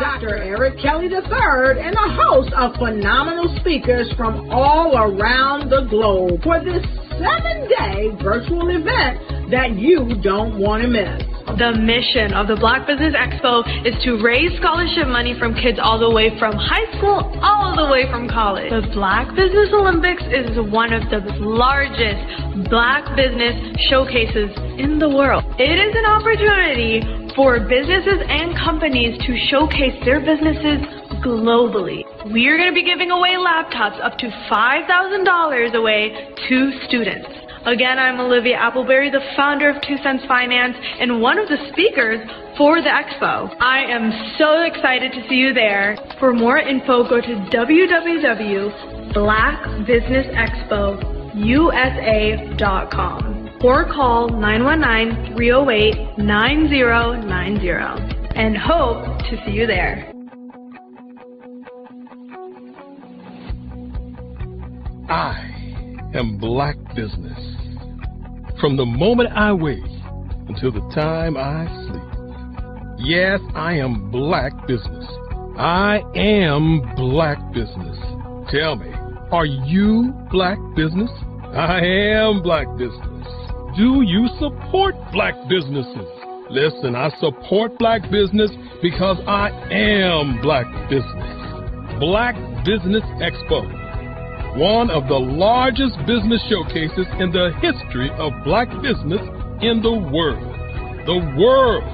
Dr. Eric Kelly III and a host of phenomenal speakers from all around the globe for this 7-day virtual event that you don't want to miss. The mission of the Black Business Expo is to raise scholarship money from kids all the way from high school all the way from college. The Black Business Olympics is one of the largest Black business showcases in the world. It is an opportunity for businesses and companies to showcase their businesses globally. We are going to be giving away laptops up to $5,000 away to students. Again, I'm Olivia Appleberry, the founder of 2 Cents Finance and one of the speakers for the expo. I am so excited to see you there. For more info, go to www.blackbusinessexpousa.com or call 919-308-9090 and hope to see you there. I am Black Business. From the moment I wake until the time I sleep. Yes, I am Black Business. I am Black Business. Tell me, are you Black Business? I am Black Business. Do you support Black businesses? Listen, I support Black business because I am Black Business. Black Business Expo, one of the largest business showcases in the history of Black business in the world. The world!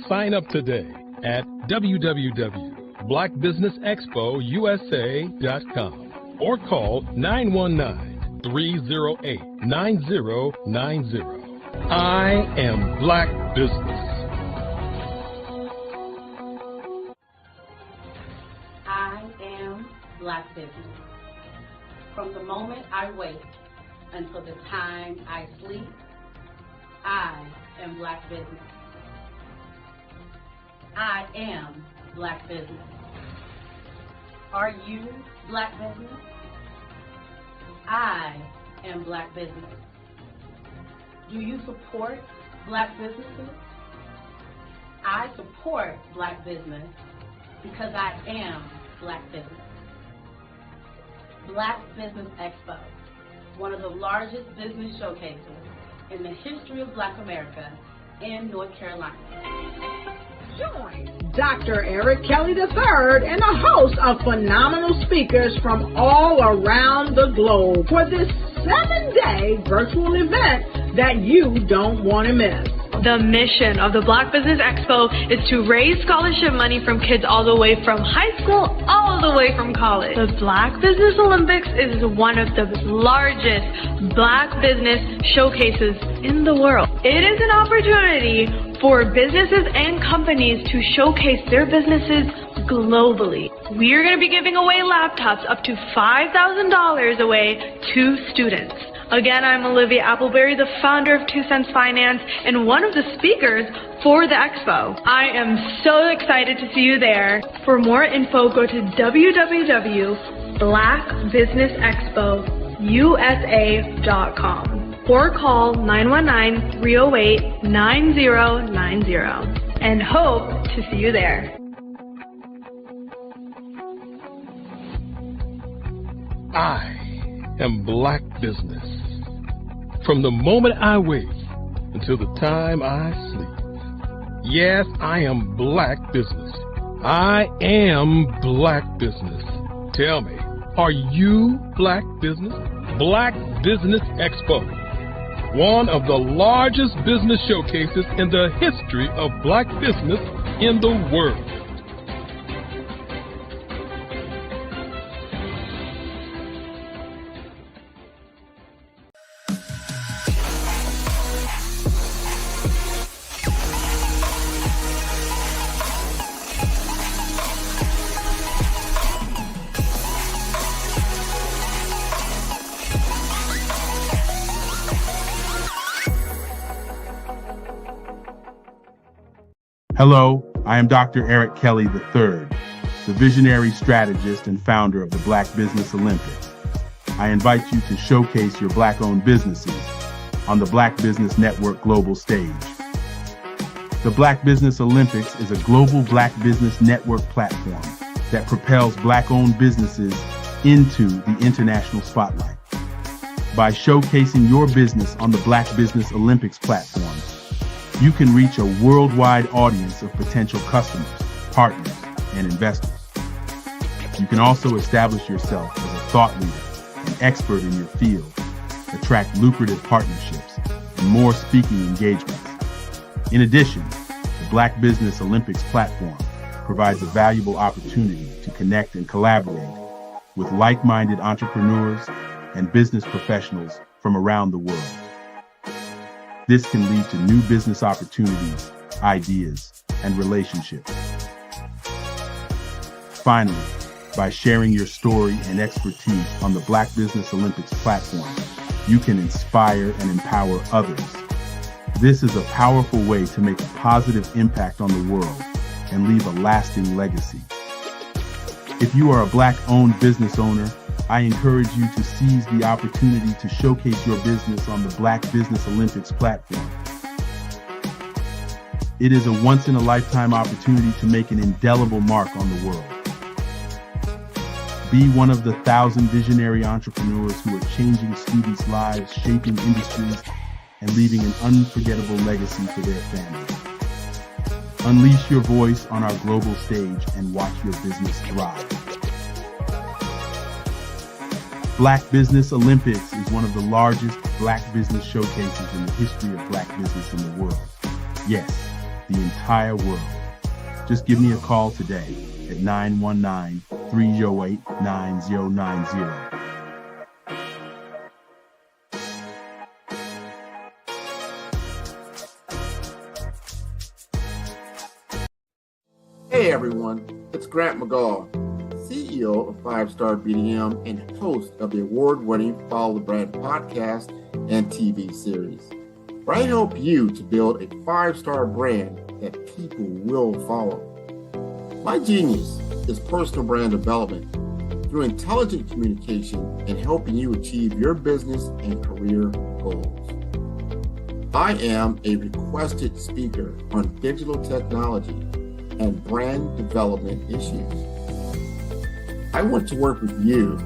Sign up today at www.blackbusinessexpousa.com or call 919-308-9090. I am Black Business. I am Black Business. From the moment I wake until the time I sleep, I am Black Business. I am Black Business. Are you Black Business? I am Black Business. Do you support Black businesses? I support Black business because I am Black Business. Black Business Expo, one of the largest business showcases in the history of Black America in North Carolina. Join Dr. Eric Kelly III and a host of phenomenal speakers from all around the globe for this 7-day virtual event that you don't want to miss. The mission of the Black Business Expo is to raise scholarship money from kids all the way from high school all the way from college. The Black Business Olympics is one of the largest Black business showcases in the world. It is an opportunity for businesses and companies to showcase their businesses globally. We are going to be giving away laptops up to $5,000 away to students. Again, I'm Olivia Appleberry, the founder of 2 Cents Finance and one of the speakers for the expo. I am so excited to see you there. For more info, go to www.blackbusinessexpousa.com or call 919-308-9090 and hope to see you there. I am Black Business. From the moment I wake until the time I sleep. Yes, I am Black Business. I am Black Business. Tell me, are you Black Business? Black Business Expo, one of the largest business showcases in the history of Black business in the world. Hello, I am Dr. Eric Kelly III, the visionary strategist and founder of the Black Business Olympics. I invite you to showcase your Black-owned businesses on the Black Business Network global stage. The Black Business Olympics is a global Black business network platform that propels Black-owned businesses into the international spotlight. By showcasing your business on the Black Business Olympics platform, you can reach a worldwide audience of potential customers, partners, and investors. You can also establish yourself as a thought leader and expert in your field, attract lucrative partnerships, and more speaking engagements. In addition, the Black Business Olympics platform provides a valuable opportunity to connect and collaborate with like-minded entrepreneurs and business professionals from around the world. This can lead to new business opportunities, ideas, and relationships. Finally, by sharing your story and expertise on the Black Business Olympics platform, you can inspire and empower others. This is a powerful way to make a positive impact on the world and leave a lasting legacy. If you are a Black-owned business owner, I encourage you to seize the opportunity to showcase your business on the Black Business Olympics platform. It is a once-in-a-lifetime opportunity to make an indelible mark on the world. Be one of the 1,000 visionary entrepreneurs who are changing students' lives, shaping industries, and leaving an unforgettable legacy for their families. Unleash your voice on our global stage and watch your business thrive. Black Business Olympics is one of the largest Black business showcases in the history of Black business in the world. Yes, the entire world. Just give me a call today at 919-308-9090. Hey everyone, it's Grant McGaw, CEO of 5-Star BDM and host of the award-winning Follow the Brand podcast and TV series, where I help you to build a 5-star brand that people will follow. My genius is personal brand development through intelligent communication and helping you achieve your business and career goals. I am a requested speaker on digital technology and brand development issues. I want to work with you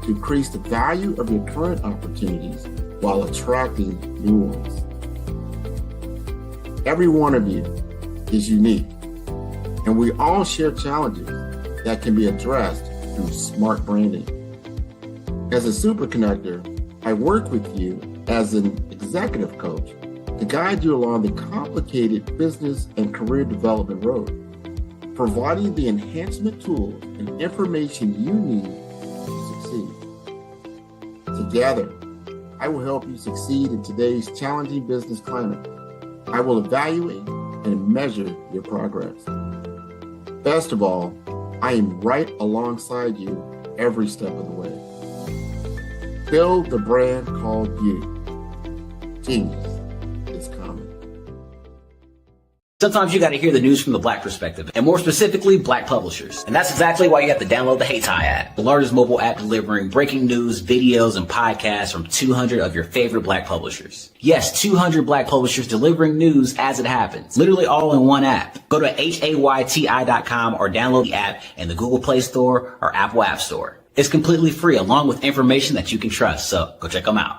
to increase the value of your current opportunities while attracting new ones. Every one of you is unique, and we all share challenges that can be addressed through smart branding. As a super connector, I work with you as an executive coach to guide you along the complicated business and career development road, providing the enhancement tools and information you need to succeed. Together, I will help you succeed in today's challenging business climate. I will evaluate and measure your progress. Best of all, I am right alongside you every step of the way. Build the brand called you. Genius is coming. Sometimes you got to hear the news from the Black perspective, and more specifically, Black publishers. And that's exactly why you have to download the Hey Tie app, the largest mobile app delivering breaking news, videos, and podcasts from 200 of your favorite Black publishers. Yes, 200 Black publishers delivering news as it happens, literally all in one app. Go to hayti.com or download the app in the Google Play Store or Apple App Store. It's completely free, along with information that you can trust, so go check them out.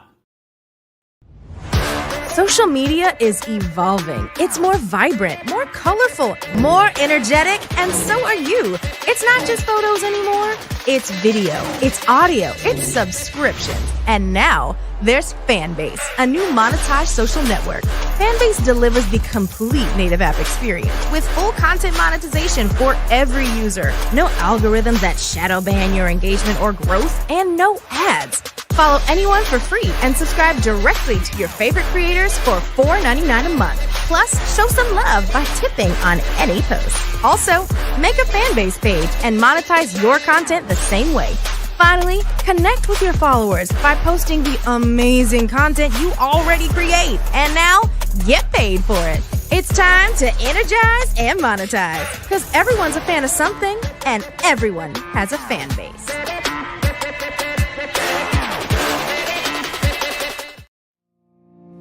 Social media is evolving. It's more vibrant, more colorful, more energetic, and so are you. It's not just photos anymore. It's video, it's audio, it's subscriptions. And now there's Fanbase, a new monetized social network. Fanbase delivers the complete native app experience with full content monetization for every user. No algorithms that shadow ban your engagement or growth, and no ads. Follow anyone for free and subscribe directly to your favorite creators for $4.99 a month. Plus, show some love by tipping on any post. Also, make a Fanbase page and monetize your content the same way. Finally, connect with your followers by posting the amazing content you already create. And now, get paid for it. It's time to energize and monetize, because everyone's a fan of something and everyone has a fan base.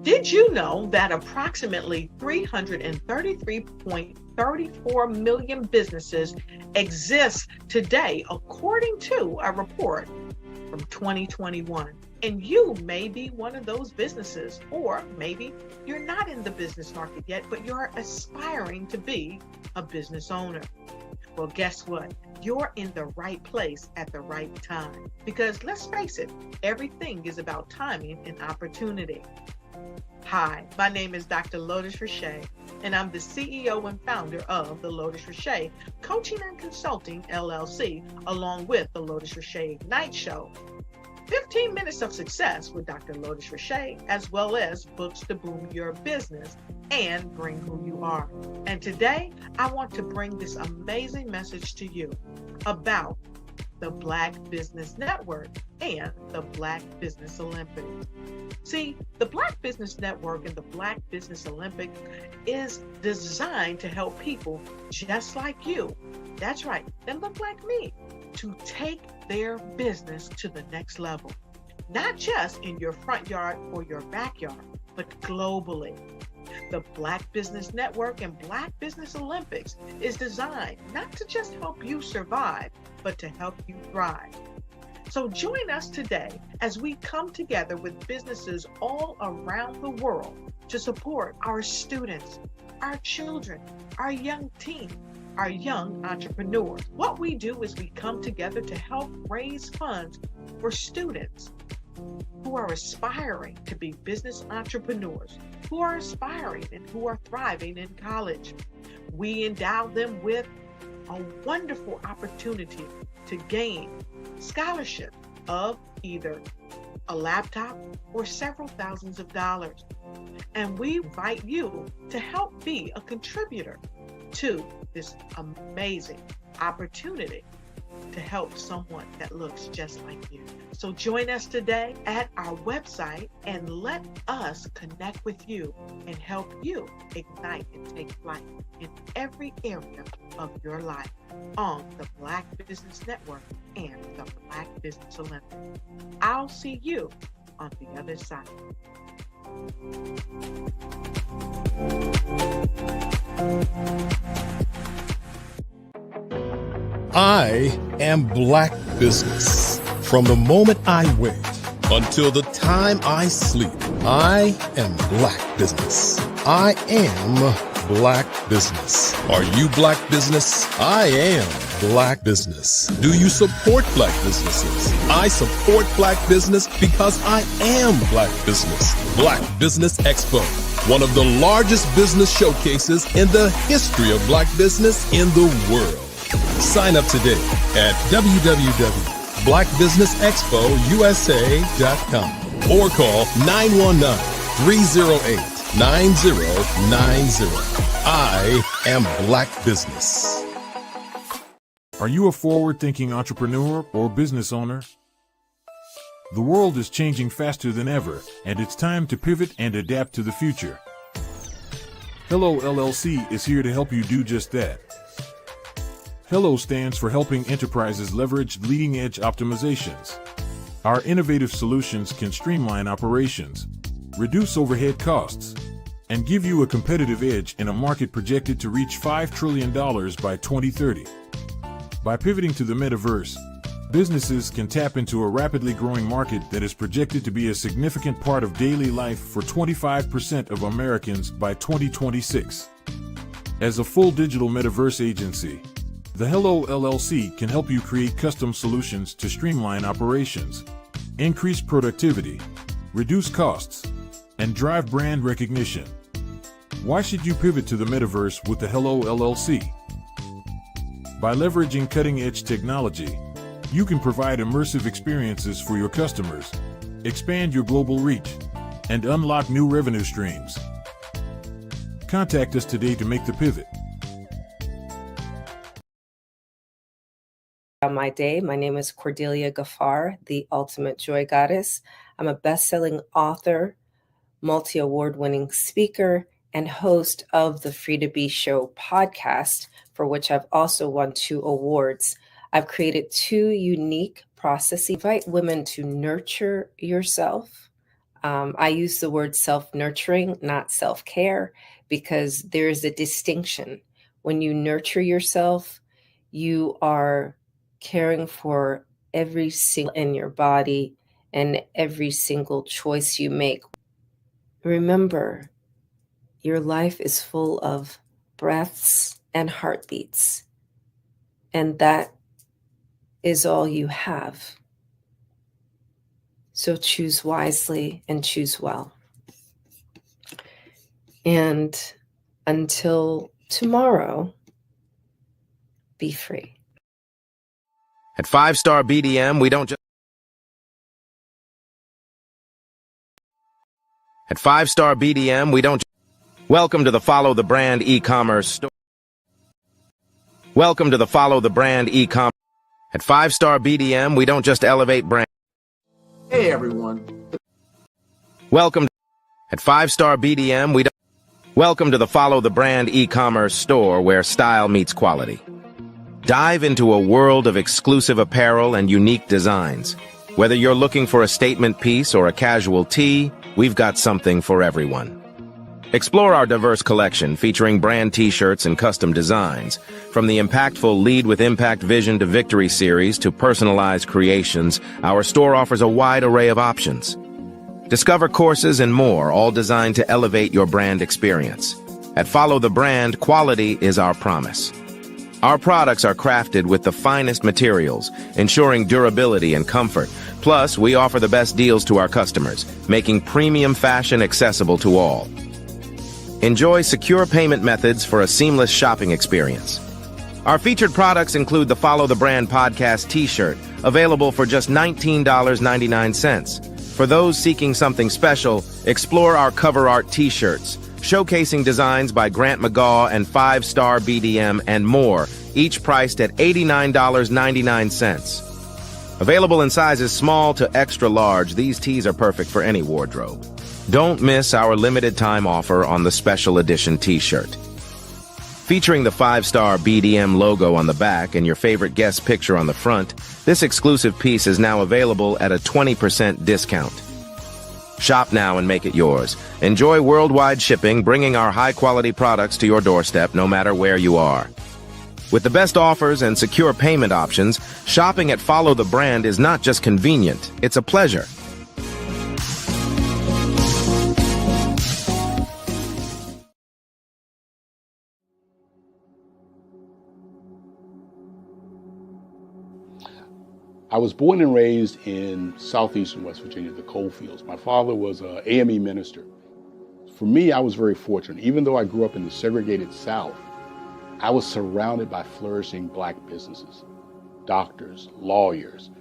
Did you know that approximately 333.34 million businesses exist today, according to a report from 2021? And you may be one of those businesses, or maybe you're not in the business market yet, but you're aspiring to be a business owner. Well, guess what? You're in the right place at the right time. Because let's face it, everything is about timing and opportunity. Hi, my name is Dr. Lotus Richey, and I'm the CEO and founder of the Lotus Richey Coaching and Consulting LLC, along with the Lotus Richey Ignite Show. 15 minutes of success with Dr. Lotus Richey, as well as books to boom your business and bring who you are. And today, I want to bring this amazing message to you about the Black Business Network and the Black Business Olympics. See, the Black Business Network and the Black Business Olympics is designed to help people just like you, that's right, that look like me, to take their business to the next level. Not just in your front yard or your backyard, but globally. The Black Business Network and Black Business Olympics is designed not to just help you survive, but to help you thrive. So join us today as we come together with businesses all around the world to support our students, our children, our young teens, our young entrepreneurs. What we do is we come together to help raise funds for students who are aspiring to be business entrepreneurs, who are aspiring and who are thriving in college. We endow them with a wonderful opportunity to gain scholarship of either a laptop or several thousands of dollars. And we invite you to help be a contributor to this amazing opportunity to help someone that looks just like you. So join us today at our website and let us connect with you and help you ignite and take flight in every area of your life on the Black Business Network and the Black Business Olympics. I'll see you on the other side. I am Black Business. From the moment I wake until the time I sleep, I am Black Business. I am Black Business. Are you Black Business? I am Black Business. Do you support Black businesses? I support Black Business because I am Black Business. Black Business Expo, one of the largest business showcases in the history of Black business in the world. Sign up today at www.blackbusinessexpousa.com or call 919-308-9090. I am Black Business. Are you a forward-thinking entrepreneur or business owner? The world is changing faster than ever, and it's time to pivot and adapt to the future. Hello LLC is here to help you do just that. Hello stands for helping enterprises leverage leading-edge optimizations. Our innovative solutions can streamline operations, reduce overhead costs, and give you a competitive edge in a market projected to reach $5 trillion by 2030. By pivoting to the metaverse, businesses can tap into a rapidly growing market that is projected to be a significant part of daily life for 25% of Americans by 2026. As a full digital metaverse agency, the Hello LLC can help you create custom solutions to streamline operations, increase productivity, reduce costs, and drive brand recognition. Why should you pivot to the metaverse with the Hello LLC? By leveraging cutting-edge technology, you can provide immersive experiences for your customers, expand your global reach, and unlock new revenue streams. Contact us today to make the pivot. On my day, my name is Cordelia Gaffar, the Ultimate Joy Goddess. I'm a best-selling author, multi-award-winning speaker, and host of the Free to Be Show podcast, for which I've also won 2 awards. I've created 2 unique processes. Invite women to nurture yourself, I use the word self-nurturing, not self-care, because there is a distinction. When you nurture yourself, you are caring for every single in your body and every single choice you make. Remember, your life is full of breaths and heartbeats, and that is all you have. So choose wisely and choose well. And until tomorrow, be free. At 5-Star BDM, we don't just... At 5-Star BDM, we don't... Welcome to the Follow the Brand e-commerce store. Welcome to the Follow the Brand e-commerce. At 5-Star BDM, we don't just elevate brand. Hey everyone. Welcome at 5-Star BDM, we don't... Welcome to the Follow the Brand e-commerce store where style meets quality. Dive into a world of exclusive apparel and unique designs. Whether you're looking for a statement piece or a casual tee, we've got something for everyone. Explore our diverse collection featuring brand t-shirts and custom designs. From the impactful Lead with Impact Vision to Victory series to personalized creations, our store offers a wide array of options. Discover courses and more, all designed to elevate your brand experience. At Follow the Brand, quality is our promise. Our products are crafted with the finest materials, ensuring durability and comfort. Plus, we offer the best deals to our customers, making premium fashion accessible to all. Enjoy secure payment methods for a seamless shopping experience. Our featured products include the Follow the Brand podcast t-shirt, available for just $19.99. For those seeking something special, explore our cover art t-shirts, showcasing designs by Grant McGaw and 5-Star BDM and more, each priced at $89.99. Available in sizes small to extra large, these tees are perfect for any wardrobe. Don't miss our limited time offer on the special edition t-shirt. Featuring the 5-Star BDM logo on the back and your favorite guest picture on the front, this exclusive piece is now available at a 20% discount. Shop now and make it yours. Enjoy worldwide shipping, bringing our high-quality products to your doorstep no matter where you are. With the best offers and secure payment options, shopping at Follow the Brand is not just convenient, it's a pleasure. I was born and raised in southeastern West Virginia, the coal fields. My father was an AME minister. For me, I was very fortunate. Even though I grew up in the segregated South, I was surrounded by flourishing Black businesses. Doctors, lawyers,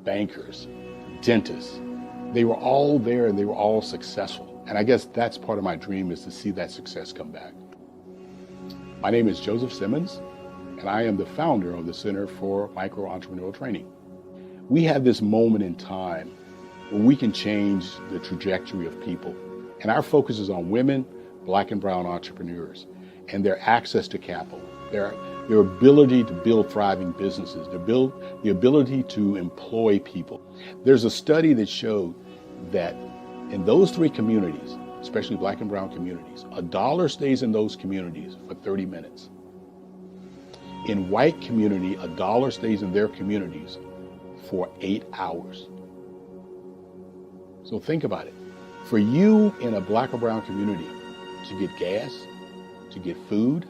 bankers, dentists. They were all there and they were all successful. And I guess that's part of my dream, is to see that success come back. My name is Joseph Simmons, and I am the founder of the Center for Micro-Entrepreneurial Training. We have this moment in time where we can change the trajectory of people. And our focus is on women, Black and brown entrepreneurs, and their access to capital, their ability to build thriving businesses, the ability to employ people. There's a study that showed that in those three communities, especially Black and brown communities, $1 stays in those communities for 30 minutes. In white community, $1 stays in their communities for 8 hours. So think about it. For you in a Black or brown community to get gas, to get food,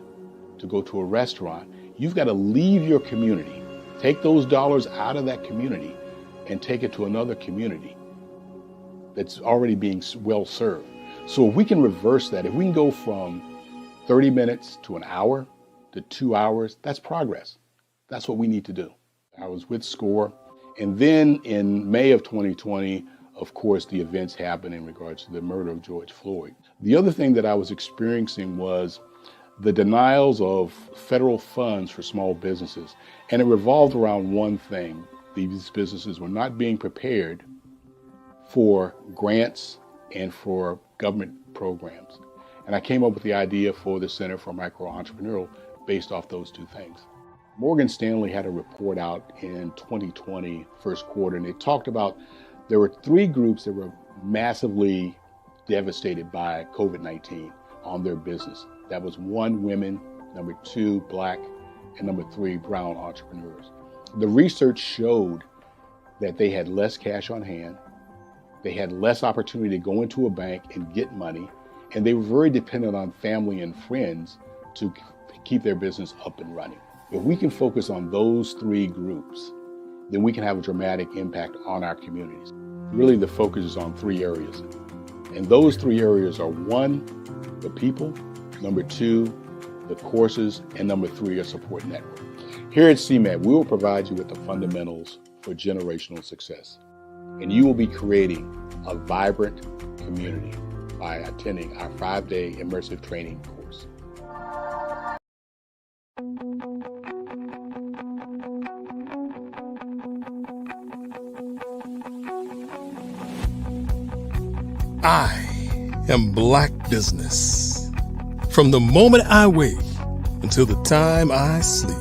to go to a restaurant, you've got to leave your community, take those dollars out of that community and take it to another community that's already being well served. So if we can reverse that, if we can go from 30 minutes to an hour to 2 hours, that's progress. That's what we need to do. I was with SCORE. And then in May of 2020, of course, the events happened in regards to the murder of George Floyd. The other thing that I was experiencing was the denials of federal funds for small businesses. And it revolved around one thing. These businesses were not being prepared for grants and for government programs. And I came up with the idea for the Center for Micro-Entrepreneurial based off those two things. Morgan Stanley had a report out in 2020, first quarter, and it talked about there were three groups that were massively devastated by COVID-19 on their business. That was 1, women, number 2, Black, and number 3, brown entrepreneurs. The research showed that they had less cash on hand, they had less opportunity to go into a bank and get money, and they were very dependent on family and friends to keep their business up and running. If we can focus on those 3 groups, then we can have a dramatic impact on our communities. Really, the focus is on 3 areas. And those 3 areas are 1, the people, number 2, the courses, and number 3, a support network. Here at CMAT, we will provide you with the fundamentals for generational success. And you will be creating a vibrant community by attending our 5-day immersive training course. I am Black Business. From the moment I wake until the time I sleep.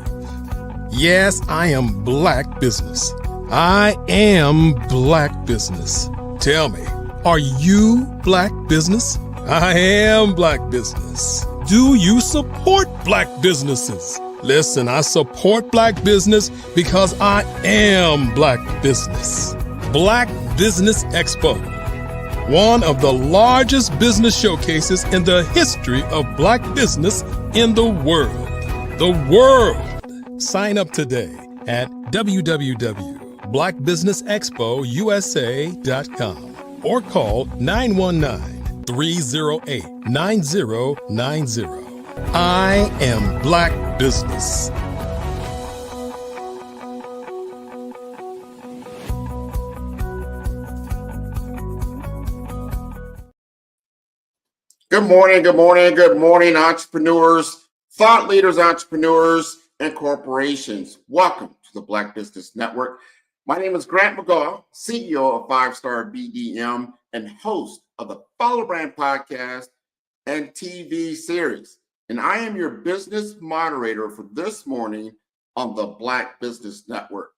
Yes, I am Black Business. I am Black Business. Tell me, are you Black Business? I am Black Business. Do you support Black businesses? Listen, I support Black business because I am Black Business. Black Business Expo, one of the largest business showcases in the history of Black business in the world. The world. Sign up today at www.blackbusinessexpousa.com or call 919-308-9090. I am Black Business. Good morning, good morning, good morning, entrepreneurs, thought leaders, entrepreneurs, and corporations. Welcome to the Black Business Network. My name is Grant McGaugh, CEO of 5-Star BDM and host of the Follow Brand podcast and TV series. And I am your business moderator for this morning on the Black Business Network.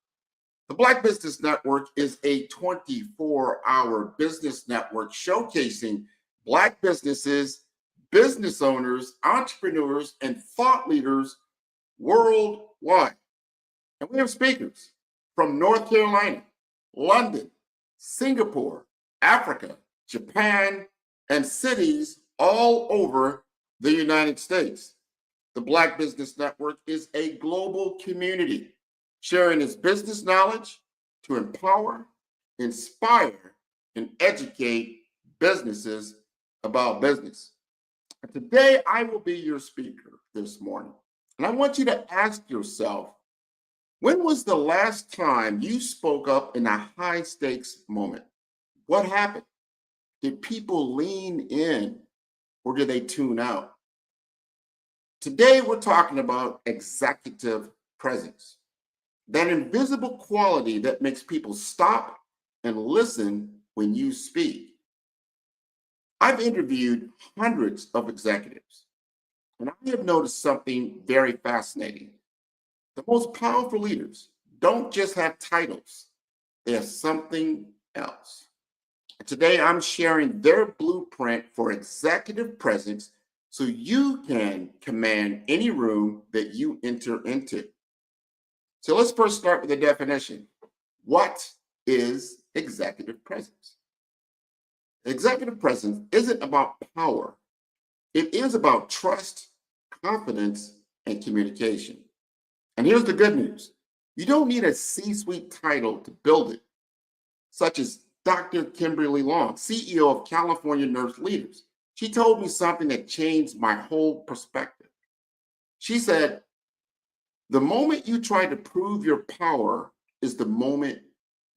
The Black Business Network is a 24-hour business network showcasing Black businesses, business owners, entrepreneurs, and thought leaders worldwide. And we have speakers from North Carolina, London, Singapore, Africa, Japan, and cities all over the United States. The Black Business Network is a global community sharing its business knowledge to empower, inspire, and educate businesses about business. And today, I will be your speaker this morning. And I want you to ask yourself, when was the last time you spoke up in a high-stakes moment? What happened? Did people lean in or did they tune out? Today, we're talking about executive presence, that invisible quality that makes people stop and listen when you speak. I've interviewed hundreds of executives, and I have noticed something very fascinating. The most powerful leaders don't just have titles, they have something else. And today, I'm sharing their blueprint for executive presence so you can command any room that you enter into. So let's first start with the definition. What is executive presence? Executive presence isn't about power. It is about trust, confidence, and communication. And here's the good news. You don't need a C-suite title to build it, such as Dr. Kimberly Long, CEO of California Nurse Leaders. She told me something that changed my whole perspective. She said, the moment you try to prove your power is the moment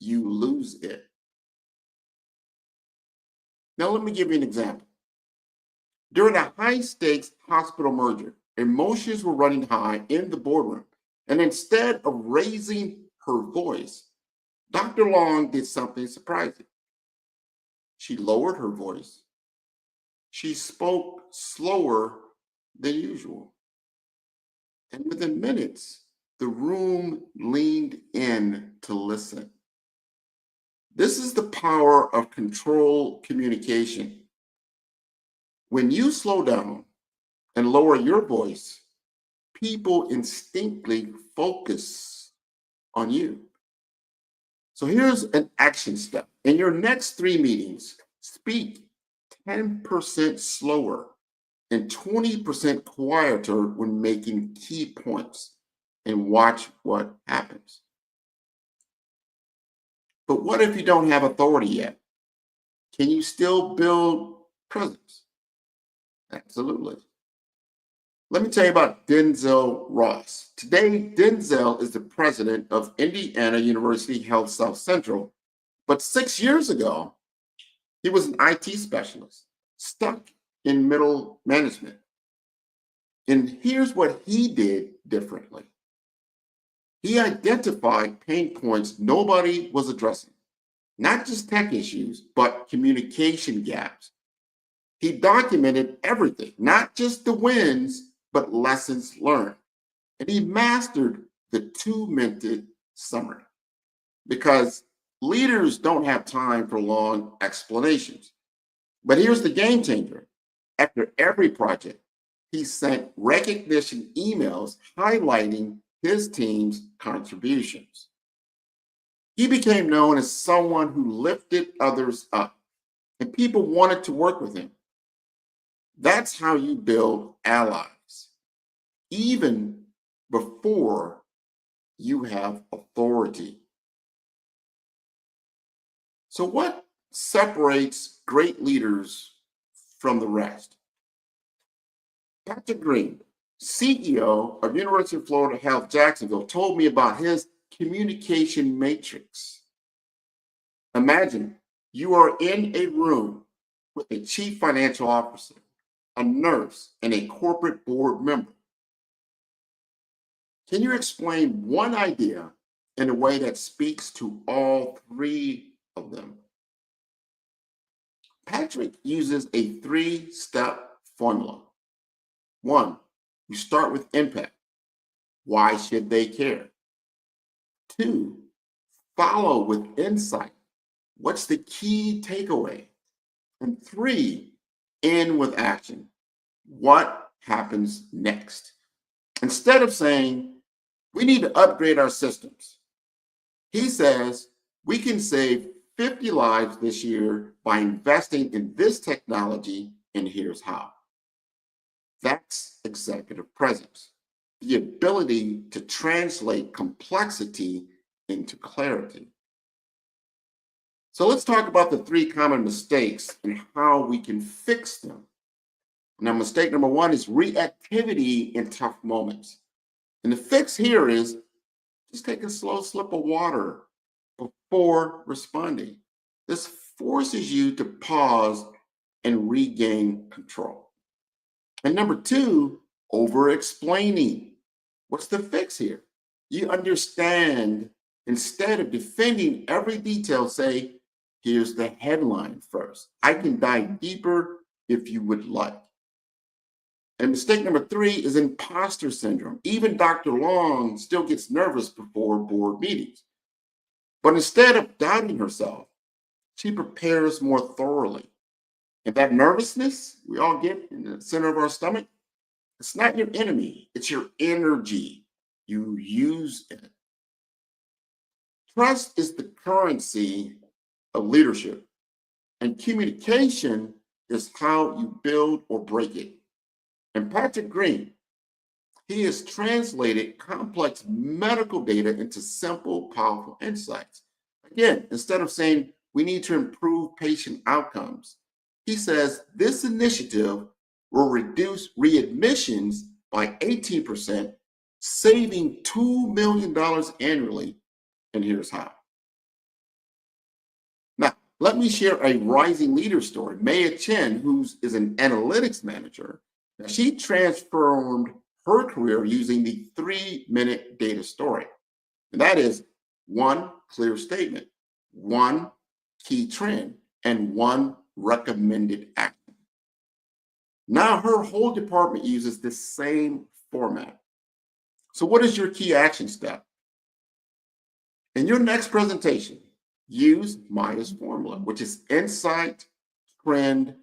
you lose it. Now, let me give you an example. During a high-stakes hospital merger, emotions were running high in the boardroom. And instead of raising her voice, Dr. Long did something surprising. She lowered her voice. She spoke slower than usual. And within minutes, the room leaned in to listen. This is the power of controlled communication. When you slow down and lower your voice, people instinctively focus on you. So here's an action step. In your next 3 meetings, speak 10% slower and 20% quieter when making key points, and watch what happens. But what if you don't have authority yet? Can you still build presence? Absolutely. Let me tell you about Denzel Ross. Today, Denzel is the president of Indiana University Health South Central, but 6 years ago, he was an IT specialist, stuck in middle management. And here's what he did differently. He identified pain points nobody was addressing, not just tech issues, but communication gaps. He documented everything, not just the wins, but lessons learned. And he mastered the 2-minute summary, because leaders don't have time for long explanations. But here's the game changer. After every project, he sent recognition emails highlighting his team's contributions. He became known as someone who lifted others up, and people wanted to work with him. That's how you build allies, even before you have authority. So what separates great leaders from the rest? Patrick Green, CEO of University of Florida Health Jacksonville, told me about his communication matrix. Imagine you are in a room with a chief financial officer, a nurse, and a corporate board member. Can you explain one idea in a way that speaks to all 3 of them? Patrick uses a 3-step formula. 1, you start with impact. Why should they care? 2, follow with insight. What's the key takeaway? And 3, end with action. What happens next? Instead of saying, we need to upgrade our systems, he says, we can save 50 lives this year by investing in this technology, and here's how. That's executive presence, the ability to translate complexity into clarity. So let's talk about the 3 common mistakes and how we can fix them. Now, mistake number 1 is reactivity in tough moments. And the fix here is just take a slow sip of water before responding. This forces you to pause and regain control. And number 2, over-explaining. What's the fix here? You understand, instead of defending every detail, say, here's the headline first. I can dive deeper if you would like. And mistake number 3 is imposter syndrome. Even Dr. Long still gets nervous before board meetings. But instead of doubting herself, she prepares more thoroughly. And that nervousness we all get in the center of our stomach, it's not your enemy, it's your energy. You use it. Trust is the currency of leadership, and communication is how you build or break it. And Patrick Green, he has translated complex medical data into simple, powerful insights. Again, instead of saying we need to improve patient outcomes, he says this initiative will reduce readmissions by 18%, saving $2 million annually, and here's how. Now, let me share a rising leader story. Maya Chen, who is an analytics manager, she transformed her career using the 3-minute data story. And that is 1 clear statement, 1 key trend, and 1 recommended action. Now her whole department uses the same format. So what is your key action step? In your next presentation, use Maya's formula, which is insight, trend,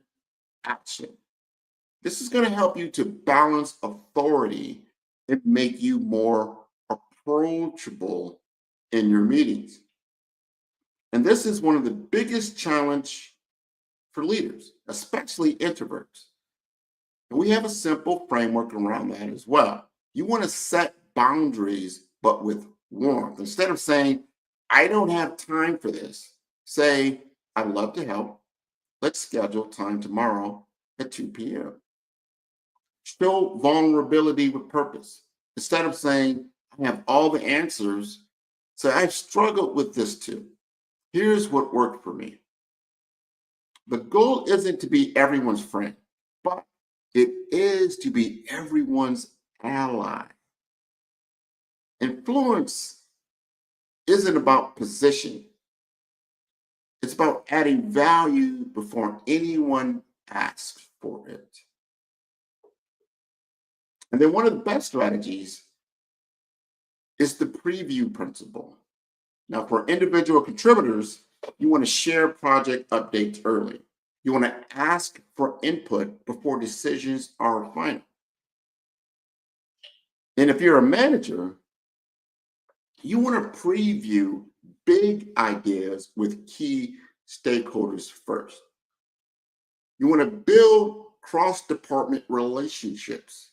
action. This is going to help you to balance authority and make you more approachable in your meetings. And this is one of the biggest challenge for leaders, especially introverts. And we have a simple framework around that as well. You want to set boundaries, but with warmth. Instead of saying, I don't have time for this, say, I'd love to help. Let's schedule time tomorrow at 2 p.m. Show vulnerability with purpose. Instead of saying, I have all the answers, say, I've struggled with this too. Here's what worked for me. The goal isn't to be everyone's friend, but it is to be everyone's ally. Influence isn't about position. It's about adding value before anyone asks for it. And then one of the best strategies is the preview principle. Now, for individual contributors, you want to share project updates early. You want to ask for input before decisions are final. And if you're a manager, you want to preview big ideas with key stakeholders first. You want to build cross-department relationships.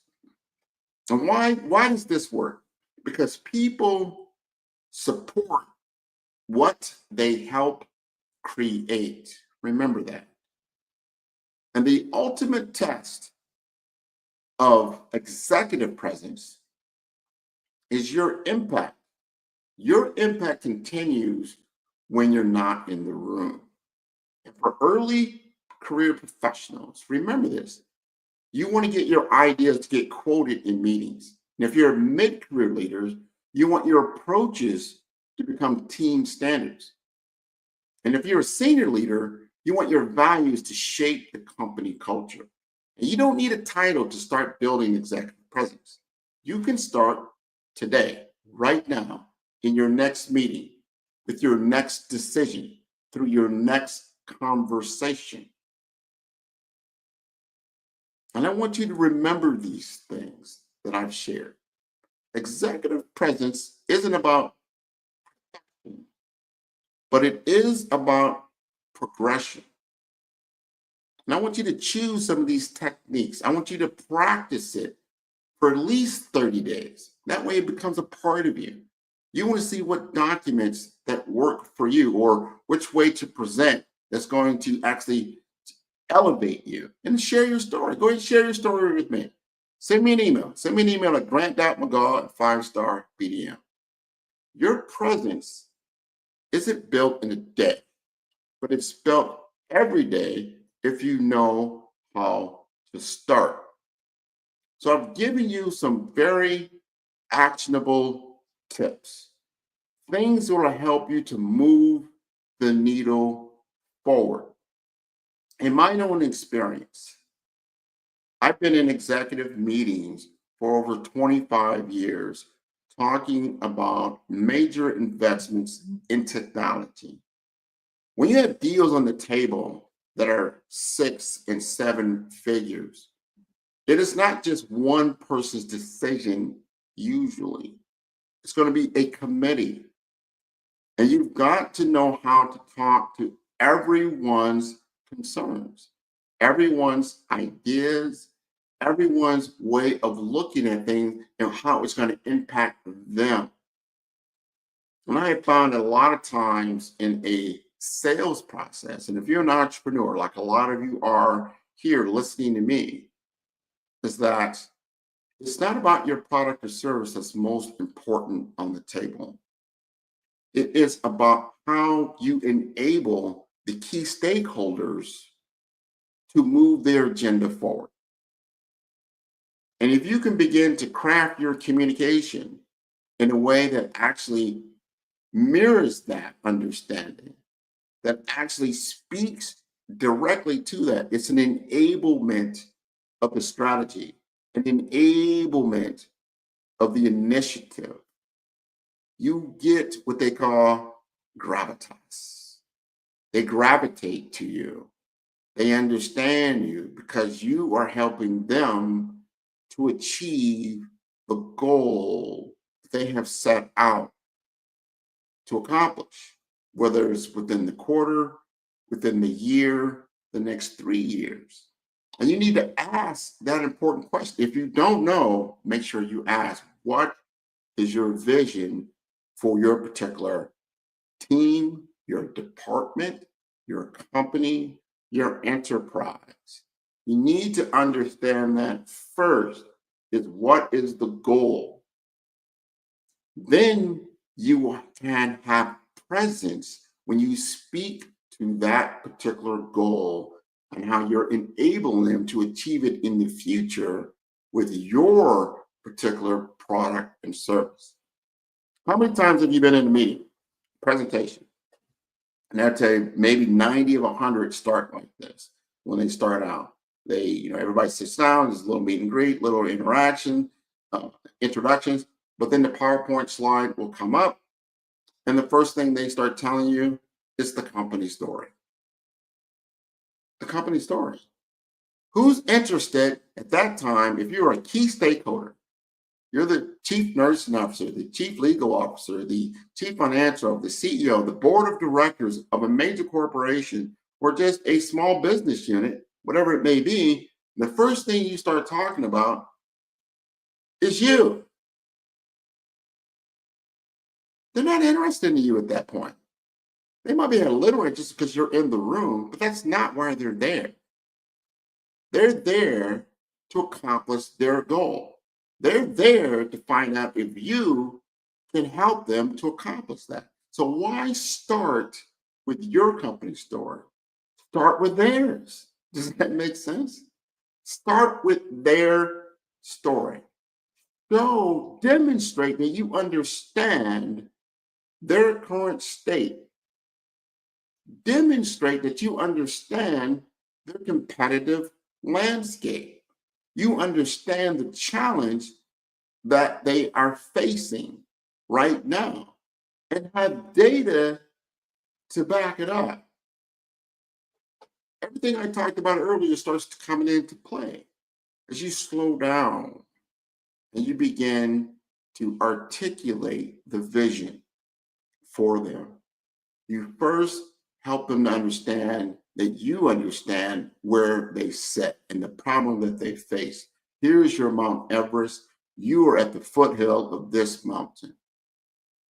And why does this work? Because people support what they help create. Remember that. And the ultimate test of executive presence is your impact. Your impact continues when you're not in the room. And for early career professionals, remember this. You want to get your ideas to get quoted in meetings. And if you're mid-career leaders, you want your approaches to become team standards. And if you're a senior leader, you want your values to shape the company culture. And you don't need a title to start building executive presence. You can start today, right now, in your next meeting, with your next decision, through your next conversation. And I want you to remember these things that I've shared. Executive presence isn't about, but it is about progression. And I want you to choose some of these techniques. I want you to practice it for at least 30 days. That way it becomes a part of you. You want to see what documents that work for you or which way to present that's going to actually elevate you, and share your story. Go ahead and share your story with me. Send me an email. Send me an email at grant.mcgaw@5starbdm. Your presence isn't built in a day, but it's built every day if you know how to start. So I've given you some very actionable tips, things that will help you to move the needle forward. In my own experience, I've been in executive meetings for over 25 years talking about major investments in technology. When you have deals on the table that are 6 and 7 figures, it is not just one person's decision usually. It's going to be a committee. And you've got to know how to talk to everyone's concerns, everyone's ideas, everyone's way of looking at things and how it's going to impact them. And I have found a lot of times in a sales process, and if you're an entrepreneur, like a lot of you are here listening to me, is that it's not about your product or service that's most important on the table. It is about how you enable the key stakeholders to move their agenda forward. And if you can begin to craft your communication in a way that actually mirrors that understanding, that actually speaks directly to that, it's an enablement of the strategy, an enablement of the initiative. You get what they call gravitas. They gravitate to you. They understand you because you are helping them to achieve the goal they have set out to accomplish, whether it's within the quarter, within the year, the next 3 years. And you need to ask that important question. If you don't know, make sure you ask, what is your vision for your particular team, your department, your company, your enterprise? You need to understand that first is what is the goal. Then you can have presence when you speak to that particular goal and how you're enabling them to achieve it in the future with your particular product and service. How many times have you been in a meeting, presentation? And I'll tell you, maybe 90 of 100 start like this. When they start out, everybody sits down, there's a little meet and greet, little interaction, introductions, but then the PowerPoint slide will come up. And the first thing they start telling you is the company story. The company story. Who's interested at that time, if you're a key stakeholder, you're the chief nursing officer, the chief legal officer, the chief financial officer, the CEO, the board of directors of a major corporation, or just a small business unit, whatever it may be, the first thing you start talking about is you. They're not interested in you at that point. They might be a little interested because you're in the room, but that's not why they're there. They're there to accomplish their goal. They're there to find out if you can help them to accomplish that. So why start with your company story? Start with theirs. Does that make sense? Start with their story. So demonstrate that you understand their current state. Demonstrate that you understand their competitive landscape. You understand the challenge that they are facing right now and have data to back it up. Everything I talked about earlier starts coming into play as you slow down and you begin to articulate the vision for them. You first help them to understand that you understand where they sit and the problem that they face. Here's your Mount Everest. You are at the foothill of this mountain.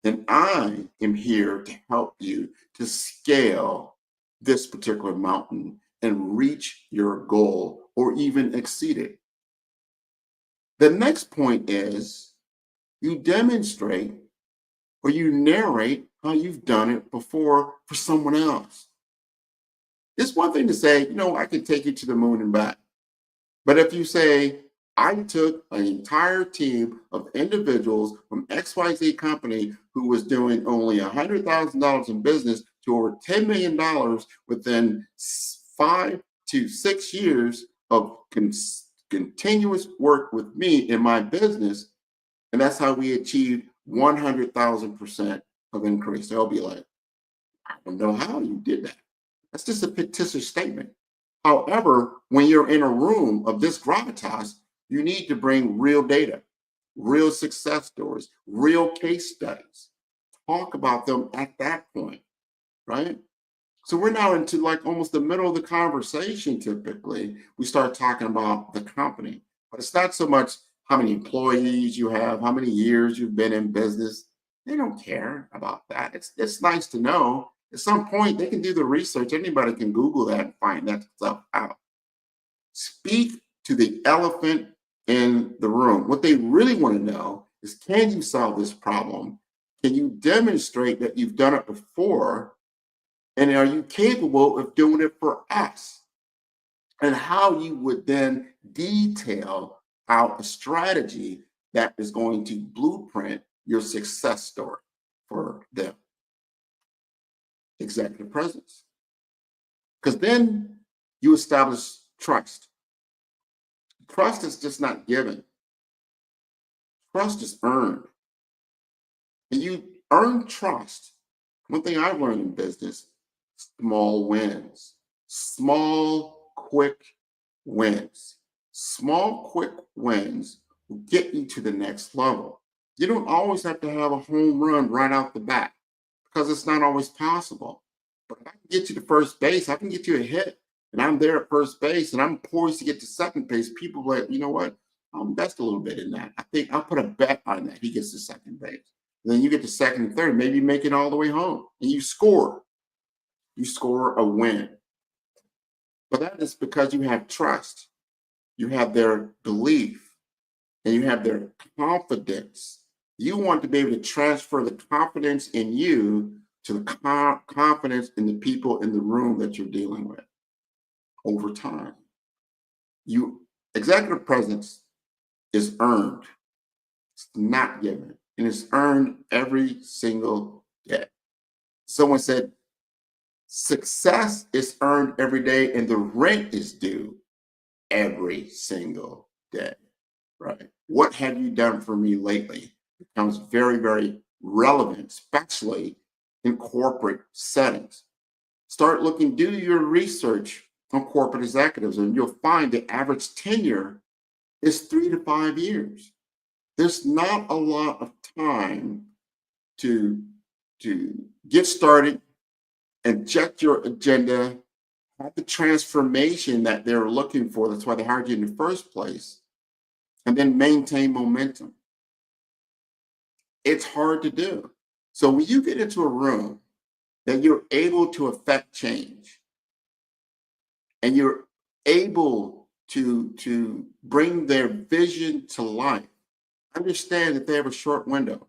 And I am here to help you to scale this particular mountain and reach your goal or even exceed it. The next point is you demonstrate or you narrate how you've done it before for someone else. It's one thing to say, I can take you to the moon and back. But if you say, I took an entire team of individuals from XYZ company who was doing only $100,000 in business to over $10 million within 5 to 6 years of continuous work with me in my business, and that's how we achieved 100,000% of increase. They'll be like, I don't know how you did that. That's just a fictitious statement. However, when you're in a room of this gravitas, you need to bring real data, real success stories, real case studies. Talk about them at that point, right? So we're now into like almost the middle of the conversation. Typically, we start talking about the company, but it's not so much how many employees you have, how many years you've been in business. They don't care about that. It's nice to know. At some point, they can do the research. Anybody can Google that and find that stuff out. Speak to the elephant in the room. What they really want to know is, can you solve this problem? Can you demonstrate that you've done it before? And are you capable of doing it for us? And how you would then detail out a strategy that is going to blueprint your success story for them. Executive presence. Because then you establish trust. Trust is just not given. Trust is earned. And you earn trust. One thing I've learned in business, small wins, small, quick wins. Small, quick wins will get you to the next level. You don't always have to have a home run right out the bat because it's not always possible. But if I can get you to first base, I can get you a hit, and I'm there at first base, and I'm poised to get to second base. People are like, you know what? I'll invest a little bit in that. I think I'll put a bet on that. He gets to second base. And then you get to second and third. Maybe you make it all the way home, and you score. You score a win. But that is because you have trust. You have their belief, and you have their confidence. You want to be able to transfer the confidence in you to the confidence in the people in the room that you're dealing with over time. Executive presence is earned. It's not given. And it's earned every single day. Someone said, success is earned every day and the rent is due every single day, right? What have you done for me lately? Becomes very, very relevant, especially in corporate settings. Do your research on corporate executives, and you'll find the average tenure is 3 to 5 years. There's not a lot of time to get started, inject your agenda, have the transformation that they're looking for. That's why they hired you in the first place, and then maintain momentum. It's hard to do. So when you get into a room that you're able to affect change and you're able to bring their vision to life, understand that they have a short window.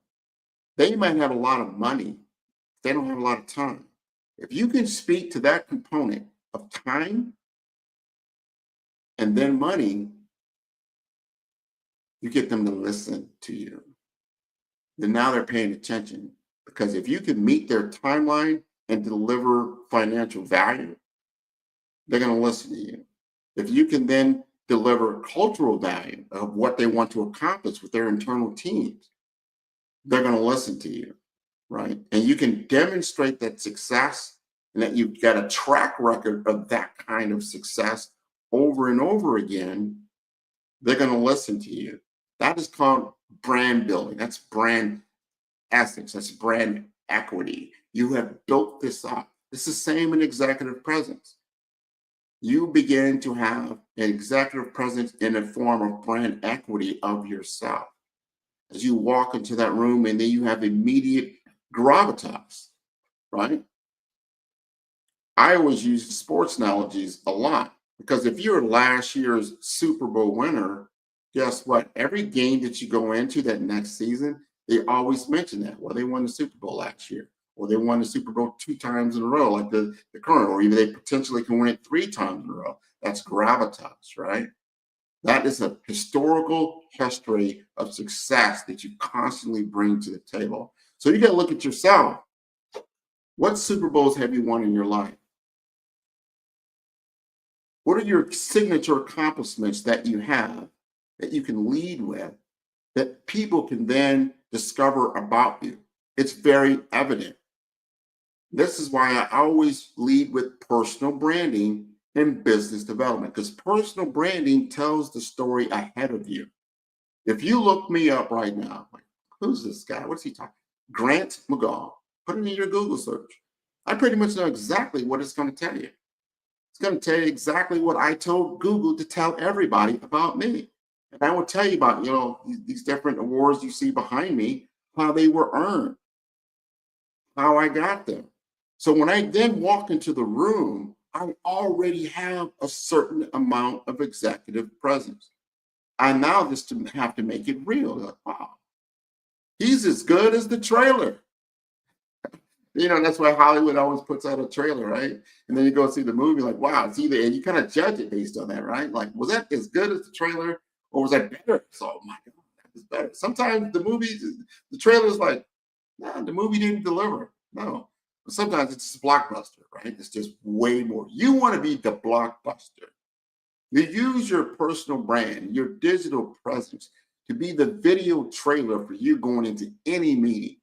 They might have a lot of money. They don't have a lot of time. If you can speak to that component of time and then money, you get them to listen to you. Then now they're paying attention, because if you can meet their timeline and deliver financial value, they're going to listen to you. If you can then deliver cultural value of what they want to accomplish with their internal teams, they're going to listen to you, right? And you can demonstrate that success and that you've got a track record of that kind of success over and over again, they're going to listen to you. That is called brand building. That's brand ethics. That's brand equity. You have built this up. It's the same in executive presence. You begin to have an executive presence in the form of brand equity of yourself. As you walk into that room, and then you have immediate gravitas, right? I always use sports analogies a lot, because if you're last year's Super Bowl winner, guess what? Every game that you go into that next season, they always mention that. Well, they won the Super Bowl last year, or they won the Super Bowl 2 times in a row, like the current, or even they potentially can win it 3 times in a row. That's gravitas, right? That is a historical history of success that you constantly bring to the table. So you got to look at yourself. What Super Bowls have you won in your life? What are your signature accomplishments that you have that you can lead with, that people can then discover about you? It's very evident. This is why I always lead with personal branding and business development, because personal branding tells the story ahead of you. If you look me up right now, like, who's this guy? What's he talking? Grant McGaw. Put it in your Google search. I pretty much know exactly what it's going to tell you. It's going to tell you exactly what I told Google to tell everybody about me. And I will tell you about, these different awards you see behind me, how they were earned, how I got them. So when I then walk into the room, I already have a certain amount of executive presence. I now just have to make it real. Like, wow, he's as good as the trailer. That's why Hollywood always puts out a trailer, right? And then you go see the movie, like, wow, it's either, and you kind of judge it based on that, right? Like, was that as good as the trailer, or was that better? So, oh my God, that was better. Sometimes the trailer's like, nah, the movie didn't deliver. No. But sometimes it's just a blockbuster, right? It's just way more. You want to be the blockbuster. You use your personal brand, your digital presence to be the video trailer for you going into any meeting.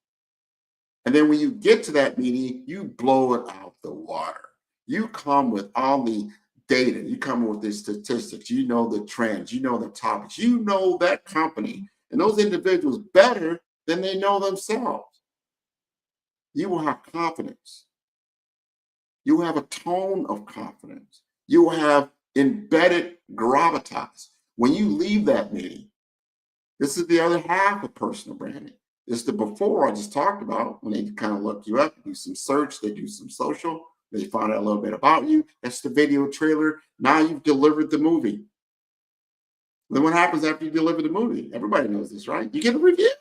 And then when you get to that meeting, you blow it out the water. You come with all the data, you come with the statistics, you know the trends, you know the topics, you know that company and those individuals better than they know themselves. You will have confidence. You will have a tone of confidence. You will have embedded gravitas. When you leave that meeting, this is the other half of personal branding. This is the before I just talked about, when they kind of look you up, do some search, they do some social, they find out a little bit about you. That's the video trailer. Now you've delivered the movie. Then what happens after you deliver the movie? Everybody knows this, right? You get a review.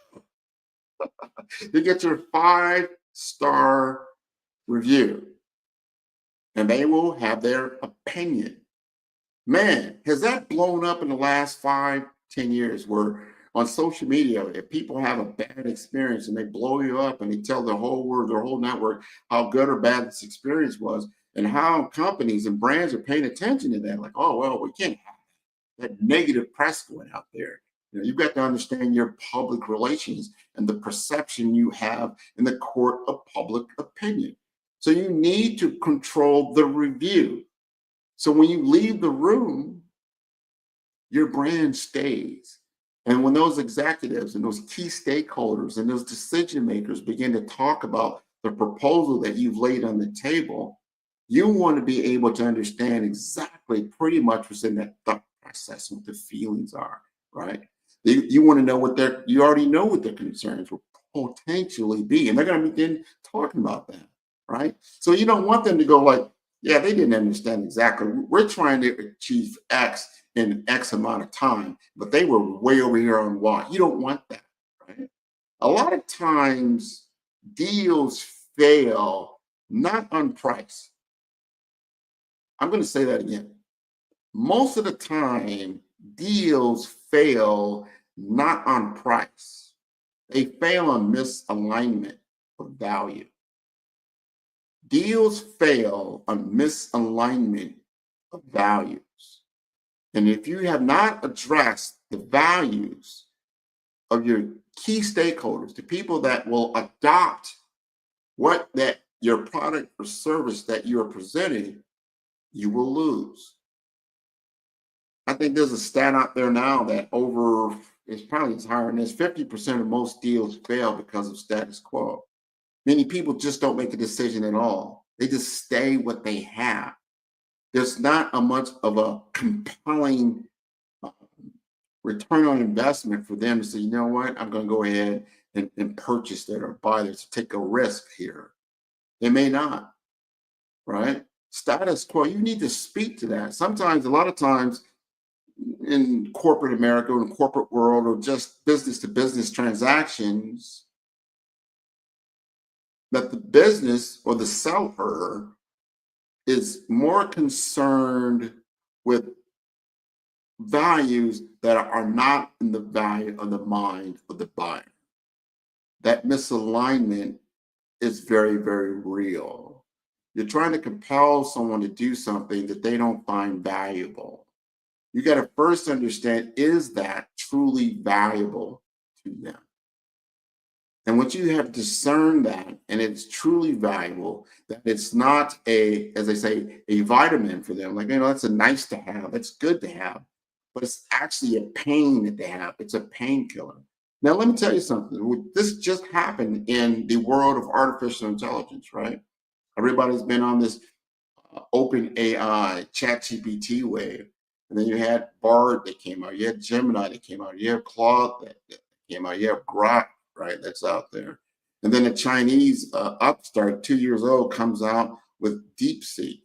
You get your 5-star review, and they will have their opinion. Man, has that blown up in the last 5-10 years, where on social media, if people have a bad experience and they blow you up and they tell the whole world, their whole network, how good or bad this experience was, and how companies and brands are paying attention to that. Like, oh, well, we can't have that negative press going out there. You know, you've got to understand your public relations and the perception you have in the court of public opinion. So you need to control the review. So when you leave the room, your brand stays. And when those executives and those key stakeholders and those decision makers begin to talk about the proposal that you've laid on the table, you want to be able to understand exactly pretty much what's in that thought process, what the feelings are, right? You want to know you already know what their concerns will potentially be, and they're going to begin talking about that, right? So you don't want them to go like, yeah, they didn't understand exactly. We're trying to achieve X in X amount of time, but they were way over here on Y. You don't want that, right? A lot of times deals fail not on price. I'm going to say that again. Most of the time, deals fail not on price. They fail on misalignment of value. Deals fail on misalignment of values. And if you have not addressed the values of your key stakeholders, the people that will adopt your product or service that you are presenting, you will lose. I think there's a stat out there now that it's probably higher than this, 50% of most deals fail because of status quo. Many people just don't make a decision at all. They just stay what they have. There's not a much of a compelling return on investment for them to say, you know what, I'm going to go ahead and purchase that or buy this, take a risk here. They may not, right? Status quo, you need to speak to that. Sometimes, a lot of times in corporate America or in the corporate world or just business to business transactions, that the business or the seller is more concerned with values that are not in the value of the mind of the buyer. That misalignment is very, very real. You're trying to compel someone to do something that they don't find valuable. You got to first understand, is that truly valuable to them? And once you have discerned that, and it's truly valuable, that it's not as I say, a vitamin for them. Like, that's a nice to have, that's good to have, but it's actually a pain that they have. It's a painkiller. Now, let me tell you something. This just happened in the world of artificial intelligence, right? Everybody's been on this open AI, ChatGPT wave. And then you had Bard that came out. You had Gemini that came out. You have Claude that came out. You have Grok, right, that's out there. And then the Chinese upstart, 2 years old, comes out with DeepSeek.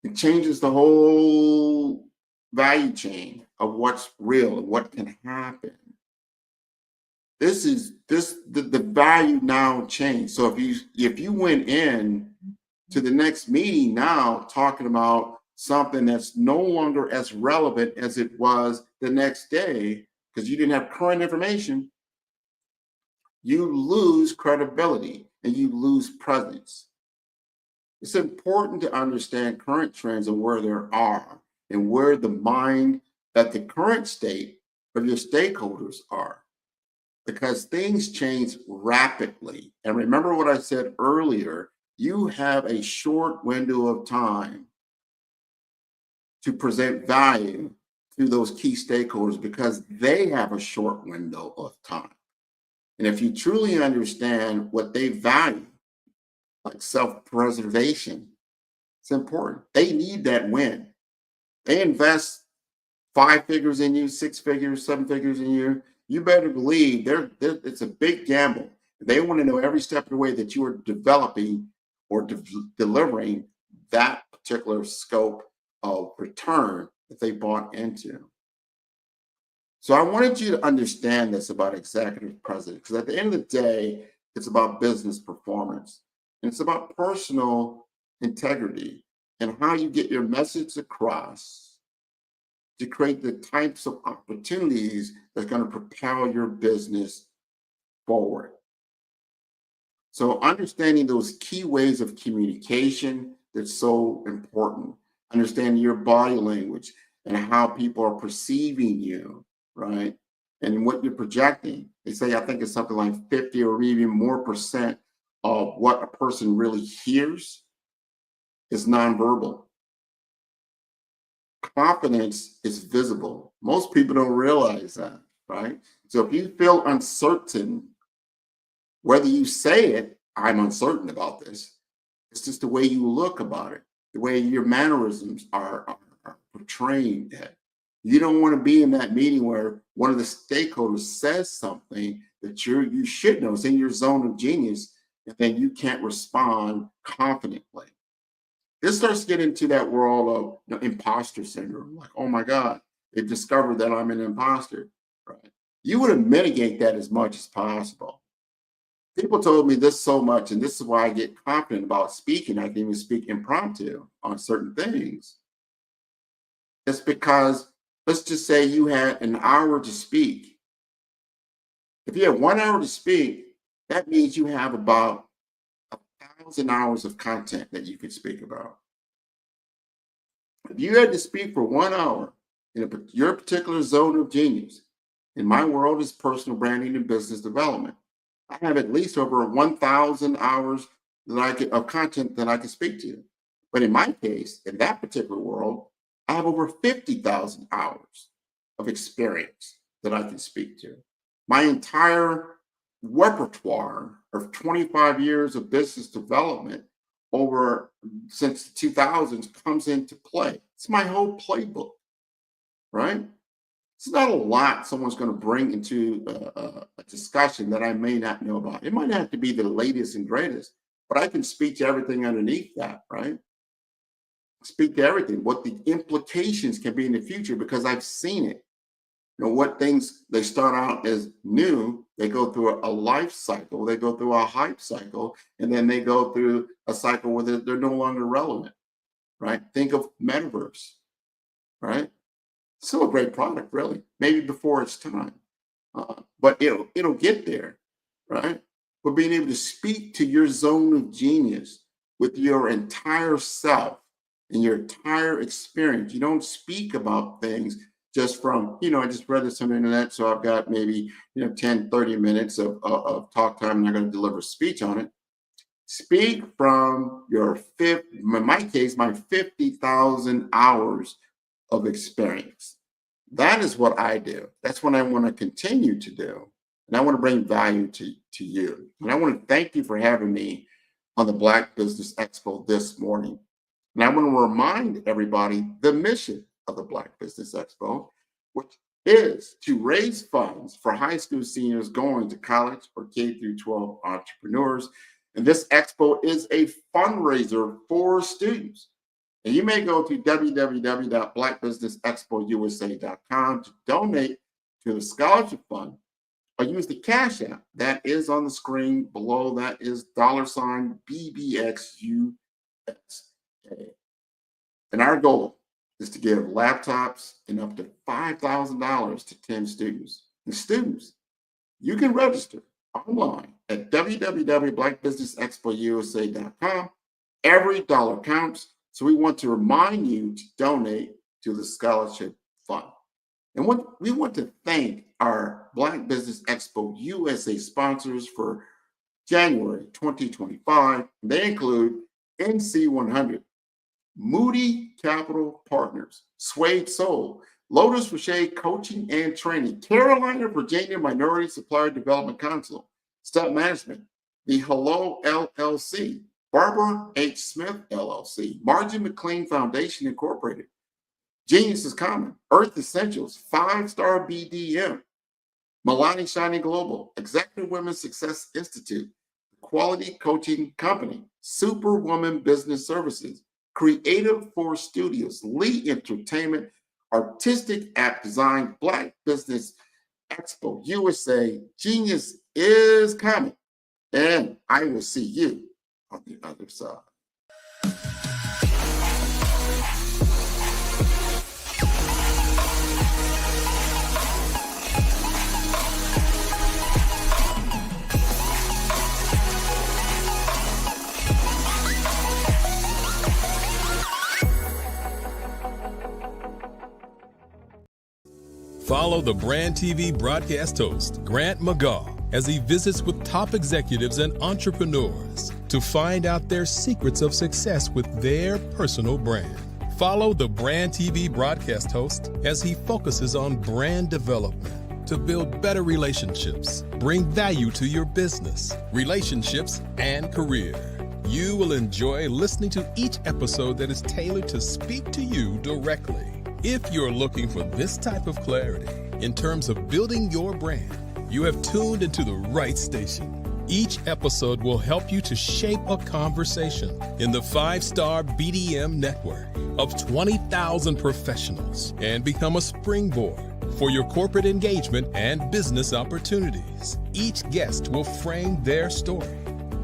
It changes the whole value chain of what's real and what can happen. The value now changed. So if you went in to the next meeting now talking about something that's no longer as relevant as it was the next day because you didn't have current information, you lose credibility and you lose presence. It's important to understand current trends and where there are and where the mind at the current state of your stakeholders are. because things change rapidly. And remember what I said earlier, you have a short window of time to present value to those key stakeholders because they have a short window of time. And if you truly understand what they value, like self-preservation, it's important. They need that win. They invest 5 figures in you, 6 figures, 7 figures in you. You better believe it's a big gamble. They want to know every step of the way that you are developing or delivering that particular scope of return that they bought into. So I wanted you to understand this about executive president, because at the end of the day, it's about business performance. And it's about personal integrity and how you get your message across to create the types of opportunities that's going to propel your business forward. So understanding those key ways of communication that's so important. Understanding your body language and how people are perceiving you, right? And what you're projecting. They say, I think it's something like 50 or even more % of what a person really hears is nonverbal. Confidence is visible. Most people don't realize that, right? So if you feel uncertain, whether you say it, I'm uncertain about this, it's just the way you look about it, the way your mannerisms are portraying it. You don't want to be in that meeting where one of the stakeholders says something that you should know, it's in your zone of genius, and then you can't respond confidently. This starts to get into that world of imposter syndrome. Like, oh my God, they've discovered that I'm an imposter, right? You want to mitigate that as much as possible. People told me this so much, and this is why I get confident about speaking. I can even speak impromptu on certain things. It's because, let's just say you had an hour to speak. If you have 1 hour to speak, that means you have about 1,000 hours of content that you can speak about. If you had to speak for 1 hour in your particular zone of genius, in my world is personal branding and business development, I have at least over 1,000 hours of content that I can speak to. But in my case, in that particular world, I have over 50,000 hours of experience that I can speak to. My entire repertoire of 25 years of business development since the 2000s comes into play. It's my whole playbook, right? It's not a lot someone's going to bring into a discussion that I may not know about. It might not have to be the latest and greatest, but I can speak to everything underneath that, right? Speak to everything, what the implications can be in the future, because I've seen it. You know, what things they start out as new, they go through a life cycle, they go through a hype cycle, and then they go through a cycle where they're no longer relevant, right? Think of metaverse, right? Still a great product, really. Maybe before its time, but it'll get there, right? But being able to speak to your zone of genius with your entire self and your entire experience. You don't speak about things just from, I just read this on the internet, so I've got maybe 10, 30 minutes of talk time, and I'm going to deliver a speech on it. Speak from in my case, my 50,000 hours of experience. That is what I do. That's what I want to continue to do. And I want to bring value to you. And I want to thank you for having me on the Black Business Expo this morning. And I want to remind everybody the mission of the Black Business Expo, which is to raise funds for high school seniors going to college or K through 12 entrepreneurs. And this expo is a fundraiser for students. And you may go to www.blackbusinessexpousa.com to donate to the scholarship fund, or use the Cash App that is on the screen below. That is $BBXUSA. And our goal is to give laptops and up to $5,000 to 10 students. And students, you can register online at www.blackbusinessexpousa.com. Every dollar counts. So we want to remind you to donate to the scholarship fund. And we want to thank our Black Business Expo USA sponsors for January 2025. They include NC100, Moody Capital Partners, Suede Soul, Lotus Rocher Coaching and Training, Carolina, Virginia Minority Supplier Development Council, Step Management, The Hello LLC, Barbara H. Smith LLC, Margie McLean Foundation Incorporated, Genius is Common, Earth Essentials, 5-Star BDM, Milani Shining Global, Executive Women's Success Institute, Quality Coaching Company, Superwoman Business Services, Creative Force Studios, Lee Entertainment, Artistic App Design, Black Business Expo USA, Genius is Coming, and I will see you on the other side. Follow the Brand TV broadcast host, Grant McGaw, as he visits with top executives and entrepreneurs to find out their secrets of success with their personal brand. Follow the Brand TV broadcast host as he focuses on brand development to build better relationships, bring value to your business, relationships, and career. You will enjoy listening to each episode that is tailored to speak to you directly. If you're looking for this type of clarity in terms of building your brand, you have tuned into the right station. Each episode will help you to shape a conversation in the 5-Star BDM network of 20,000 professionals and become a springboard for your corporate engagement and business opportunities. Each guest will frame their story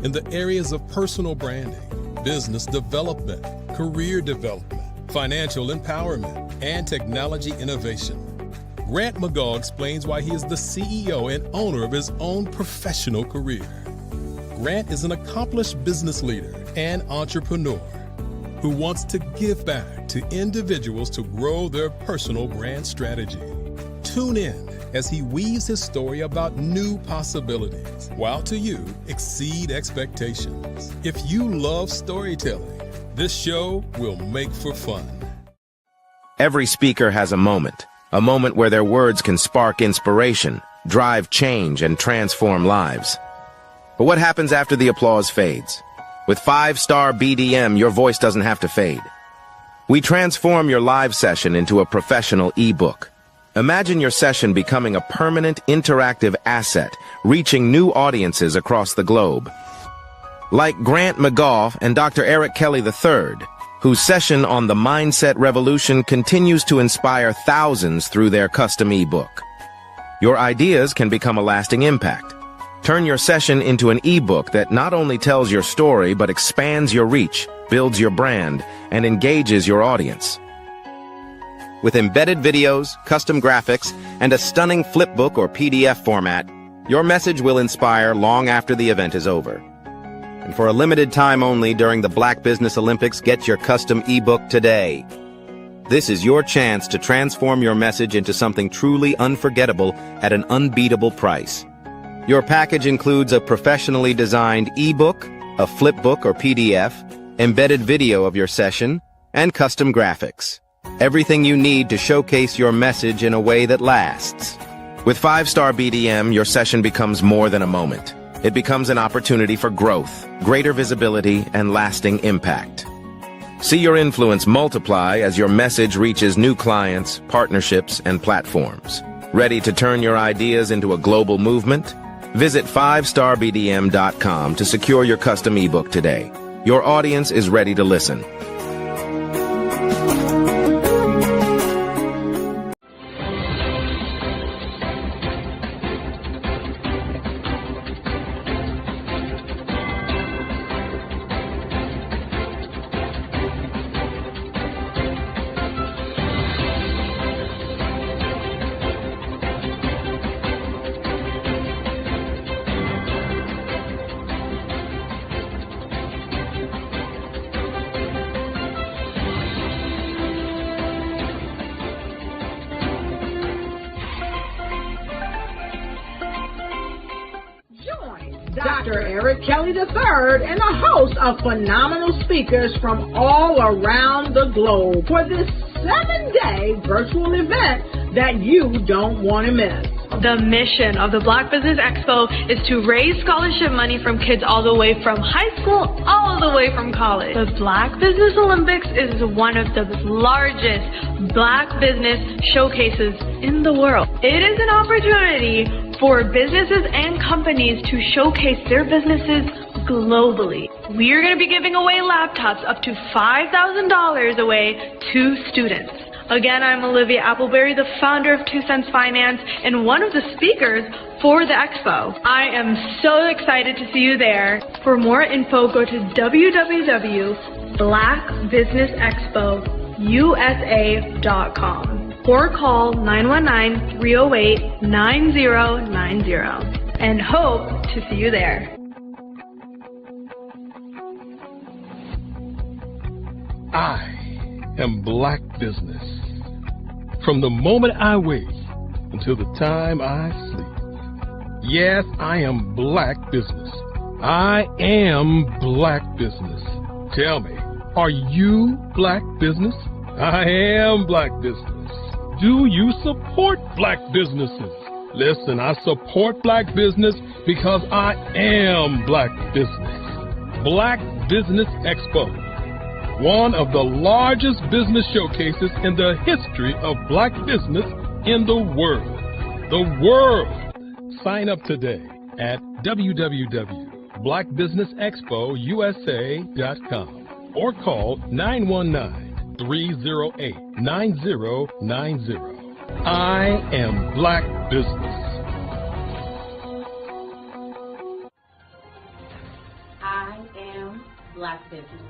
in the areas of personal branding, business development, career development, financial empowerment, and technology innovation. Grant McGaw explains why he is the CEO and owner of his own professional career. Grant is an accomplished business leader and entrepreneur who wants to give back to individuals to grow their personal brand strategy. Tune in as he weaves his story about new possibilities, while to you exceed expectations. If you love storytelling, this show will make for fun. Every speaker has a moment where their words can spark inspiration, drive change, and transform lives. But what happens after the applause fades? With 5-Star BDM, your voice doesn't have to fade. We transform your live session into a professional ebook. Imagine your session becoming a permanent, interactive asset, reaching new audiences across the globe. Like Grant McGaw and Dr. Eric Kelly III, whose session on the Mindset Revolution continues to inspire thousands through their custom ebook. Your ideas can become a lasting impact. Turn your session into an ebook that not only tells your story, but expands your reach, builds your brand, and engages your audience. With embedded videos, custom graphics, and a stunning flipbook or PDF format, your message will inspire long after the event is over. And for a limited time only during the Black Business Olympics, get your custom ebook today. This is your chance to transform your message into something truly unforgettable at an unbeatable price. Your package includes a professionally designed ebook, a flipbook or PDF, embedded video of your session, and custom graphics. Everything you need to showcase your message in a way that lasts. With 5-Star BDM, your session becomes more than a moment. It becomes an opportunity for growth, greater visibility, and lasting impact. See your influence multiply as your message reaches new clients, partnerships, and platforms. Ready to turn your ideas into a global movement? Visit 5starbdm.com to secure your custom ebook today. Your audience is ready to listen. Dr. Eric Kelly III and a host of phenomenal speakers from all around the globe for this 7-day virtual event that you don't want to miss. The mission of the Black Business Expo is to raise scholarship money from kids all the way from high school, all the way from college. The Black Business Olympics is one of the largest Black business showcases in the world. It is an opportunity for businesses and companies to showcase their businesses globally. We are going to be giving away laptops up to $5,000 away to students. Again, I'm Olivia Appleberry, the founder of 2 Cents Finance and one of the speakers for the expo. I am so excited to see you there. For more info, go to www.blackbusinessexpousa.com or call 919-308-9090 and hope to see you there. I am Black Business. From the moment I wake until the time I sleep. Yes, I am Black Business. I am Black Business. Tell me, are you Black Business? I am Black Business. Do you support Black businesses? Listen, I support Black business because I am Black Business. Black Business Expo, one of the largest business showcases in the history of Black business in the world. The world! Sign up today at www.blackbusinessexpousa.com or call 919-308-9090. I am Black Business. I am Black Business.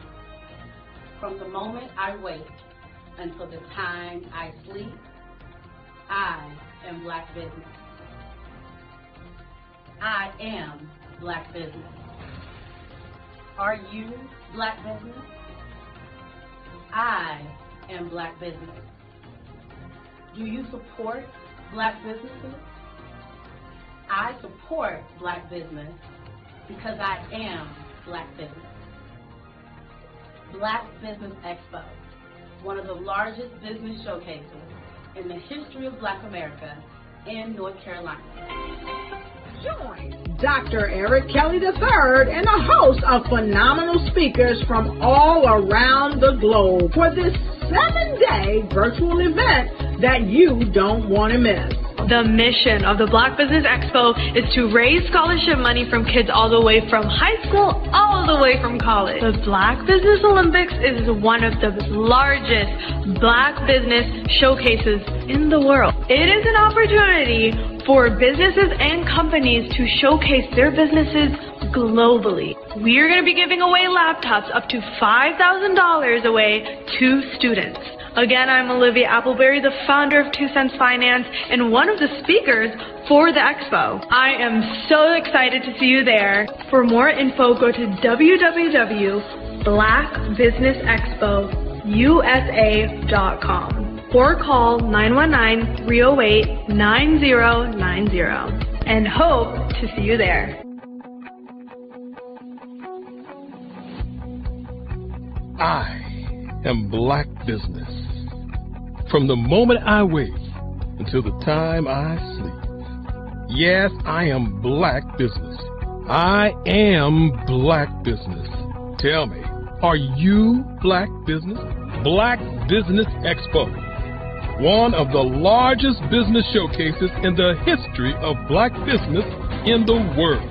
From the moment I wake until the time I sleep, I am Black Business. I am Black Business. Are you Black Business? I am Black Business. Do you support Black businesses? I support Black business because I am Black Business. Black Business Expo, one of the largest business showcases in the history of Black America in North Carolina. Join Dr. Eric Kelly III and a host of phenomenal speakers from all around the globe for this 7-day virtual event that you don't want to miss. The mission of the Black Business Expo is to raise scholarship money from kids all the way from high school, all the way from college. The Black Business Olympics is one of the largest Black business showcases in the world. It is an opportunity for businesses and companies to showcase their businesses globally. We are going to be giving away laptops up to $5,000 away to students. Again, I'm Olivia Appleberry, the founder of 2 Cents Finance and one of the speakers for the expo. I am so excited to see you there. For more info, go to www.blackbusinessexpousa.com or call 919-308-9090 and hope to see you there. I am Black Business. From the moment I wake until the time I sleep. Yes, I am Black Business. I am Black Business. Tell me, are you Black Business? Black Business Expo, one of the largest business showcases in the history of Black business in the world.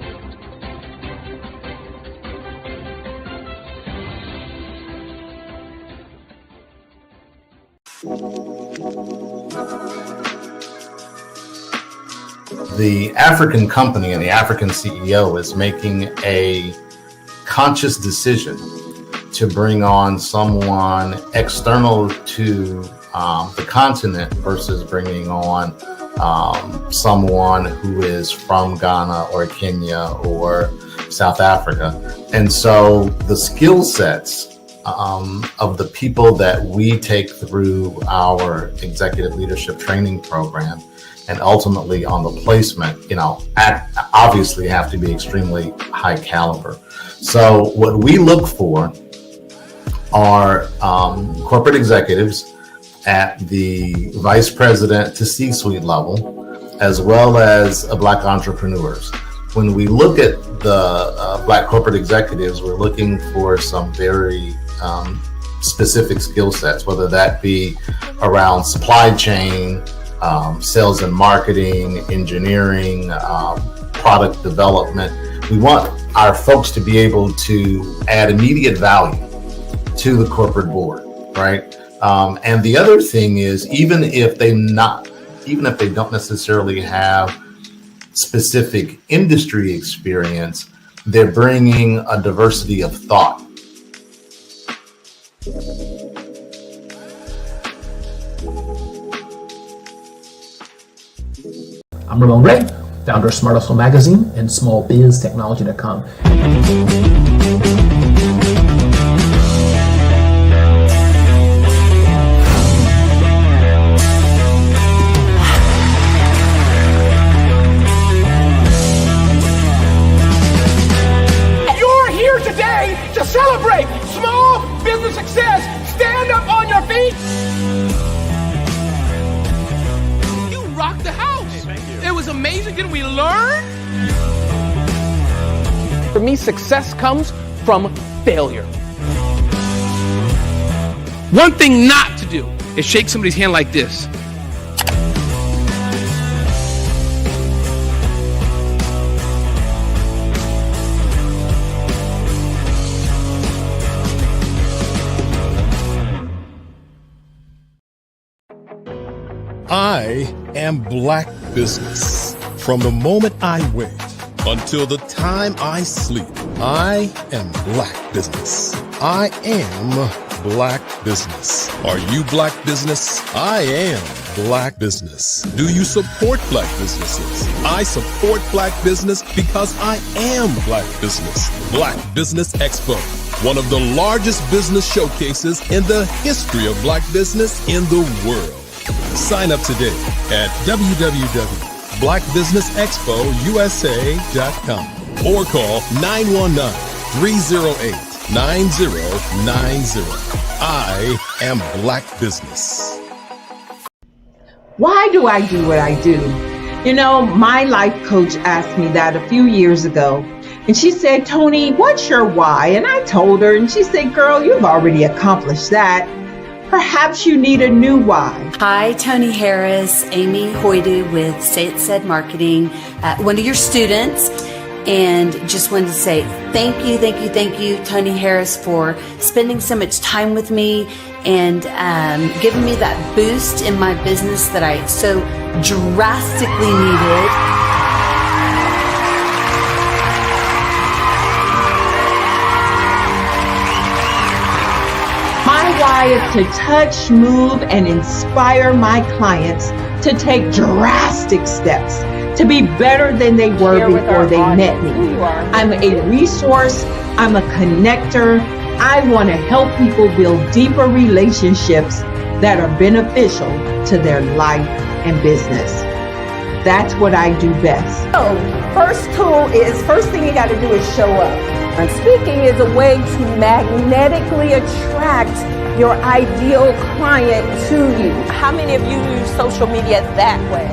The African company and the African CEO is making a conscious decision to bring on someone external to the continent versus bringing on someone who is from Ghana or Kenya or South Africa. And so the skill sets of the people that we take through our executive leadership training program and ultimately on the placement, obviously have to be extremely high caliber. So what we look for are corporate executives at the vice president to C-suite level, as well as Black entrepreneurs. When we look at the Black corporate executives, we're looking for some very specific skill sets, whether that be around supply chain, sales and marketing, engineering, product development. We want our folks to be able to add immediate value to the corporate board, right? And the other thing is, even if they don't necessarily have specific industry experience, they're bringing a diversity of thought. I'm Ramon Ray, founder of Smart Hustle Magazine and smallbiztechnology.com. You're here today to celebrate small business success. Stand up on your feet. You rocked the house. It was amazing. Didn't we learn? For me, success comes from failure. One thing not to do is shake somebody's hand like this. I am Black Business. From the moment I wake until the time I sleep, I am Black Business. I am Black Business. Are you Black Business? I am Black Business. Do you support Black businesses? I support Black business because I am Black Business. Black Business Expo, one of the largest business showcases in the history of Black business in the world. Sign up today at www.blackbusinessexpousa.com or call 919-308-9090. I am Black Business. Why do I do what I do? You know, my life coach asked me that a few years ago. And she said, Tony, what's your why? And I told her, and she said, girl, you've already accomplished that. Perhaps you need a new why. Hi, Tony Harris, Amy Hoydu with Say It Said Marketing, one of your students. And just wanted to say thank you, Tony Harris, for spending so much time with me and giving me that boost in my business that I so drastically needed. My why is to touch, move, and inspire my clients to take drastic steps to be better than they were before they met me. I'm a resource. I'm a connector. I want to help people build deeper relationships that are beneficial to their life and business. That's what I do best. So, first thing you got to do is show up. And speaking is a way to magnetically attract your ideal client to you. How many of you use social media that way?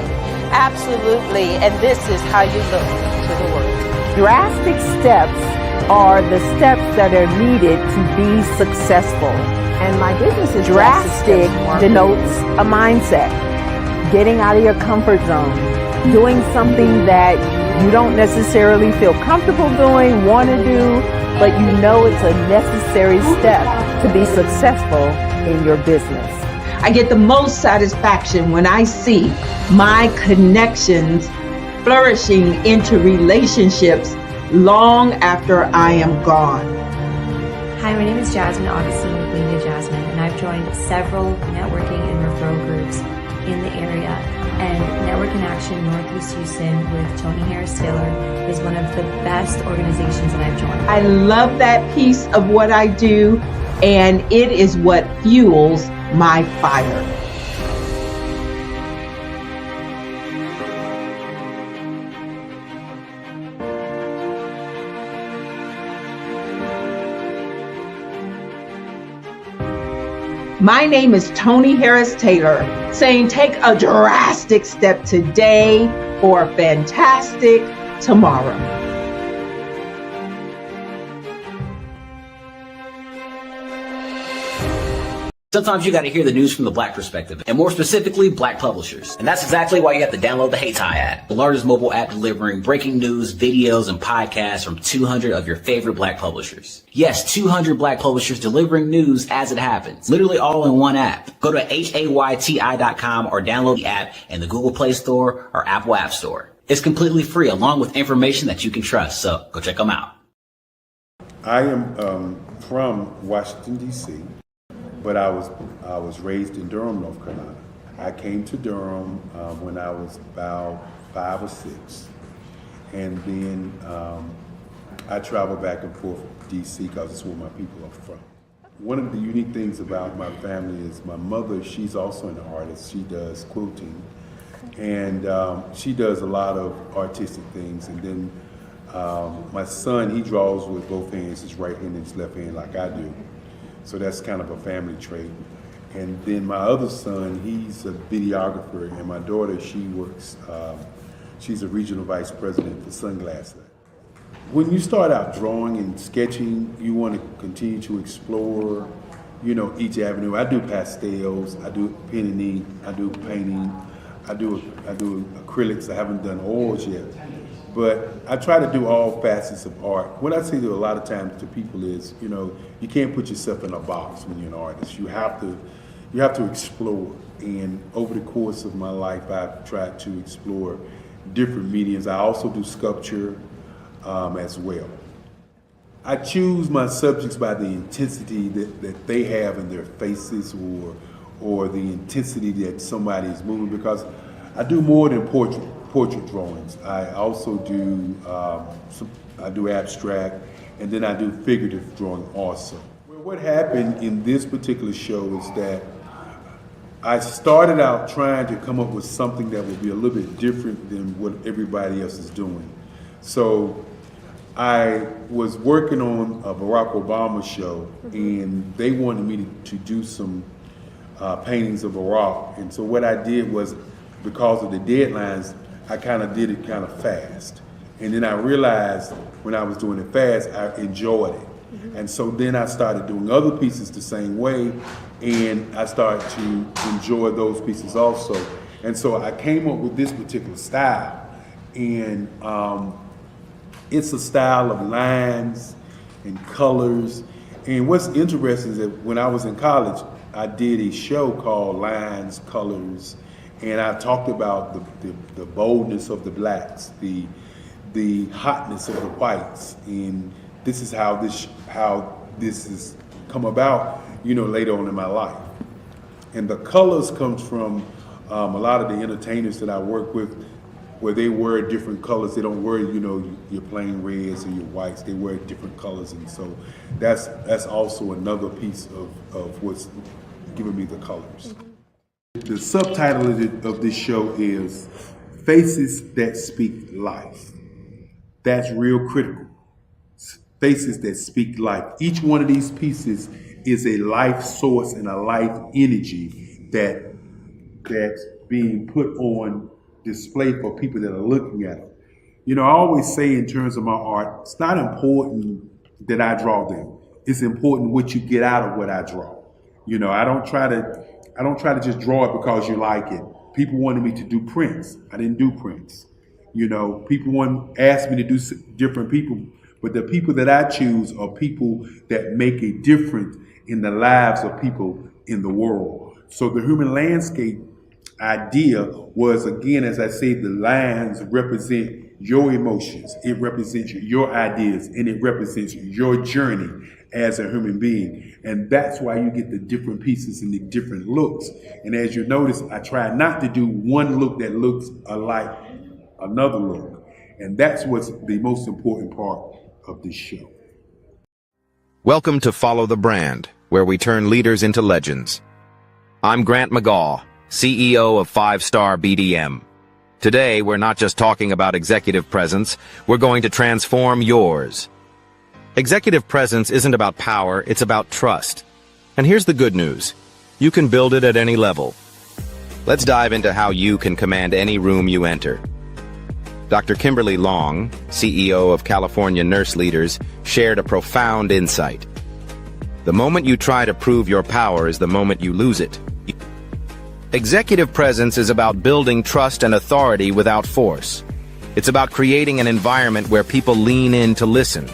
Absolutely, and this is how you look to the world. Drastic steps are the steps that are needed to be successful. And my business is drastic denotes a mindset. Getting out of your comfort zone. Doing something that you don't necessarily feel comfortable doing, want to do, but you know it's a necessary step to be successful in your business. I get the most satisfaction when I see my connections flourishing into relationships long after I am gone. Hi, my name is Jasmine Augustine with Lena Jasmine, and I've joined several networking and referral groups in the area. And Network in Action Northeast Houston with Tony Harris Taylor is one of the best organizations that I've joined. I love that piece of what I do, and it is what fuels my fire. My name is Tony Harris Taylor, saying take a drastic step today for a fantastic tomorrow. Sometimes you got to hear the news from the Black perspective, and more specifically, Black publishers. And that's exactly why you have to download the Hey Tie app, the largest mobile app delivering breaking news, videos, and podcasts from 200 of your favorite Black publishers. Yes, 200 Black publishers delivering news as it happens, literally all in one app. Go to HAYTI.com or download the app in the Google Play Store or Apple App Store. It's completely free, along with information that you can trust, so go check them out. I am from Washington, D.C., but I was raised in Durham, North Carolina. I came to Durham when I was about 5 or 6, and then I traveled back and forth to D.C. because it's where my people are from. One of the unique things about my family is my mother, she's also an artist. She does quilting, and she does a lot of artistic things. And then my son, he draws with both hands, his right hand and his left hand like I do. So that's kind of a family trait. And then my other son, he's a videographer, and my daughter, she works, she's a regional vice president for Sunglass Lab. When you start out drawing and sketching, you want to continue to explore, each avenue. I do pastels, I do pen and ink, I do painting, I do acrylics. I haven't done oils yet. But I try to do all facets of art. What I say to a lot of times to people is, you can't put yourself in a box when you're an artist. You have to explore. And over the course of my life, I've tried to explore different mediums. I also do sculpture as well. I choose my subjects by the intensity that they have in their faces, or the intensity that somebody is moving, because I do more than portrait drawings. I also do I do abstract, and then I do figurative drawing also. Well, what happened in this particular show is that I started out trying to come up with something that would be a little bit different than what everybody else is doing. So I was working on a Barack Obama show, and they wanted me to do some paintings of Barack. And so what I did was, because of the deadlines, I kind of did it kind of fast. And then I realized when I was doing it fast, I enjoyed it. And so then I started doing other pieces the same way, and I started to enjoy those pieces also. And so I came up with this particular style, and it's a style of lines and colors. And what's interesting is that when I was in college, I did a show called Lines, Colors, and I talked about the boldness of the blacks, the hotness of the whites, and this is how this has come about, later on in my life. And the colors comes from a lot of the entertainers that I work with, where they wear different colors. They don't wear, your plain reds or your whites. They wear different colors, and so that's also another piece of what's giving me the colors. The subtitle of this show is Faces That Speak Life. That's real critical. Faces that speak life. Each one of these pieces is a life source and a life energy that's being put on display for people that are looking at it. I always say in terms of my art, it's not important that I draw them. It's important what you get out of what I draw. I don't try to just draw it because you like it. People wanted me to do prints. I didn't do prints. People asked me to do different people, but the people that I choose are people that make a difference in the lives of people in the world. So the human landscape idea was, again, as I say, the lines represent your emotions, it represents your ideas, and it represents your journey as a human being. And that's why you get the different pieces and the different looks. And as you notice, I try not to do one look that looks alike another look. And that's what's the most important part of this show. Welcome to Follow the Brand, where we turn leaders into legends. I'm Grant McGaw, CEO of 5-Star BDM. Today, we're not just talking about executive presence, we're going to transform yours. Executive presence isn't about power, it's about trust. And here's the good news. You can build it at any level. Let's dive into how you can command any room you enter. Dr. Kimberly Long, CEO of California Nurse Leaders, shared a profound insight. The moment you try to prove your power is the moment you lose it. Executive presence is about building trust and authority without force. It's about creating an environment where people lean in to listen.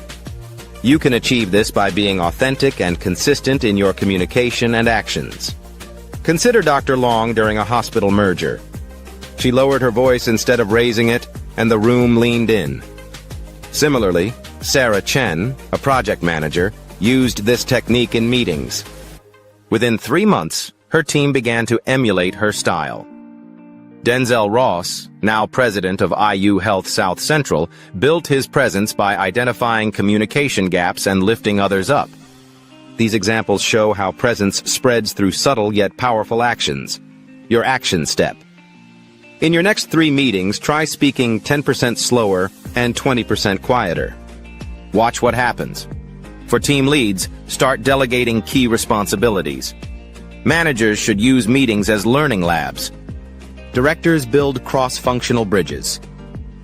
You can achieve this by being authentic and consistent in your communication and actions. Consider Dr. Long during a hospital merger. She lowered her voice instead of raising it, and the room leaned in. Similarly, Sarah Chen, a project manager, used this technique in meetings. Within 3 months, her team began to emulate her style. Denzel Ross, now president of IU Health South Central, built his presence by identifying communication gaps and lifting others up. These examples show how presence spreads through subtle yet powerful actions. Your action step. In your next 3 meetings, try speaking 10% slower and 20% quieter. Watch what happens. For team leads, start delegating key responsibilities. Managers should use meetings as learning labs. Directors build cross-functional bridges.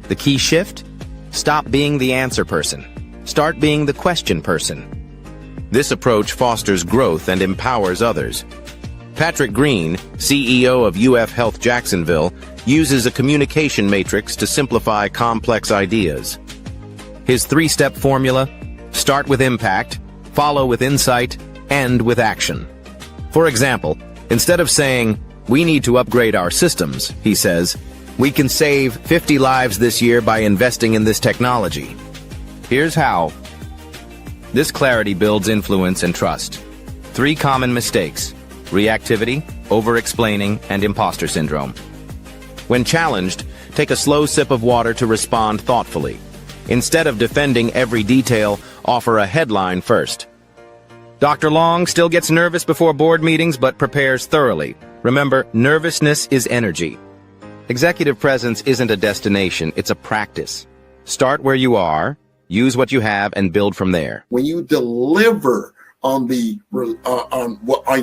The key shift? Stop being the answer person. Start being the question person. This approach fosters growth and empowers others. Patrick Green, CEO of UF Health Jacksonville, uses a communication matrix to simplify complex ideas. His 3-step formula: start with impact, follow with insight, end with action. For example, instead of saying, "We need to upgrade our systems," he says, "We can save 50 lives this year by investing in this technology. Here's how." This clarity builds influence and trust. 3 common mistakes: reactivity, over-explaining, and imposter syndrome. When challenged, take a slow sip of water to respond thoughtfully. Instead of defending every detail, offer a headline first. Dr. Long still gets nervous before board meetings but prepares thoroughly. Remember, nervousness is energy. Executive presence isn't a destination, it's a practice. Start where you are, use what you have, and build from there. When you deliver on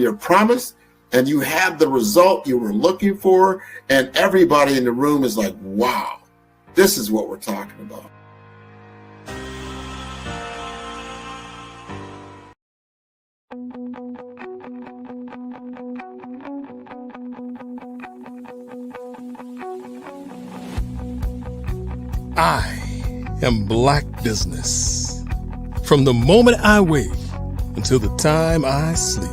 your promise and you have the result you were looking for, and everybody in the room is like, wow, this is what we're talking about. I am Black Business. From the moment I wake until the time I sleep.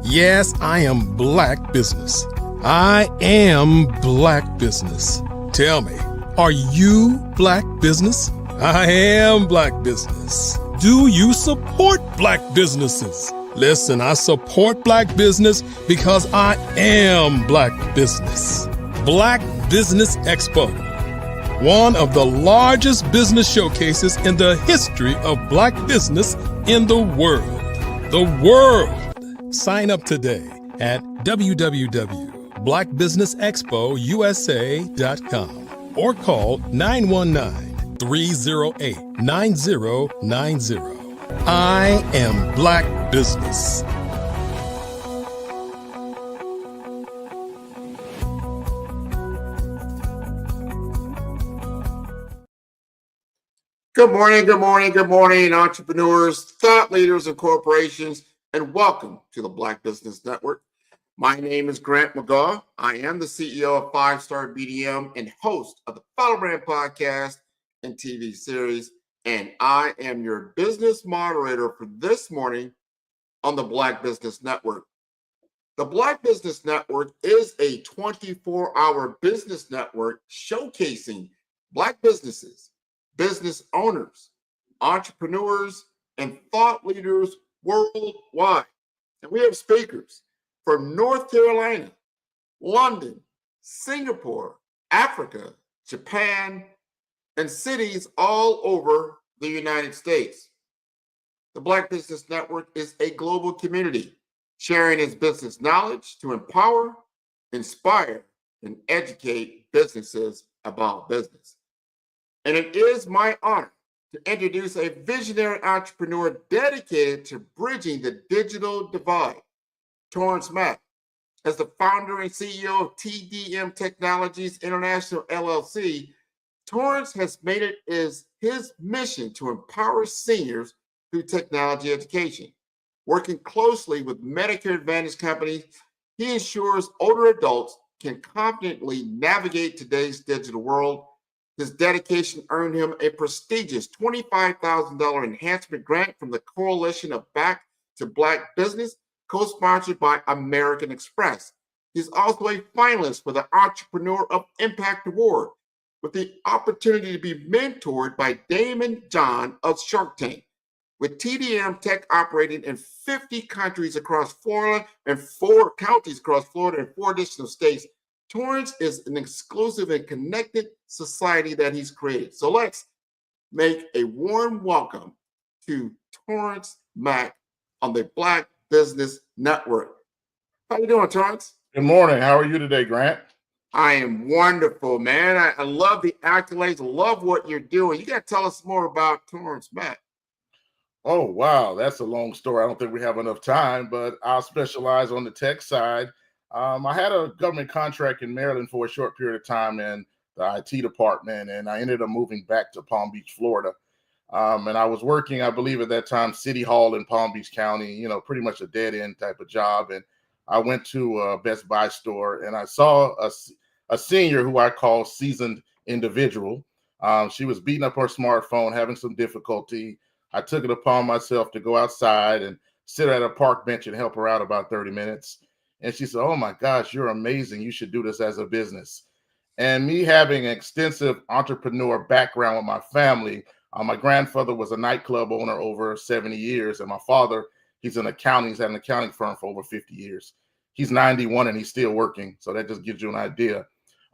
Yes, I am Black Business. I am Black Business. Tell me, are you Black Business? I am Black Business. Do you support Black businesses? Listen, I support Black business because I am Black Business. Black Business Expo, one of the largest business showcases in the history of Black business in the world. The world! Sign up today at www.blackbusinessexpousa.com or call 919-308-9090. I am Black Business. Good morning, good morning, good morning, entrepreneurs, thought leaders, and corporations, and welcome to the Black Business Network. My name is Grant McGaugh. I am the CEO of 5-Star BDM and host of the Follow Brand podcast and TV series, and I am your business moderator for this morning on the Black Business Network. The Black Business Network is a 24-hour business network showcasing Black businesses, business owners, entrepreneurs, and thought leaders worldwide. And we have speakers from North Carolina, London, Singapore, Africa, Japan, and cities all over the United States. The Black Business Network is a global community sharing its business knowledge to empower, inspire, and educate businesses about business. And it is my honor to introduce a visionary entrepreneur dedicated to bridging the digital divide. Torrance Mack. As the founder and CEO of TDM Technologies International LLC, Torrance has made it his mission to empower seniors through technology education. Working closely with Medicare Advantage companies, he ensures older adults can confidently navigate today's digital world. His dedication earned him a prestigious $25,000 enhancement grant from the Coalition of Back to Black Business, co-sponsored by American Express. He's also a finalist for the Entrepreneur of Impact Award, with the opportunity to be mentored by Damon John of Shark Tank. With TDM Tech operating in 50 countries across Florida and 4 counties across Florida and 4 additional states, Torrance is an exclusive and connected society that he's created. So let's make a warm welcome to Torrance Mack on the Black Business Network. How you doing, Torrance? Good morning. How are you today, Grant? I am wonderful, man. I love the accolades. I love what you're doing. You got to tell us more about Torrance Mack. Oh, wow. That's a long story. I don't think we have enough time, but I'll specialize on the tech side. I had a government contract in Maryland for a short period of time in the IT department, and I ended up moving back to Palm Beach, Florida. And I was working, I believe at that time, City Hall in Palm Beach County, pretty much a dead end type of job. And I went to a Best Buy store and I saw a senior who I call seasoned individual. She was beating up her smartphone, having some difficulty. I took it upon myself to go outside and sit at a park bench and help her out about 30 minutes. And she said, "Oh my gosh, you're amazing. You should do this as a business." And me having an extensive entrepreneur background with my family, my grandfather was a nightclub owner over 70 years. And my father, he's an accounting, he's had an accounting firm for over 50 years. He's 91 and he's still working. So that just gives you an idea.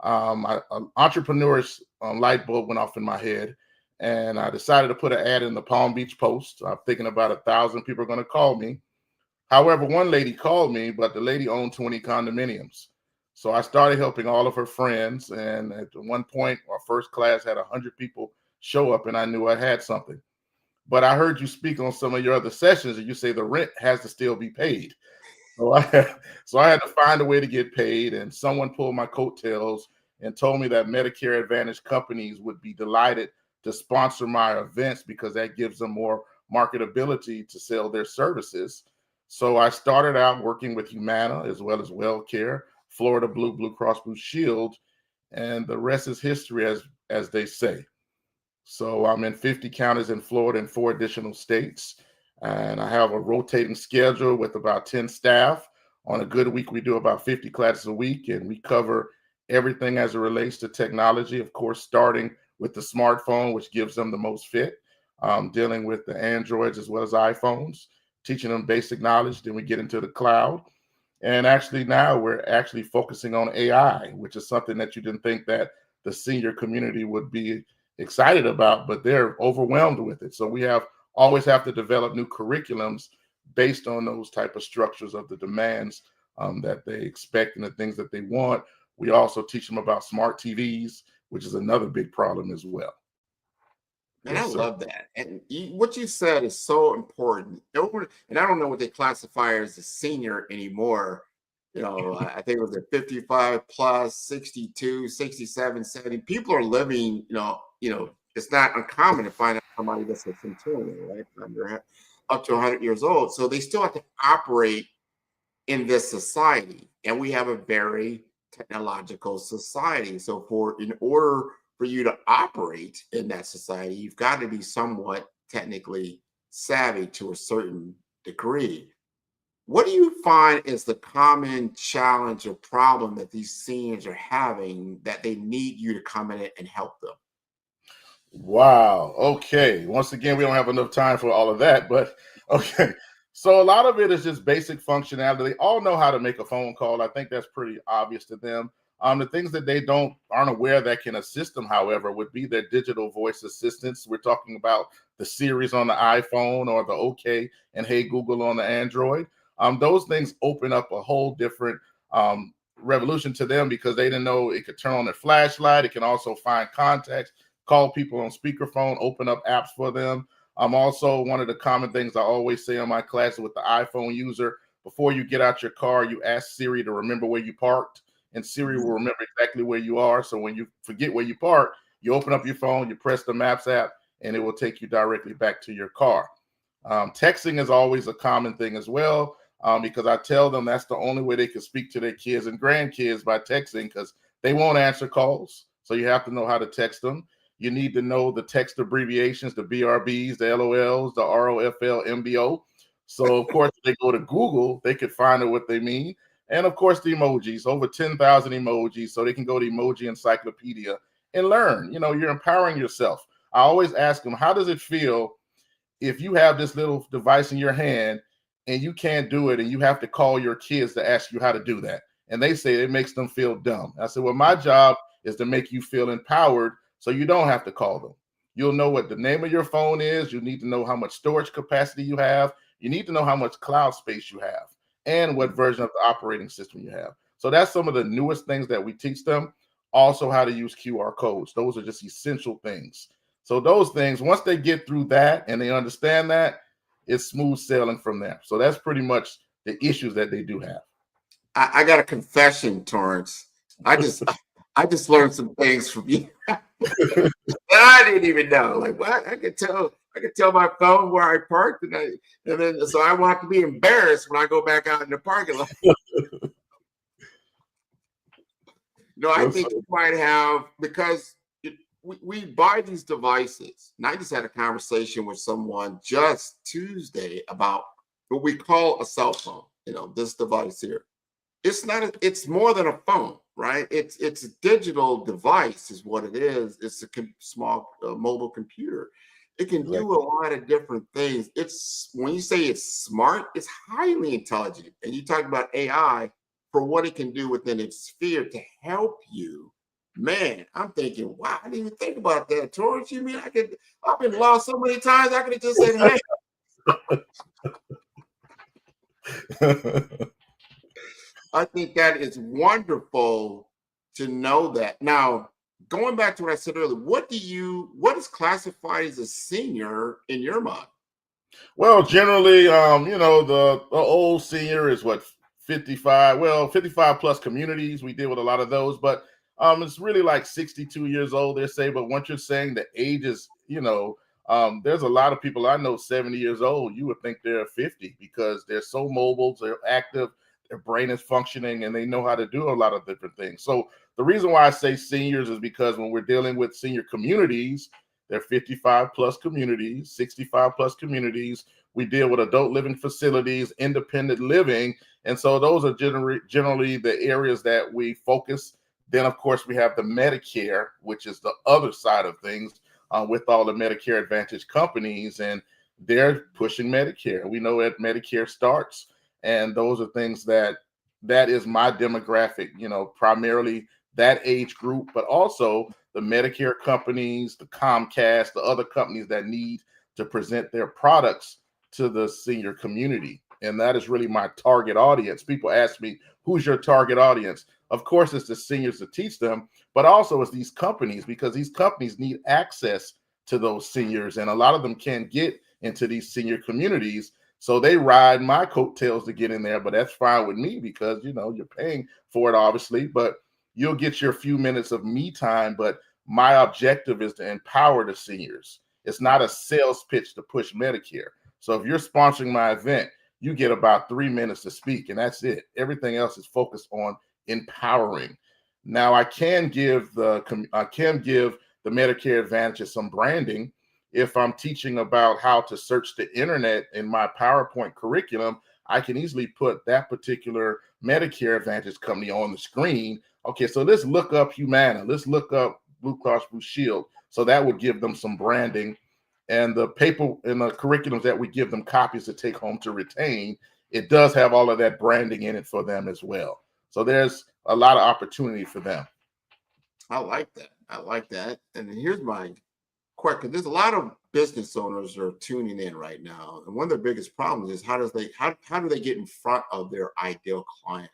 An entrepreneur's light bulb went off in my head. And I decided to put an ad in the Palm Beach Post. I'm thinking about 1,000 people are going to call me. However, one lady called me, but the lady owned 20 condominiums. So I started helping all of her friends. And at one point, our first class had 100 people show up, and I knew I had something. But I heard you speak on some of your other sessions, and you say the rent has to still be paid. So I had to find a way to get paid. And someone pulled my coattails and told me that Medicare Advantage companies would be delighted to sponsor my events because that gives them more marketability to sell their services. So I started out working with Humana as well as WellCare, Florida Blue Cross Blue Shield, and the rest is history, as they say. So I'm in 50 counties in Florida and 4 additional states, and I have a rotating schedule with about 10 staff. On a good week, we do about 50 classes a week, and we cover everything as it relates to technology, of course, starting with the smartphone, which gives them the most fit, dealing with the Androids as well as iPhones, teaching them basic knowledge. Then we get into the cloud. And actually now we're actually focusing on AI, which is something that you didn't think that the senior community would be excited about, but they're overwhelmed with it. So we always have to develop new curriculums based on those type of structures of the demands that they expect and the things that they want. We also teach them about smart TVs, which is another big problem as well. And yes, I love that. And what you said is so important. And I don't know what they classify as a senior anymore. I think it was at 55 plus, 62, 67, 70. People are living, it's not uncommon to find out somebody that's a centennial, right? Under up to 100 years old. So they still have to operate in this society. And we have a very technological society. So in order for you to operate in that society, you've got to be somewhat technically savvy to a certain degree. What do you find is the common challenge or problem that these seniors are having that they need you to come in and help them? Wow. Okay. Once again, we don't have enough time for all of that, but okay. So a lot of it is just basic functionality. They all know how to make a phone call. I think that's pretty obvious to them. The things that they aren't aware that can assist them, however, would be their digital voice assistants. We're talking about the Siri's on the iPhone or the OK and Hey Google on the Android. Those things open up a whole different revolution to them because they didn't know it could turn on their flashlight. It can also find contacts, call people on speakerphone, open up apps for them. Also, one of the common things I always say in my classes with the iPhone user, before you get out your car, you ask Siri to remember where you parked, and Siri will remember exactly where you are. So when you forget where you park, you open up your phone, you press the Maps app, and it will take you directly back to your car. Texting is always a common thing as well, because I tell them that's the only way they can speak to their kids and grandkids, by texting, because they won't answer calls. So you have to know how to text them. You need to know the text abbreviations, the BRBs, the LOLs, the ROFL, MBO. So, of course, if they go to Google, they could find out what they mean. And, of course, the emojis, over 10,000 emojis. So they can go to Emoji Encyclopedia and learn. You know, you're empowering yourself. I always ask them, how does it feel if you have this little device in your hand and you can't do it and you have to call your kids to ask you how to do that? And they say it makes them feel dumb. I said, well, my job is to make you feel empowered so you don't have to call them. You'll know what the name of your phone is. You need to know how much storage capacity you have. You need to know how much cloud space you have and what version of the operating system you have. So that's some of the newest things that we teach them. Also, how to use QR codes. Those are just essential things. So those things, once they get through that and they understand that, it's smooth sailing from there. So that's pretty much the issues that they do have. I got a confession, Torrance. I just learned some things from you that I didn't even know. Like, what? I could tell my phone where I parked, and then so I won't have to be embarrassed when I go back out in the parking lot. No, I think you might have, because we buy these devices. And I just had a conversation with someone just Tuesday about what we call a cell phone. You know, this device here. It's more than a phone, right? It's a digital device is what it is. It's a small mobile computer. It can do a lot of different things. It's, when you say it's smart, it's highly intelligent. And you talk about AI for what it can do within its sphere to help you. Man, I'm thinking, wow, I didn't even think about that. Torrance, you mean I've been lost so many times, I could have just said, hey. I think that is wonderful to know that. Now, going back to what I said earlier, what is classified as a senior in your mind? Well, generally, the old senior is what, 55. Well, 55 plus communities. We deal with a lot of those, but it's really like 62 years old, they say. But once you're saying the ages, there's a lot of people I know 70 years old. You would think they're 50 because they're so mobile, they're active, their brain is functioning, and they know how to do a lot of different things. So the reason why I say seniors is because when we're dealing with senior communities, they're 55 plus communities, 65 plus communities. We deal with adult living facilities, independent living. And so those are generally the areas that we focus. Then, of course, we have the Medicare, which is the other side of things, with all the Medicare Advantage companies, and they're pushing Medicare. We know that Medicare starts, and those are things that is my demographic, primarily that age group, but also the Medicare companies, the Comcast, the other companies that need to present their products to the senior community. And that is really my target audience. People ask me, who's your target audience? Of course, it's the seniors to teach them, but also it's these companies, because these companies need access to those seniors. And a lot of them can't get into these senior communities. So they ride my coattails to get in there, but that's fine with me because, you're paying for it, obviously, but you'll get your few minutes of me time. But my objective is to empower the seniors. It's not a sales pitch to push Medicare. So if you're sponsoring my event, you get about 3 minutes to speak, and that's it. Everything else is focused on empowering. Now, I can give the Medicare Advantage some branding. If I'm teaching about how to search the internet in my PowerPoint curriculum, I can easily put that particular Medicare Advantage company on the screen. Okay, so let's look up Humana. Let's look up Blue Cross Blue Shield. So that would give them some branding. And the paper and the curriculums that we give them copies to take home to retain, it does have all of that branding in it for them as well. So there's a lot of opportunity for them. I like that. And here's my question. There's a lot of business owners are tuning in right now. And one of their biggest problems is how do they get in front of their ideal client?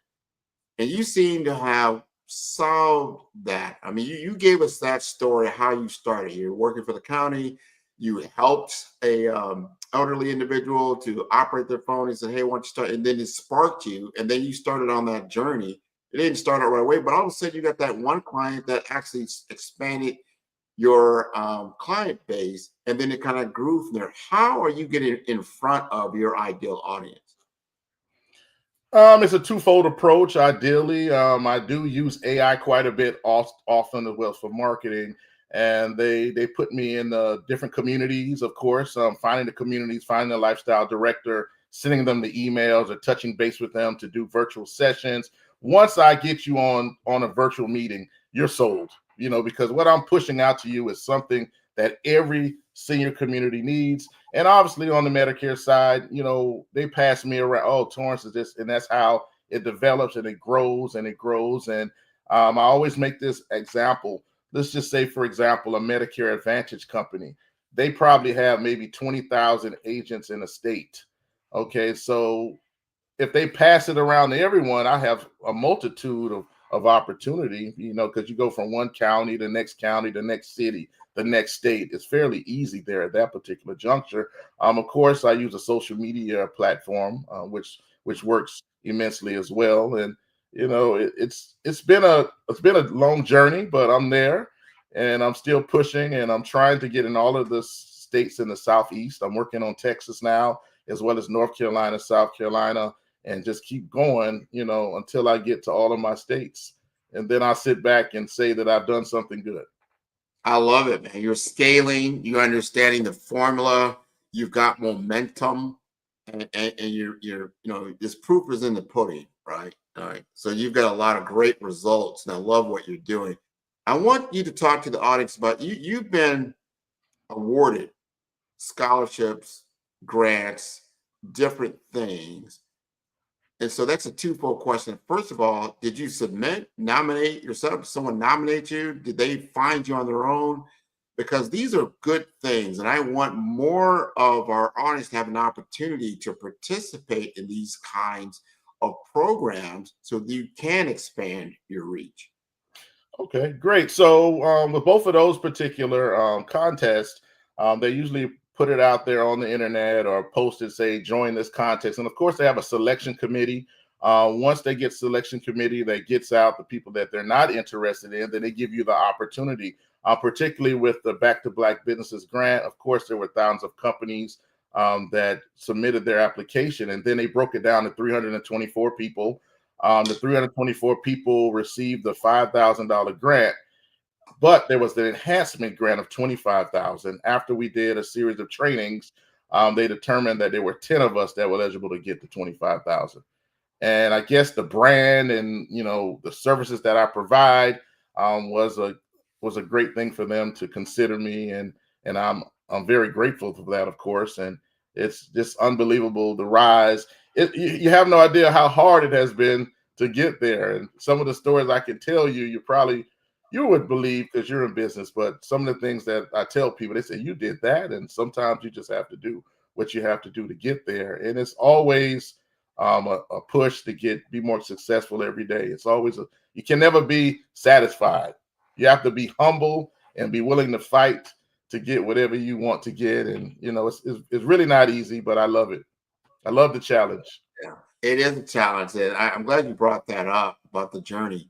And you seem to have solved that. I mean, you gave us that story, how you started. You're working for the county. you helped a elderly individual to operate their phone and said, hey, why don't you start? And then it sparked you, and then you started on that journey. It didn't start out right away, but all of a sudden you got that one client that actually expanded your client base, and then it kind of grew from there. How are you getting in front of your ideal audience? It's a twofold approach. Ideally, I do use AI quite a bit often as well for marketing, and they put me in different communities. Of course, finding the communities, finding a lifestyle director, sending them the emails, or touching base with them to do virtual sessions. Once I get you on a virtual meeting, you're sold. Because what I'm pushing out to you is something that every senior community needs. And obviously on the Medicare side, they pass me around, oh, Torrance is this, and that's how it develops and it grows and it grows. And I always make this example. Let's just say, for example, a Medicare Advantage company. They probably have maybe 20,000 agents in a state. Okay, so if they pass it around to everyone, I have a multitude of opportunity, because you go from one county, the next city, the next state. It's fairly easy there at that particular juncture. Of course, I use a social media platform, which works immensely as well. And it's been a long journey, but I'm there, and I'm still pushing, and I'm trying to get in all of the states in the Southeast. I'm working on Texas now, as well as North Carolina, South Carolina, and just keep going, until I get to all of my states. And then I sit back and say that I've done something good. I love it, man. You're scaling, you're understanding the formula, you've got momentum, and you're this proof is in the pudding, right? All right. So you've got a lot of great results, and I love what you're doing. I want you to talk to the audience about you've been awarded scholarships, grants, different things. And so that's a twofold question. First of all, did you nominate yourself? Did someone nominate you? Did they find you on their own? Because these are good things. And I want more of our audience to have an opportunity to participate in these kinds of programs so that you can expand your reach. Okay, great. So with both of those particular contests, they usually put it out there on the internet or post it, say, join this contest. And of course, they have a selection committee. Once they get selection committee that gets out the people that they're not interested in, then they give you the opportunity, particularly with the Back to Black Businesses grant. Of course, there were thousands of companies that submitted their application, and then they broke it down to 324 people. The 324 people received the $5,000 grant. But there was the enhancement grant of $25,000. After we did a series of trainings, they determined that there were 10 of us that were eligible to get the $25,000. And I guess the brand and the services that I provide was a great thing for them to consider me, and I'm very grateful for that, of course. And it's just unbelievable, the rise. You have no idea how hard it has been to get there. And some of the stories I can tell you, you would believe because you're in business, but some of the things that I tell people, they say, you did that. And sometimes you just have to do what you have to do to get there. And it's always a push to be more successful every day. It's always you can never be satisfied. You have to be humble and be willing to fight to get whatever you want to get. And, it's really not easy, but I love it. I love the challenge. Yeah, it is a challenge. And I'm glad you brought that up about the journey.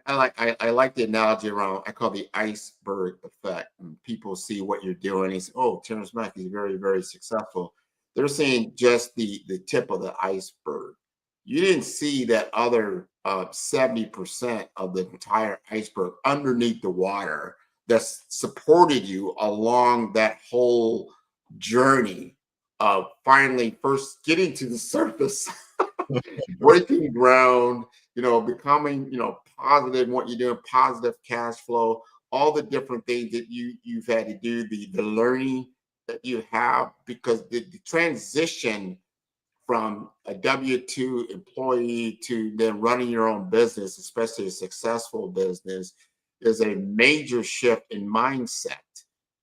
I like the analogy around, I call the iceberg effect. When people see what you're doing, they say, oh, Terrence Mack is very, very successful. They're seeing just the tip of the iceberg. You didn't see that other 70% of the entire iceberg underneath the water that supported you along that whole journey of finally first getting to the surface, breaking ground, becoming, positive in what you're doing, positive cash flow, all the different things that you've had to do, the learning that you have, because the transition from a W-2 employee to then running your own business, especially a successful business, is a major shift in mindset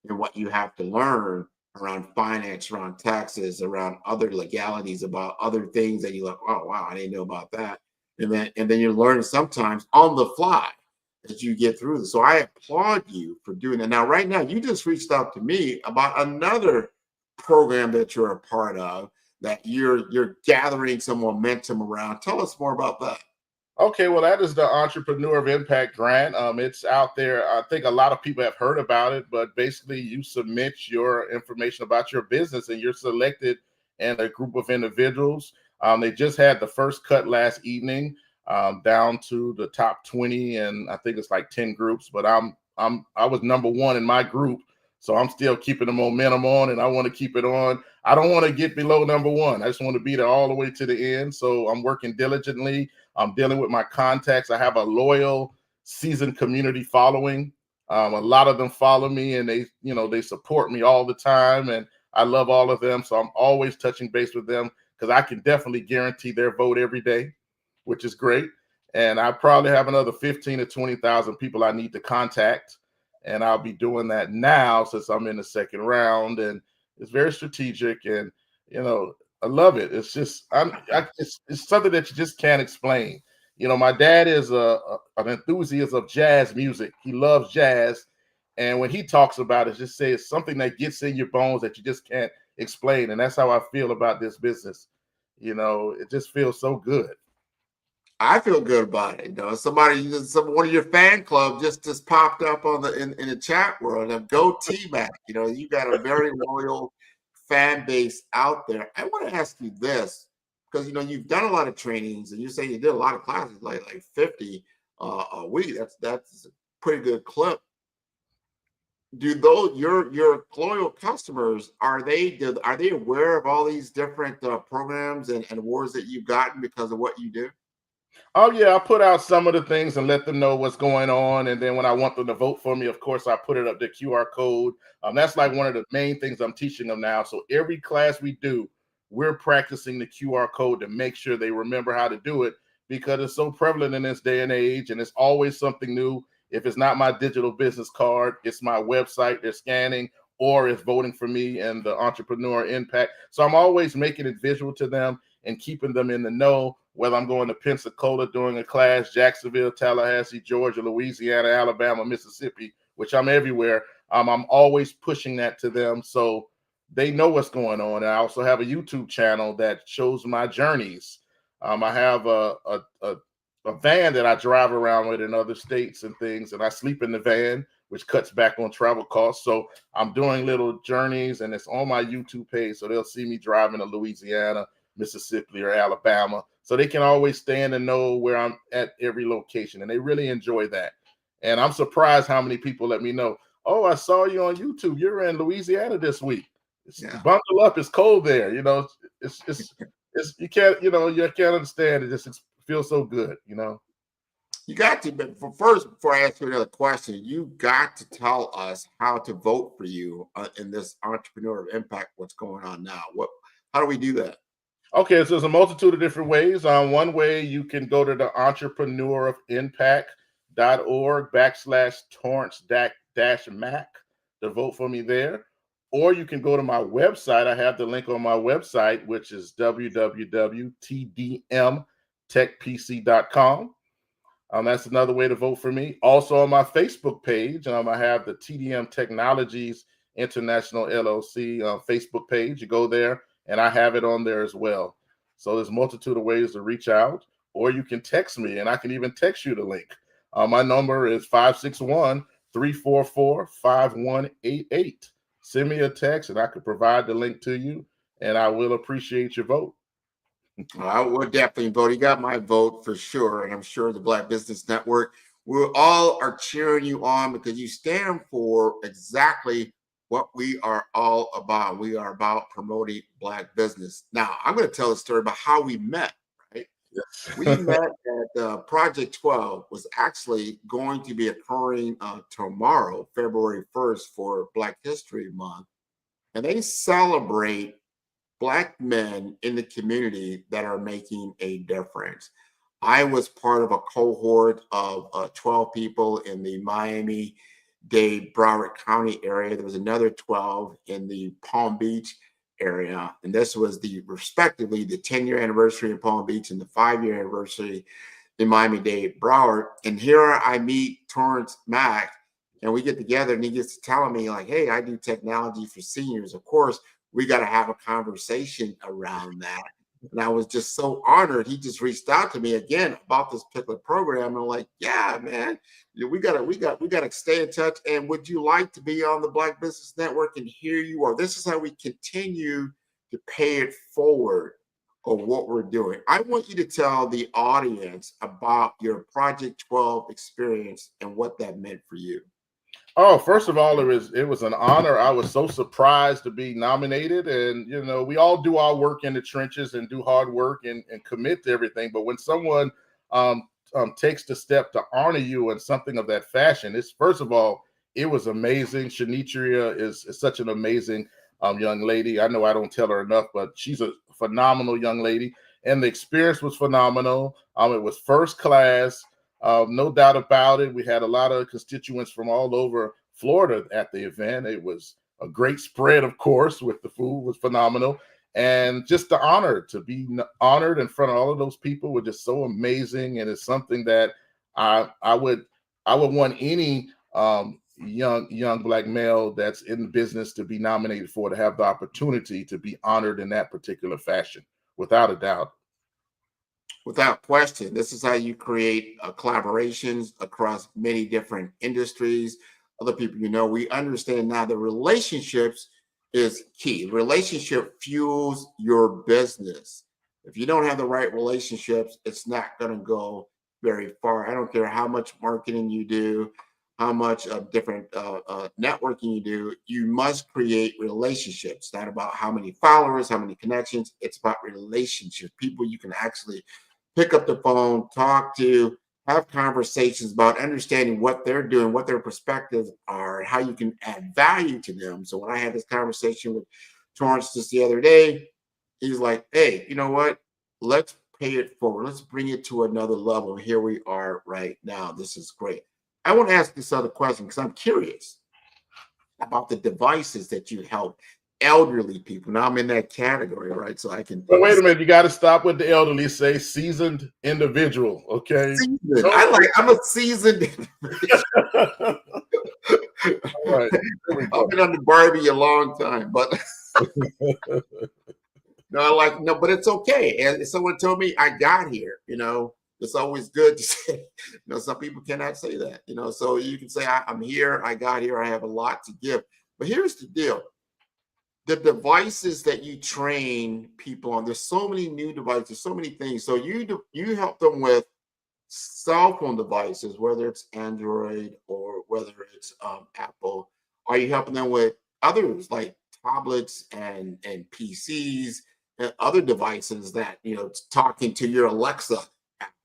in what you have to learn around finance, around taxes, around other legalities, about other things that you're like, oh, wow, I didn't know about that. And then you're learning sometimes on the fly. as you get through this. So I applaud you for doing that. Now, right now, you just reached out to me about another program that you're a part of, that you're gathering some momentum around. Tell us more about that. Okay, well, that is the Entrepreneur of Impact grant. It's out there. I think a lot of people have heard about it, but basically you submit your information about your business and you're selected in a group of individuals. They just had the first cut last evening, down to the top 20, and I think it's like 10 groups, but I was number one in my group. So I'm still keeping the momentum on, and I want to keep it on. I don't want to get below number one. I just want to be there all the way to the end. So I'm working diligently. I'm dealing with my contacts. I have a loyal, seasoned community following. A lot of them follow me, and they support me all the time, and I love all of them. So I'm always touching base with them because I can definitely guarantee their vote every day, which is great. And I probably have another 15 to 20,000 people I need to contact. And I'll be doing that now since I'm in the second round, and it's very strategic, and I love it. It's just it's something that you just can't explain. My dad is an enthusiast of jazz music. He loves jazz, and when he talks about it, just say it's something that gets in your bones that you just can't explain. And that's how I feel about this business. It just feels so good. I feel good about it. One of your fan club just popped up on in the chat world of Go T-Mac. You got a very loyal fan base out there. I want to ask you this, because you've done a lot of trainings, and you say you did a lot of classes, like 50 a week. That's a pretty good clip. Do your loyal customers, are they aware of all these different programs and awards that you've gotten because of what you do? Oh yeah, I put out some of the things and let them know what's going on. And then when I want them to vote for me, of course, I put it up the QR code. That's like one of the main things I'm teaching them now. So every class we do, we're practicing the QR code to make sure they remember how to do it, because it's so prevalent in this day and age, and it's always something new. If it's not my digital business card, it's my website they're scanning, or it's voting for me and the Entrepreneur Impact. So I'm always making it visual to them and keeping them in the know, whether I'm going to Pensacola doing a class, Jacksonville, Tallahassee, Georgia, Louisiana, Alabama, Mississippi, which I'm everywhere. I'm always pushing that to them so they know what's going on. And I also have a YouTube channel that shows my journeys. I have a van that I drive around with in other states and things, and I sleep in the van, which cuts back on travel costs. So I'm doing little journeys, and it's on my YouTube page, so they'll see me driving to Louisiana, Mississippi, or Alabama, so they can always stand and know where I'm at every location, and they really enjoy that. And I'm surprised how many people let me know, oh, I saw you on YouTube. You're in Louisiana this week. Buckle up. It's cold there. It's you can't understand. It just feels so good. You got to, but before I ask you another question, you got to tell us how to vote for you in this Entrepreneur of Impact. What's going on now? How do we do that? Okay, so there's a multitude of different ways. One way, you can go to the entrepreneurofimpact.org/Torrance-Mac to vote for me there. Or you can go to my website. I have the link on my website, which is www.tdmtechpc.com. That's another way to vote for me. Also on my Facebook page, I have the TDM Technologies International LLC Facebook page. You go there, and I have it on there as well. So there's a multitude of ways to reach out, or you can text me, and I can even text you the link. My number is 561-344-5188. Send me a text, and I can provide the link to you, and I will appreciate your vote. I will definitely vote. You got my vote for sure, and I'm sure the Black Business Network, we all are cheering you on because you stand for exactly what we are all about. We are about promoting Black business. Now, I'm going to tell a story about how we met, right? Yes. We met at Project 12 was actually going to be occurring tomorrow, February 1st, for Black History Month. And they celebrate Black men in the community that are making a difference. I was part of a cohort of 12 people in the Miami-Dade, Broward County area. There was another 12 in the Palm Beach area. And this was respectively the 10-year anniversary in Palm Beach and the 5-year anniversary in Miami-Dade, Broward. And here I meet Torrance Mack, and we get together, and he gets to telling me like, hey, I do technology for seniors. Of course, we got to have a conversation around that. And I was just so honored. He just reached out to me again about this particular program. And I'm like, yeah, man, we gotta stay in touch. And would you like to be on the Black Business Network? And here you are. This is how we continue to pay it forward of what we're doing. I want you to tell the audience about your Project 12 experience and what that meant for you. Oh, first of all, it was an honor. I was so surprised to be nominated. And, you know, we all do our work in the trenches and do hard work and commit to everything. But when someone takes the step to honor you in something of that fashion, it's, first of all, it was amazing. Shanitria is such an amazing young lady. I know I don't tell her enough, but she's a phenomenal young lady. And the experience was phenomenal. It was first class. No doubt about it. We had a lot of constituents from all over Florida at the event. It was a great spread, of course, with the food was phenomenal. And just the honor to be honored in front of all of those people was just so amazing. And it's something that I would want any young Black male that's in the business to be nominated for, to have the opportunity to be honored in that particular fashion, without a doubt. Without question, this is how you create collaborations across many different industries. Other people, you know, we understand now the relationships is key. Relationship fuels your business. If you don't have the right relationships, it's not going to go very far. I don't care how much marketing you do, how much different networking you do. You must create relationships. It's not about how many followers, how many connections. It's about relationships. People you can actually pick up the phone, talk to, have conversations about understanding what they're doing, what their perspectives are, and how you can add value to them. So when I had this conversation with Torrance just the other day, he's like, hey, you know what? Let's pay it forward. Let's bring it to another level. Here we are right now. This is great. I want to ask this other question because I'm curious about the devices that you help elderly people. Now I'm in that category, right? So I can. But wait a minute, you got to stop with the elderly. Say seasoned individual, okay? Seasoned. I'm a seasoned individual. All right, I've been on the Barbie a long time, but no, but it's okay. And someone told me I got here. You know, it's always good to say. You know, some people cannot say that. You know, so you can say I'm here. I got here. I have a lot to give. But here's the deal. The devices that you train people on, there's so many new devices, so many things. So you help them with cell phone devices, whether it's Android or whether it's Apple. Are you helping them with others like tablets and PCs and other devices that, you know, talking to your Alexa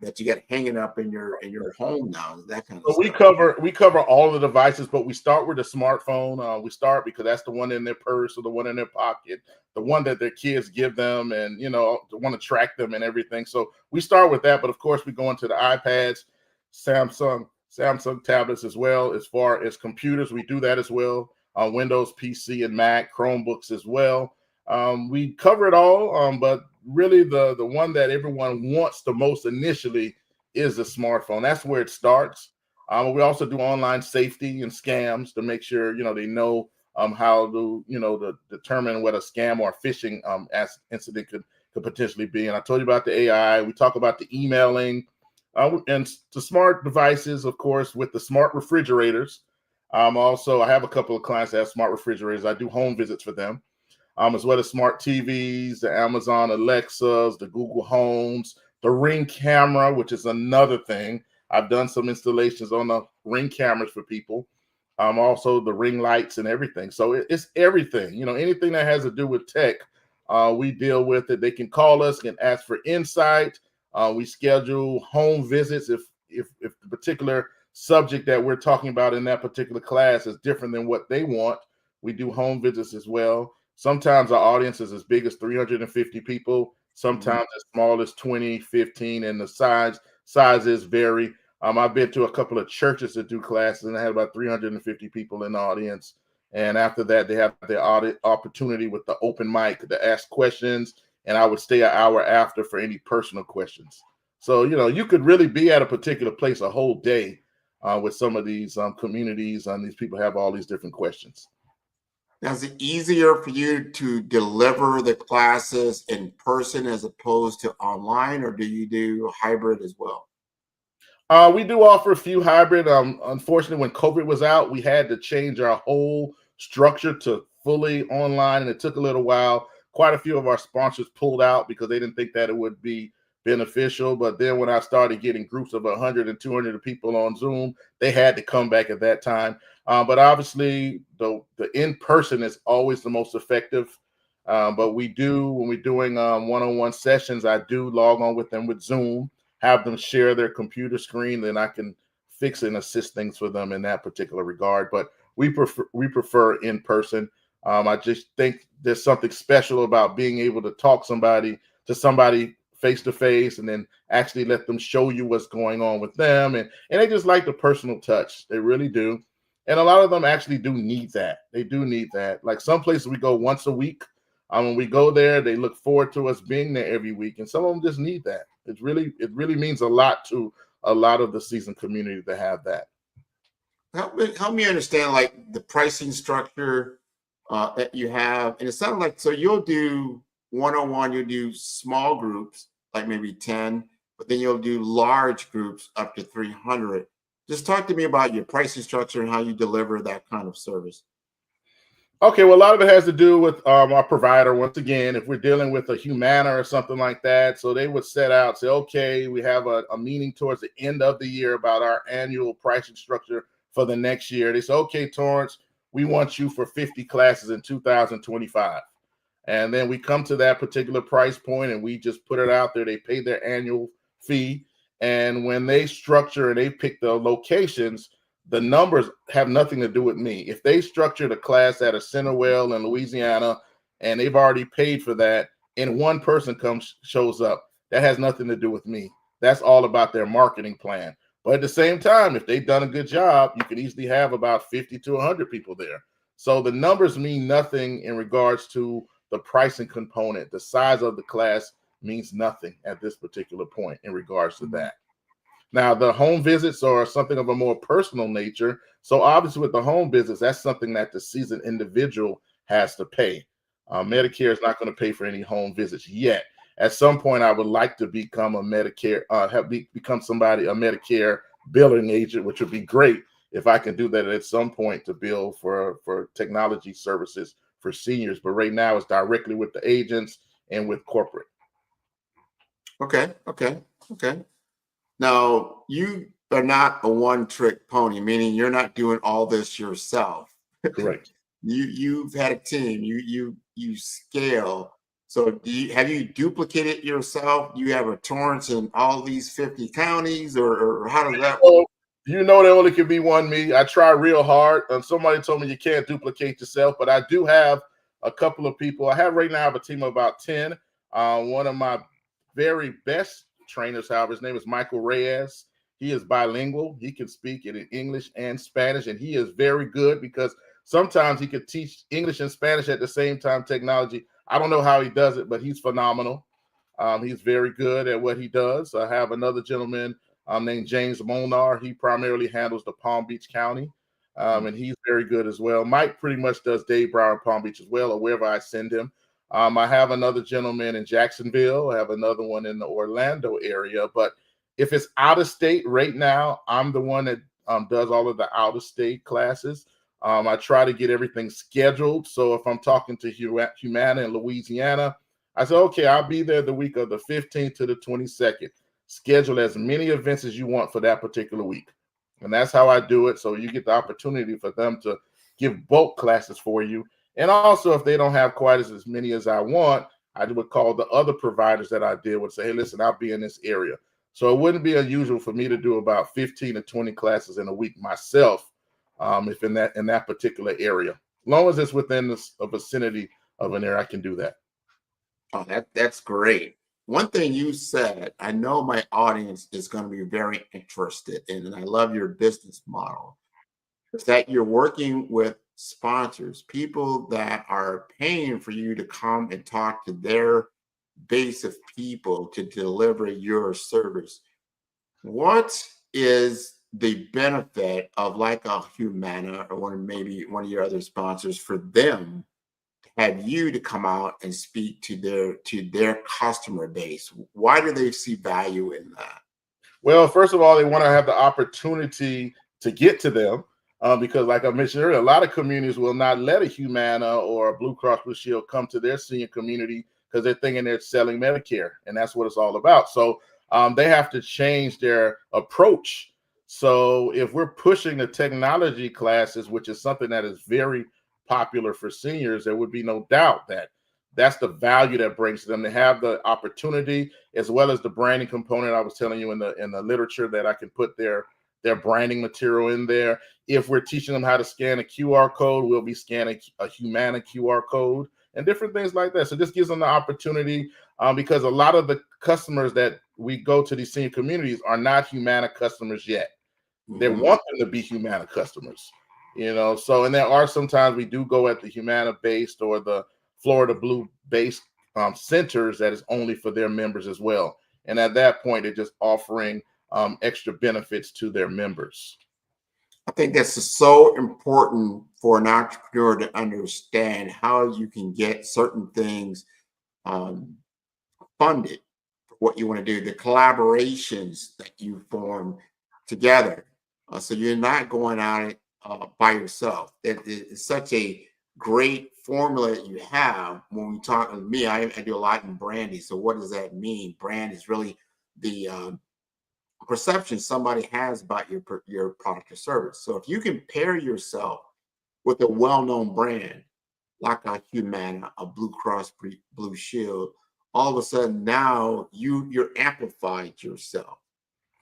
that you got hanging up in your home now, that kind of stuff? We cover all the devices, but we start with the smartphone. We start because that's the one in their purse or the one in their pocket, the one that their kids give them, and you know, want to track them and everything. So we start with that, but of course we go into the iPads, Samsung tablets as well. As far as computers, we do that as well. Windows, PC, and Mac, Chromebooks as well. We cover it all, but really the one that everyone wants the most initially is the smartphone. That's where it starts. We also do online safety and scams to make sure, you know, they know how to, you know, to determine what a scam or a phishing incident could potentially be. And I told you about the AI. We talk about the emailing and the smart devices, of course, with the smart refrigerators. Also, I have a couple of clients that have smart refrigerators. I do home visits for them. As well as smart TVs, the Amazon Alexas, the Google Homes, the Ring camera, which is another thing. I've done some installations on the Ring cameras for people. Also the Ring lights and everything. So it's everything, you know, anything that has to do with tech, we deal with it. They can call us and ask for insight. We schedule home visits if the particular subject that we're talking about in that particular class is different than what they want. We do home visits as well. Sometimes our audience is as big as 350 people, sometimes as small as 20, 15, and the sizes vary. I've been to a couple of churches that do classes, and I had about 350 people in the audience. And after that, they have the opportunity with the open mic to ask questions, and I would stay an hour after for any personal questions. So, you could really be at a particular place a whole day with some of these communities, and these people have all these different questions. Now, is it easier for you to deliver the classes in person as opposed to online, or do you do hybrid as well? We do offer a few hybrid. Unfortunately, when COVID was out, we had to change our whole structure to fully online, and it took a little while. Quite a few of our sponsors pulled out because they didn't think that it would be beneficial. But then when I started getting groups of 100 and 200 people on Zoom, they had to come back at that time. But obviously, the in-person is always the most effective. But when we're doing one-on-one sessions, I do log on with them with Zoom, have them share their computer screen, then I can fix and assist things for them in that particular regard. But we prefer in person. I just think there's something special about being able to talk to somebody face to face, and then actually let them show you what's going on with them. And they just like the personal touch. They really do. And a lot of them actually do need that. They do need that. Like some places we go once a week. When we go there, they look forward to us being there every week. And some of them just need that. It really means a lot to a lot of the seasoned community to have that. Help me understand like the pricing structure that you have. And it sounds like, so you'll do one-on-one, you'll do small groups, like maybe 10, but then you'll do large groups up to 300. Just talk to me about your pricing structure and how you deliver that kind of service. Okay, well, a lot of it has to do with our provider. Once again, if we're dealing with a Humana or something like that, so they would say, okay, we have a meeting towards the end of the year about our annual pricing structure for the next year. They say, okay, Torrance, we want you for 50 classes in 2025. And then we come to that particular price point and we just put it out there. They pay their annual fee. And when they structure and they pick the locations, the numbers have nothing to do with me. If they structured a class at a Centerwell in Louisiana and they've already paid for that, and one person shows up, that has nothing to do with me. That's all about their marketing plan. But at the same time, if they've done a good job, you could easily have about 50 to 100 people there. So the numbers mean nothing in regards to the pricing component. The size of the class means nothing at this particular point in regards to that. Now, the home visits are something of a more personal nature. So obviously with the home visits, that's something that the seasoned individual has to pay. Medicare is not going to pay for any home visits yet. At some point, I would like to become a Medicare, become a Medicare billing agent, which would be great if I can do that at some point to bill for technology services for seniors. But right now it's directly with the agents and with corporate. Okay. Now, you are not a one-trick pony, meaning you're not doing all this yourself. Correct. You've had a team. You scale. So have you duplicated yourself? You have a Torrance in all these 50 counties, or how does that work? There only can be one me. I try real hard. Somebody told me you can't duplicate yourself, but I do have a couple of people. I have right now a team of about 10. One of my very best trainers, however, his name is Michael Reyes. He is bilingual. He can speak in English and Spanish, and he is very good because sometimes he could teach English and Spanish at the same time, technology. I don't know how he does it, but he's phenomenal. He's very good at what he does. I have another gentleman named James Molnar. He primarily handles the Palm Beach County, and he's very good as well. Mike pretty much does Dave Brower and Palm Beach as well, or wherever I send him. I have another gentleman in Jacksonville. I have another one in the Orlando area. But if it's out of state right now, I'm the one that does all of the out of state classes. I try to get everything scheduled. So if I'm talking to Humana in Louisiana, I say, okay, I'll be there the week of the 15th to the 22nd. Schedule as many events as you want for that particular week. And that's how I do it. So you get the opportunity for them to give bulk classes for you. And also, if they don't have quite as many as I want, I would call the other providers that I deal with, say, hey, listen, I'll be in this area. So it wouldn't be unusual for me to do about 15 to 20 classes in a week myself, if in that particular area. As long as it's within a vicinity of an area, I can do that. Oh, that's great. One thing you said, I know my audience is going to be very interested in, and I love your business model, is that you're working with sponsors, people that are paying for you to come and talk to their base of people to deliver your service. What is the benefit of like a Humana or maybe one of your other sponsors for them to have you to come out and speak to their customer base? Why do they see value in that? Well, first of all, they want to have the opportunity to get to them because, like I mentioned earlier, a lot of communities will not let a Humana or a Blue Cross Blue Shield come to their senior community because they're thinking they're selling Medicare, and that's what it's all about. So they have to change their approach. So if we're pushing the technology classes, which is something that is very popular for seniors, there would be no doubt that that's the value that brings to them. They have the opportunity as well as the branding component. I was telling you in the literature that I can put their branding material in there. If we're teaching them how to scan a QR code, we'll be scanning a Humana QR code and different things like that. So this gives them the opportunity because a lot of the customers that we go to these senior communities are not Humana customers yet. They want them to be Humana customers, So, and there are sometimes we do go at the Humana based or the Florida Blue based centers that is only for their members as well. And at that point, they're just offering extra benefits to their members. I think that's so important for an entrepreneur to understand how you can get certain things funded for what you want to do, the collaborations that you form together. So you're not going at it by yourself. It's such a great formula that you have. When we talk to me, I do a lot in branding. So what does that mean? Brand is really the perception somebody has about your product or service. So if you can pair yourself with a well-known brand like a Humana, a Blue Cross Blue Shield, all of a sudden now you're amplified yourself,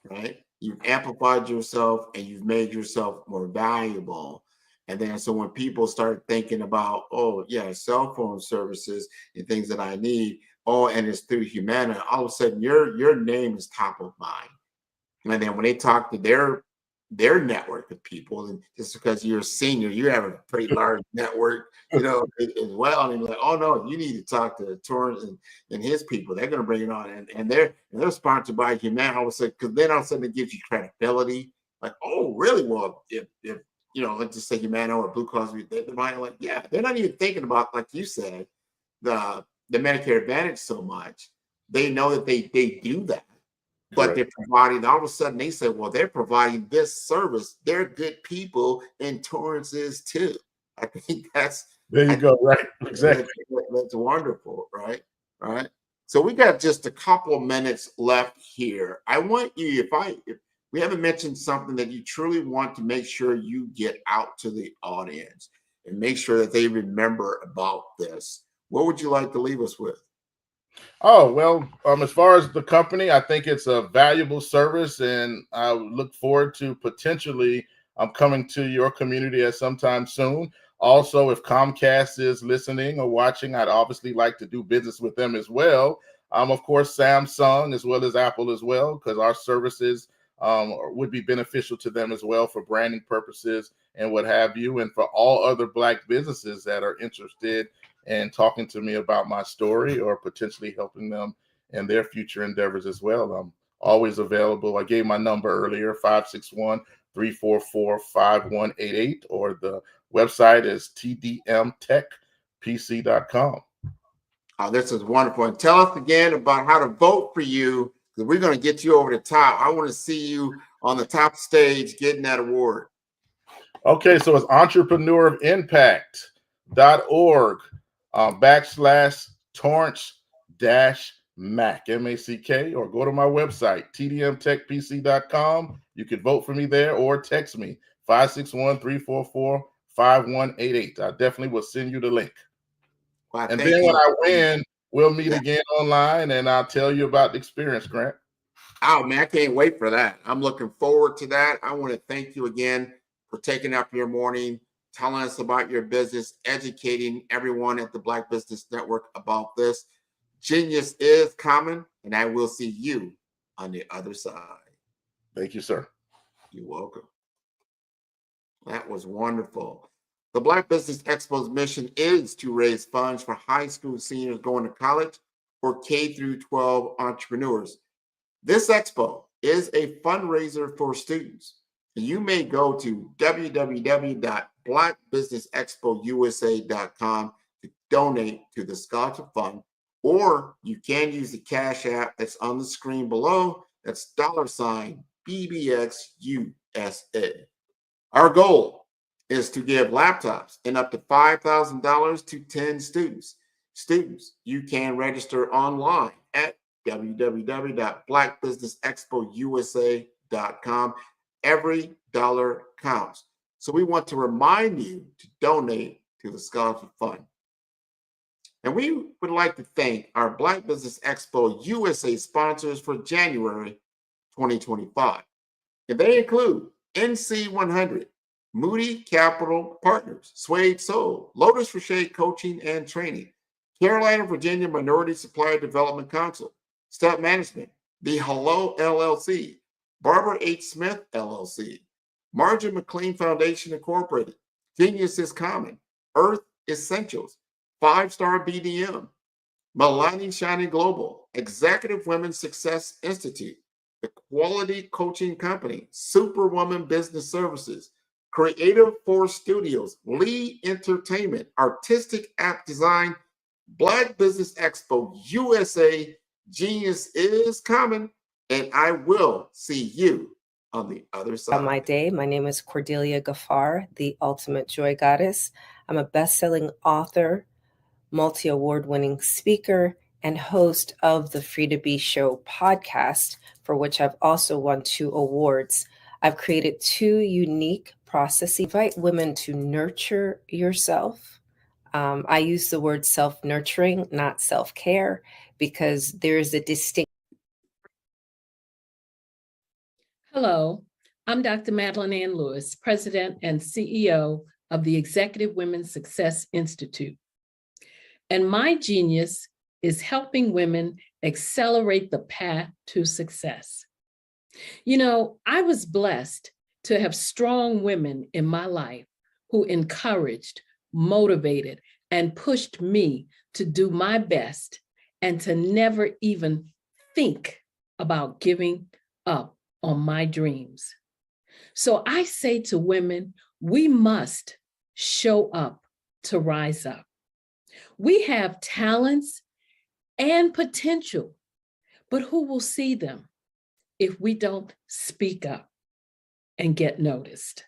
right? You've amplified yourself and you've made yourself more valuable. And then so when people start thinking about, oh yeah, cell phone services and things that I need, and it's through Humana, all of a sudden your name is top of mind. And then when they talk to their network of people, and just because you're a senior, you have a pretty large network, as well. And they're like, oh no, you need to talk to Torrance and his people. They're going to bring it on, and they're sponsored by Humana. All of a sudden, because then all of a sudden it gives you credibility. Like, oh really? Well, if let's just say Humana or Blue Cross, they're like, yeah, they're not even thinking about, like you said, the Medicare Advantage so much. They know that they do that. But they're providing, all of a sudden they say, well, they're providing this service. They're good people, and Torrance is too. I think that's there you go, right? Exactly. That's wonderful, right? Right. So we got just a couple of minutes left here. I want you, if we haven't mentioned something that you truly want to make sure you get out to the audience and make sure that they remember about this, what would you like to leave us with? Oh, well, as far as the company, I think it's a valuable service, and I look forward to potentially coming to your community at some time soon. Also, if Comcast is listening or watching, I'd obviously like to do business with them as well. Of course, Samsung as well as Apple as well, because our services would be beneficial to them as well for branding purposes and what have you. And for all other Black businesses that are interested and talking to me about my story or potentially helping them in their future endeavors as well, I'm always available. I gave my number earlier, 561-344-5188, or the website is tdmtechpc.com. Oh, this is wonderful. And tell us again about how to vote for you, because we're going to get you over the top. I want to see you on the top stage getting that award. Okay, so it's entrepreneurofimpact.org /Torrance-Mack, M-A-C-K, or go to my website, tdmtechpc.com. You can vote for me there or text me, 561-344-5188. I definitely will send you the link. Wow, and then when I win, we'll meet again online, and I'll tell you about the experience, Grant. Oh, man, I can't wait for that. I'm looking forward to that. I want to thank you again for taking up your morning, telling us about your business, educating everyone at the Black Business Network about this. Genius is common, and I will see you on the other side. Thank you, sir. You're welcome. That was wonderful. The Black Business Expo's mission is to raise funds for high school seniors going to college or K through 12 entrepreneurs. This expo is a fundraiser for students. You may go to www.blackbusinessexpousa.com to donate to the scholarship fund, or you can use the Cash App that's on the screen below. That's $BBXUSA. Our goal is to give laptops and up to $5,000 to 10 students. Students, you can register online at www.blackbusinessexpousa.com. Every dollar counts. So we want to remind you to donate to the scholarship fund. And we would like to thank our Black Business Expo USA sponsors for January 2025. And they include NC100, Moody Capital Partners, Suede Soul, Lotus for Shade Coaching and Training, Carolina, Virginia Minority Supplier Development Council, Step Management, The Hello LLC, Barbara H. Smith LLC, Margin McLean Foundation Incorporated, Genius is Common, Earth Essentials, 5-Star BDM, Milani Shining Global, Executive Women's Success Institute, The Quality Coaching Company, Superwoman Business Services, Creative Force Studios, Lee Entertainment, Artistic App Design, Black Business Expo USA, Genius is Common, and I will see you on the other side. On my day, my name is Cordelia Gaffar, the ultimate joy goddess. I'm a best-selling author, multi-award-winning speaker, and host of the Free to Be Show podcast, for which I've also won 2 awards. I've created 2 unique processes. Invite women to nurture yourself. I use the word self-nurturing, not self-care, because there's a distinct. Hello, I'm Dr. Madeline Ann Lewis, President and CEO of the Executive Women's Success Institute. And my genius is helping women accelerate the path to success. You know, I was blessed to have strong women in my life who encouraged, motivated, and pushed me to do my best and to never even think about giving up on my dreams. So I say to women, we must show up to rise up. We have talents and potential, but who will see them if we don't speak up and get noticed?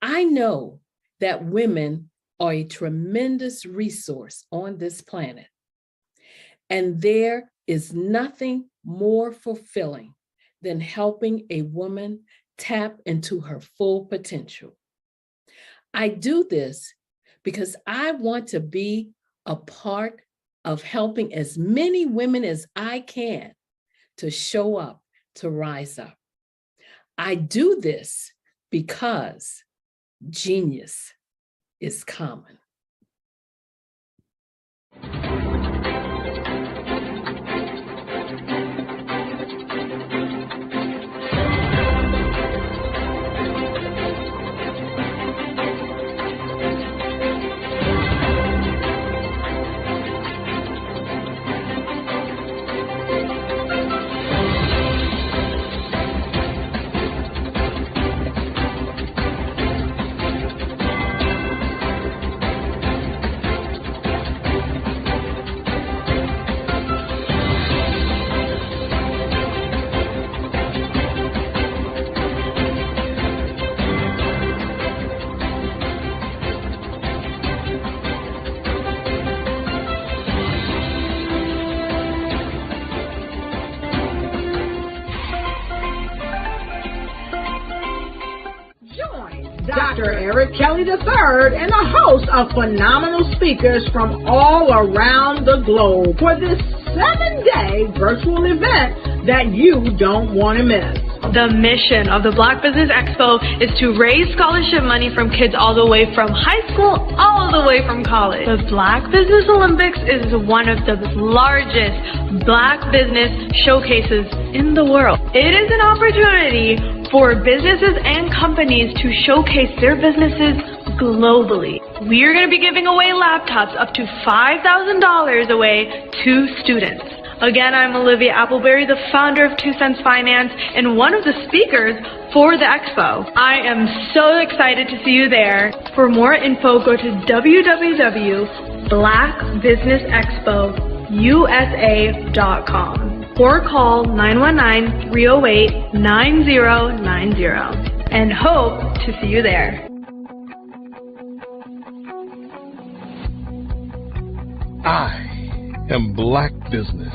I know that women are a tremendous resource on this planet, and there is nothing more fulfilling than helping a woman tap into her full potential. I do this because I want to be a part of helping as many women as I can to show up, to rise up. I do this because genius is common. Dr. Eric Kelly III and a host of phenomenal speakers from all around the globe for this 7-day virtual event that you don't want to miss. The mission of the Black Business Expo is to raise scholarship money from kids all the way from high school, all the way from college. The Black Business Olympics is one of the largest Black business showcases in the world. It is an opportunity for businesses and companies to showcase their businesses globally. We are going to be giving away laptops up to $5,000 away to students. Again, I'm Olivia Appleberry, the founder of 2 Cents Finance and one of the speakers for the expo. I am so excited to see you there. For more info, go to www.blackbusinessexpousa.com or call 919-308-9090 and hope to see you there. I am Black Business.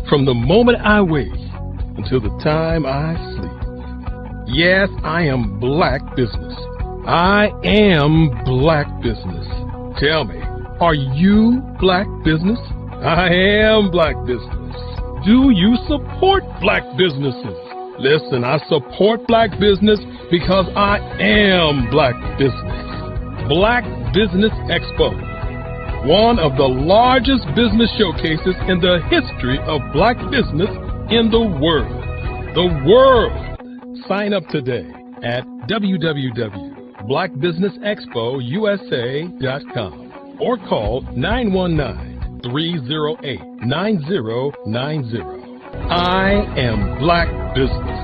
From the moment I wake until the time I sleep. Yes, I am Black Business. I am Black Business. Tell me, are you Black Business? I am Black Business. Do you support Black businesses? Listen, I support Black business because I am Black Business. Black Business Expo, one of the largest business showcases in the history of Black business in the world. The world! Sign up today at www.blackbusinessexpousa.com or call 919-308-9090. I am Black Business.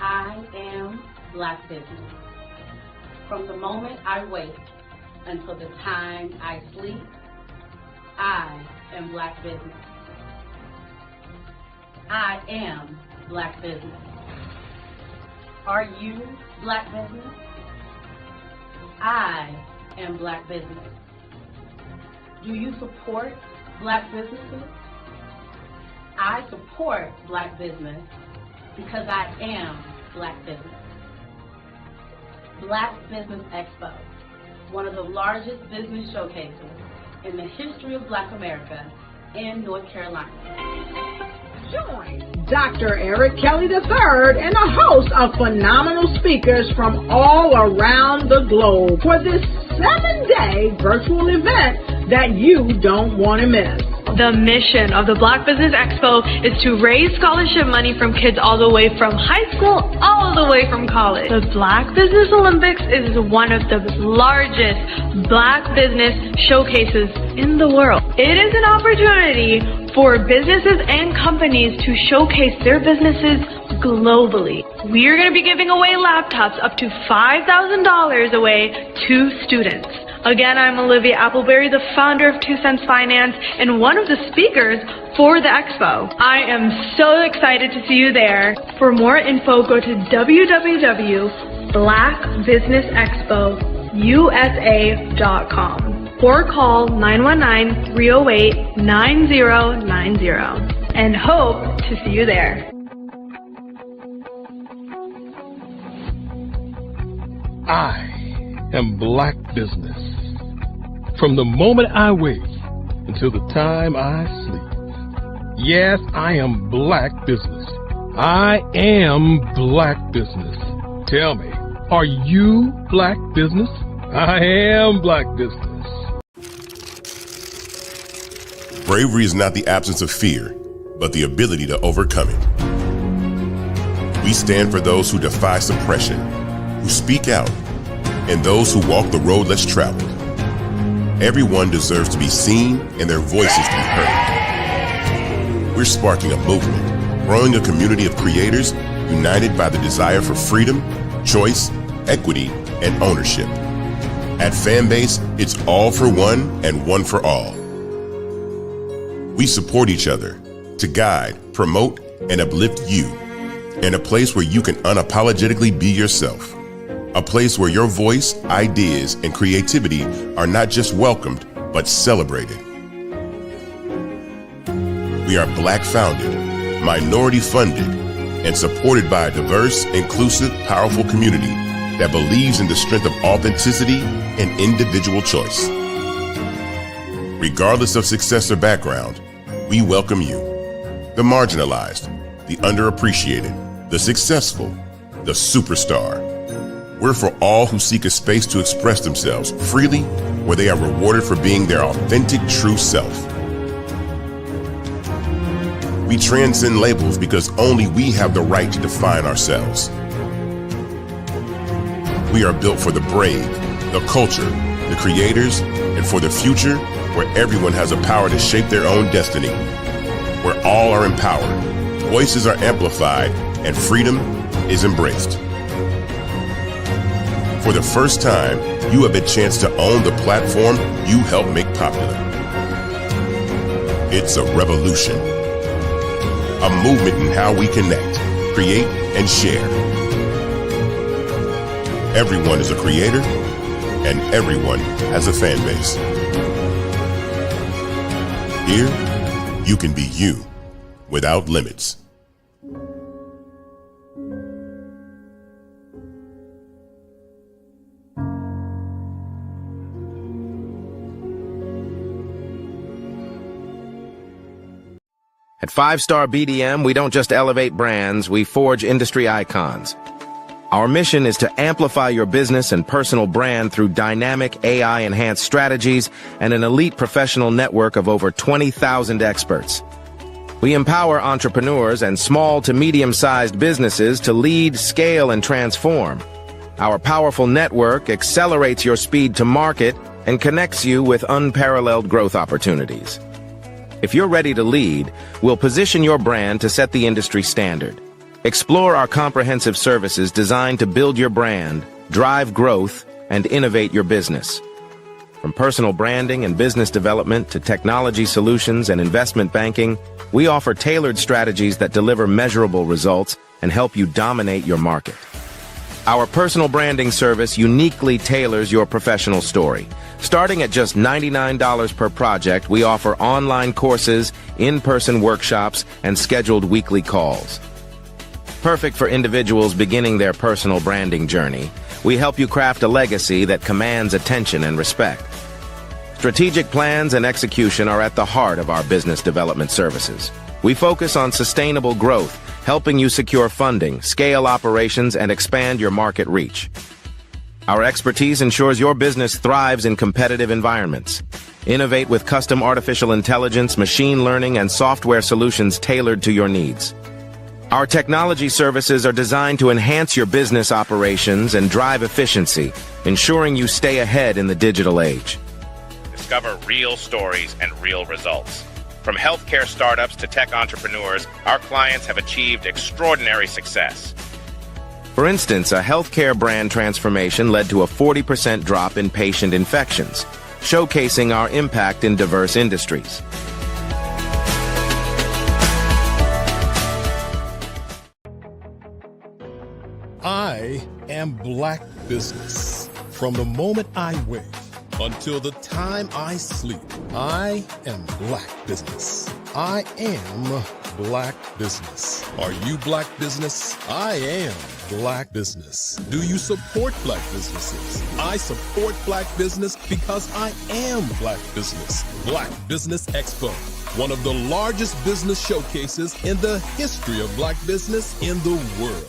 I am Black Business. From the moment I wake until the time I sleep, I am Black Business. I am Black Business. Are you Black Business? I am Black Business. Do you support Black businesses? I support Black business because I am Black business. Black Business Expo, one of the largest business showcases in the history of Black America in North Carolina. Join Dr. Eric Kelly III and a host of phenomenal speakers from all around the globe for this 7-day virtual event that you don't want to miss. The mission of the Black Business Expo is to raise scholarship money from kids all the way from high school all the way from college. The Black Business Olympics is one of the largest Black business showcases in the world. It is an opportunity for businesses and companies to showcase their businesses globally. We are going to be giving away laptops up to $5,000 away to students. Again, I'm Olivia Appleberry, the founder of 2 Cents Finance and one of the speakers for the expo. I am so excited to see you there. For more info, go to www.blackbusinessexpousa.com or call 919-308-9090 and hope to see you there. I am Black Business. From the moment I wake until the time I sleep. Yes, I am Black Business. I am Black Business. Tell me, are you Black Business? I am Black Business. Bravery is not the absence of fear, but the ability to overcome it. We stand for those who defy suppression, who speak out, and those who walk the road less traveled. Everyone deserves to be seen and their voices to be heard. We're sparking a movement, growing a community of creators united by the desire for freedom, choice, equity, and ownership. At Fanbase, it's all for one and one for all. We support each other to guide, promote, and uplift you in a place where you can unapologetically be yourself. A place where your voice, ideas, and creativity are not just welcomed, but celebrated. We are Black founded, minority funded, and supported by a diverse, inclusive, powerful community that believes in the strength of authenticity and individual choice. Regardless of success or background, we welcome you. The marginalized, the underappreciated, the successful, the superstar. We're for all who seek a space to express themselves freely, where they are rewarded for being their authentic, true self. We transcend labels because only we have the right to define ourselves. We are built for the brave, the culture, the creators, and for the future where everyone has the power to shape their own destiny, where all are empowered, voices are amplified, and freedom is embraced. For the first time, you have a chance to own the platform you helped make popular. It's a revolution, a movement in how we connect, create, and share. Everyone is a creator, and everyone has a fan base. Here, you can be you without limits. At 5-Star BDM, we don't just elevate brands, we forge industry icons. Our mission is to amplify your business and personal brand through dynamic AI-enhanced strategies and an elite professional network of over 20,000 experts. We empower entrepreneurs and small to medium-sized businesses to lead, scale, and transform. Our powerful network accelerates your speed to market and connects you with unparalleled growth opportunities. If you're ready to lead, we'll position your brand to set the industry standard. Explore our comprehensive services designed to build your brand, drive growth, and innovate your business. From personal branding and business development to technology solutions and investment banking, we offer tailored strategies that deliver measurable results and help you dominate your market. Our personal branding service uniquely tailors your professional story. Starting at just $99 per project, we offer online courses, in-person workshops, and scheduled weekly calls. Perfect for individuals beginning their personal branding journey, we help you craft a legacy that commands attention and respect. Strategic plans and execution are at the heart of our business development services. We focus on sustainable growth, helping you secure funding, scale operations, and expand your market reach. Our expertise ensures your business thrives in competitive environments. Innovate with custom artificial intelligence, machine learning, and software solutions tailored to your needs. Our technology services are designed to enhance your business operations and drive efficiency, ensuring you stay ahead in the digital age. Discover real stories and real results. From healthcare startups to tech entrepreneurs, our clients have achieved extraordinary success. For instance, a healthcare brand transformation led to a 40% drop in patient infections, showcasing our impact in diverse industries. I am Black Business. From the moment I wake until the time I sleep, I am Black Business. I am Black Business. Are you Black Business? I am Black Business. Do you support Black businesses? I support Black business because I am Black Business. Black Business Expo, one of the largest business showcases in the history of Black business in the world.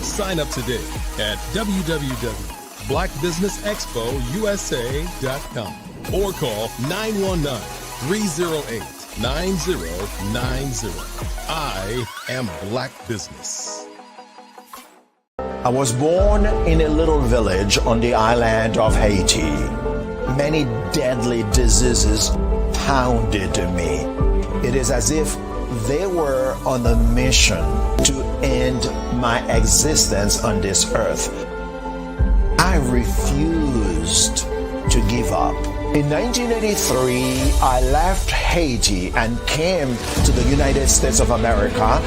Sign up today at www.blackbusinessexpousa.com or call 919-308-9090. I am Black Business. I was born in a little village on the island of Haiti. Many deadly diseases pounded me. It is as if they were on a mission to end my existence on this earth. I refused to give up. In 1983, I left Haiti and came to the United States of America.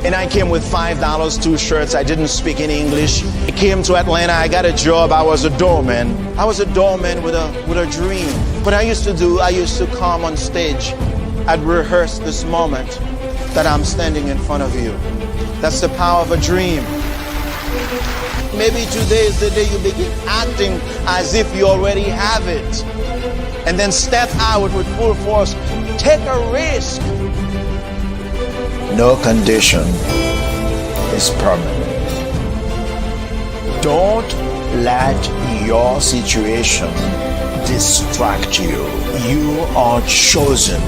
And I came with $5, 2 shirts. I didn't speak any English. I came to Atlanta. I got a job. I was a doorman. I was a doorman with a dream. What I used to come on stage. I'd rehearse this moment that I'm standing in front of you. That's the power of a dream. Maybe today is the day you begin acting as if you already have it. And then step out with full force. Take a risk. No condition is permanent. Don't let your situation distract you. You are chosen.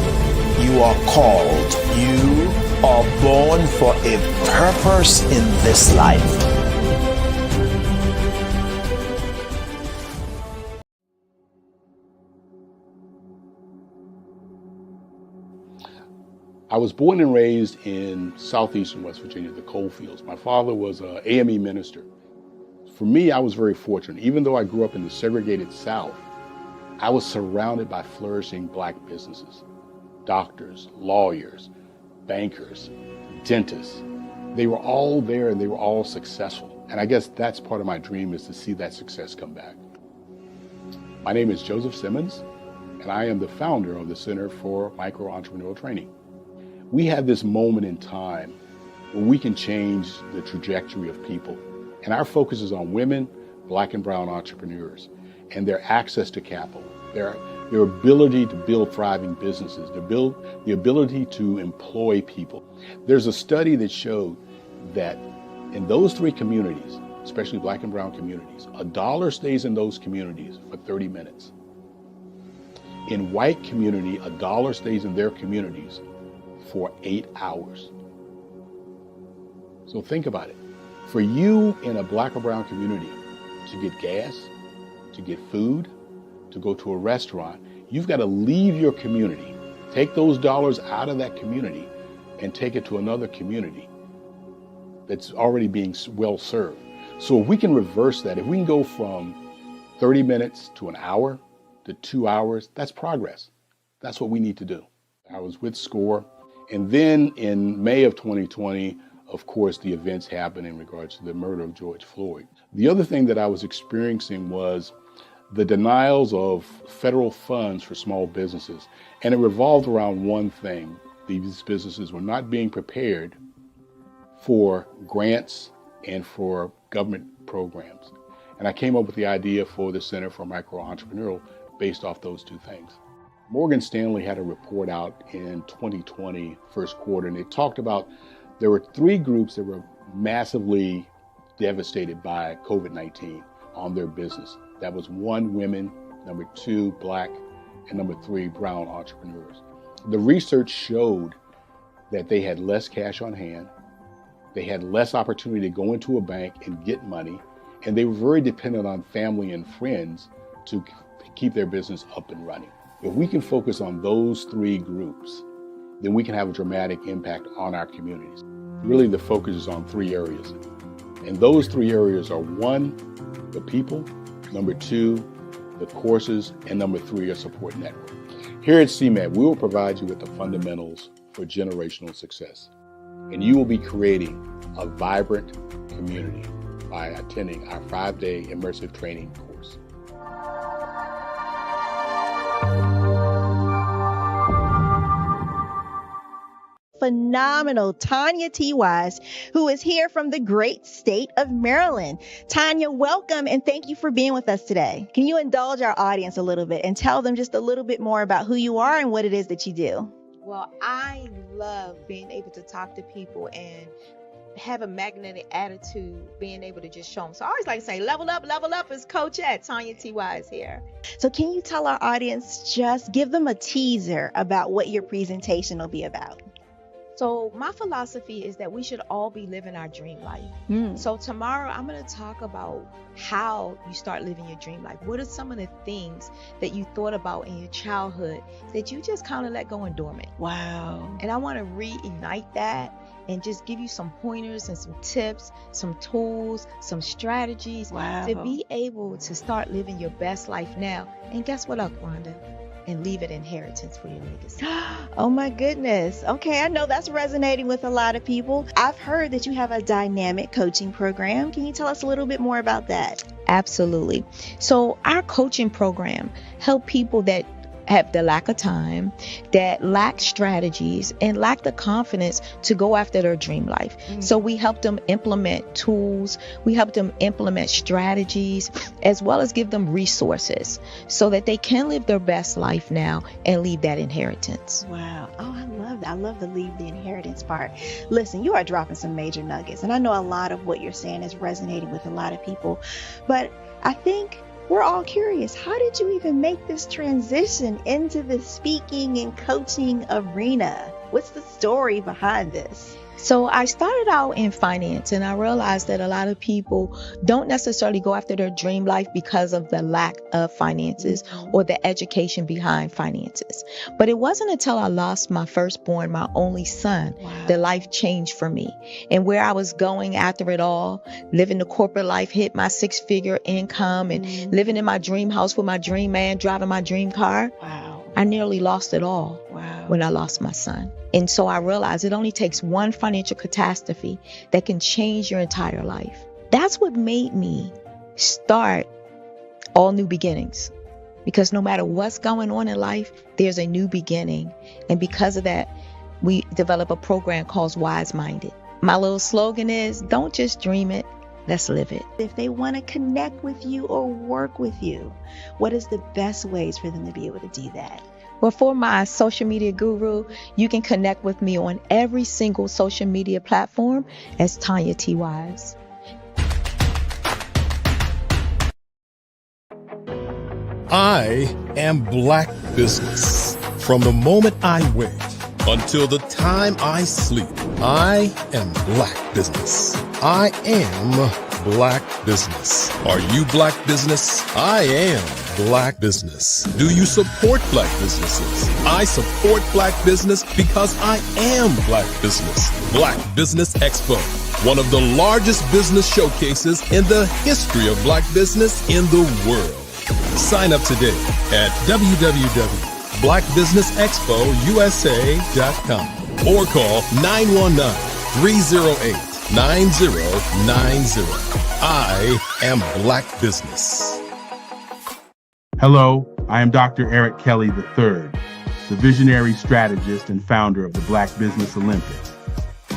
You are called. You are born for a purpose in this life. I was born and raised in southeastern West Virginia, the coal fields. My father was an AME minister. For me, I was very fortunate. Even though I grew up in the segregated South, I was surrounded by flourishing Black businesses, doctors, lawyers, bankers, dentists. They were all there and they were all successful. And I guess that's part of my dream, is to see that success come back. My name is Joseph Simmons, and I am the founder of the Center for Micro-Entrepreneurial Training. We have this moment in time where we can change the trajectory of people. And our focus is on women, Black and brown entrepreneurs, and their access to capital, their ability to build thriving businesses, the ability to employ people. There's a study that showed that in those three communities, especially Black and brown communities, $1 stays in those communities for 30 minutes. In white community, $1 stays in their communities for 8 hours. So think about it. For you in a Black or brown community to get gas, to get food, to go to a restaurant, you've got to leave your community, take those dollars out of that community and take it to another community that's already being well served. So if we can reverse that, if we can go from 30 minutes to an hour to 2 hours, that's progress. That's what we need to do. I was with SCORE. And then in May of 2020, of course, the events happened in regards to the murder of George Floyd. The other thing that I was experiencing was the denials of federal funds for small businesses. And it revolved around one thing. These businesses were not being prepared for grants and for government programs. And I came up with the idea for the Center for Micro-Entrepreneurial based off those two things. Morgan Stanley had a report out in 2020, first quarter, and it talked about there were 3 groups that were massively devastated by COVID-19 on their business. That was 1, women, number 2, Black, and number 3, brown entrepreneurs. The research showed that they had less cash on hand, they had less opportunity to go into a bank and get money, and they were very dependent on family and friends to keep their business up and running. If we can focus on those 3 groups, then we can have a dramatic impact on our communities. Really, the focus is on 3 areas. And those 3 areas are 1, the people, number 2, the courses, and number 3, a support network. Here at CMAT, we will provide you with the fundamentals for generational success. And you will be creating a vibrant community by attending our 5-day immersive training course. Phenomenal Tanya T. Wise, who is here from the great state of Maryland. Tanya, welcome and thank you for being with us today. Can you indulge our audience a little bit and tell them just a little bit more about who you are and what it is that you do? Well, I love being able to talk to people and have a magnetic attitude, being able to just show them. So I always like to say, level up is Coach at Tanya T. Wise here. So can you tell our audience, just give them a teaser about what your presentation will be about? So my philosophy is that we should all be living our dream life. So tomorrow I'm going to talk about how you start living your dream life. What are some of the things that you thought about in your childhood that you just kind of let go and dormant? Wow. And I want to reignite that and just give you some pointers and some tips, some tools, some strategies to be able to start living your best life now. And guess what, Wanda? And leave an inheritance for your legacy. Oh my goodness. Okay, I know that's resonating with a lot of people. I've heard that you have a dynamic coaching program. Can you tell us a little bit more about that? Absolutely. So our coaching program help people that have the lack of time, that lack strategies, and lack the confidence to go after their dream life. So we help them implement tools, we help them implement strategies, as well as give them resources so that they can live their best life now and leave that inheritance. Wow. Oh, I love that. I love the leave the inheritance part. Listen, you are dropping some major nuggets, and I know a lot of what you're saying is resonating with a lot of people, but I think we're all curious. How did you even make this transition into the speaking and coaching arena? What's the story behind this? So I started out in finance, and I realized that a lot of people don't necessarily go after their dream life because of the lack of finances or the education behind finances. But it wasn't until I lost my firstborn, my only son, that life changed for me. And where I was going after it all, living the corporate life, hit my 6-figure income and living in my dream house with my dream man, driving my dream car. I nearly lost it all when I lost my son. And so I realized it only takes one financial catastrophe that can change your entire life. That's what made me start All New Beginnings. Because no matter what's going on in life, there's a new beginning. And because of that, we develop a program called Wise Minded. My little slogan is, don't just dream it, let's live it. If they want to connect with you or work with you, what is the best ways for them to be able to do that? Well, for my social media guru, you can connect with me on every single social media platform as Tanya T. Wise. I am Black Business. From the moment I wake until the time I sleep, I am Black Business. I am Black Business. Are you Black Business? I am Black Business. Do you support Black businesses? I support Black business because I am Black Business. Black Business Expo, one of the largest business showcases in the history of Black business in the world. Sign up today at www.blackbusinessexpousa.com or call 919-308-9090. I am Black Business. Hello, I am Dr. Eric Kelly III, the visionary strategist and founder of the Black Business Olympics.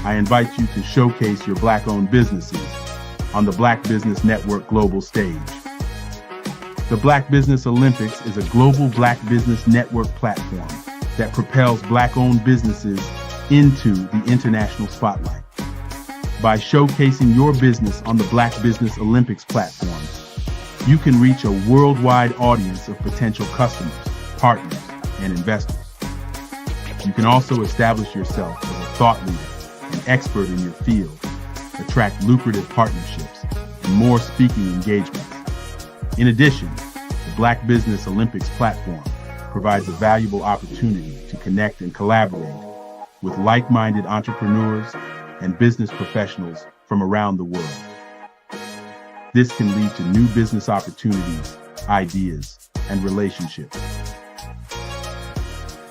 I invite you to showcase your Black-owned businesses on the Black Business Network global stage. The Black Business Olympics is a global Black Business Network platform that propels Black-owned businesses into the international spotlight. By showcasing your business on the Black Business Olympics platform, you can reach a worldwide audience of potential customers, partners, and investors. You can also establish yourself as a thought leader and expert in your field, attract lucrative partnerships, and more speaking engagements. In addition, the Black Business Olympics platform provides a valuable opportunity to connect and collaborate with like-minded entrepreneurs and business professionals from around the world. This can lead to new business opportunities, ideas, and relationships.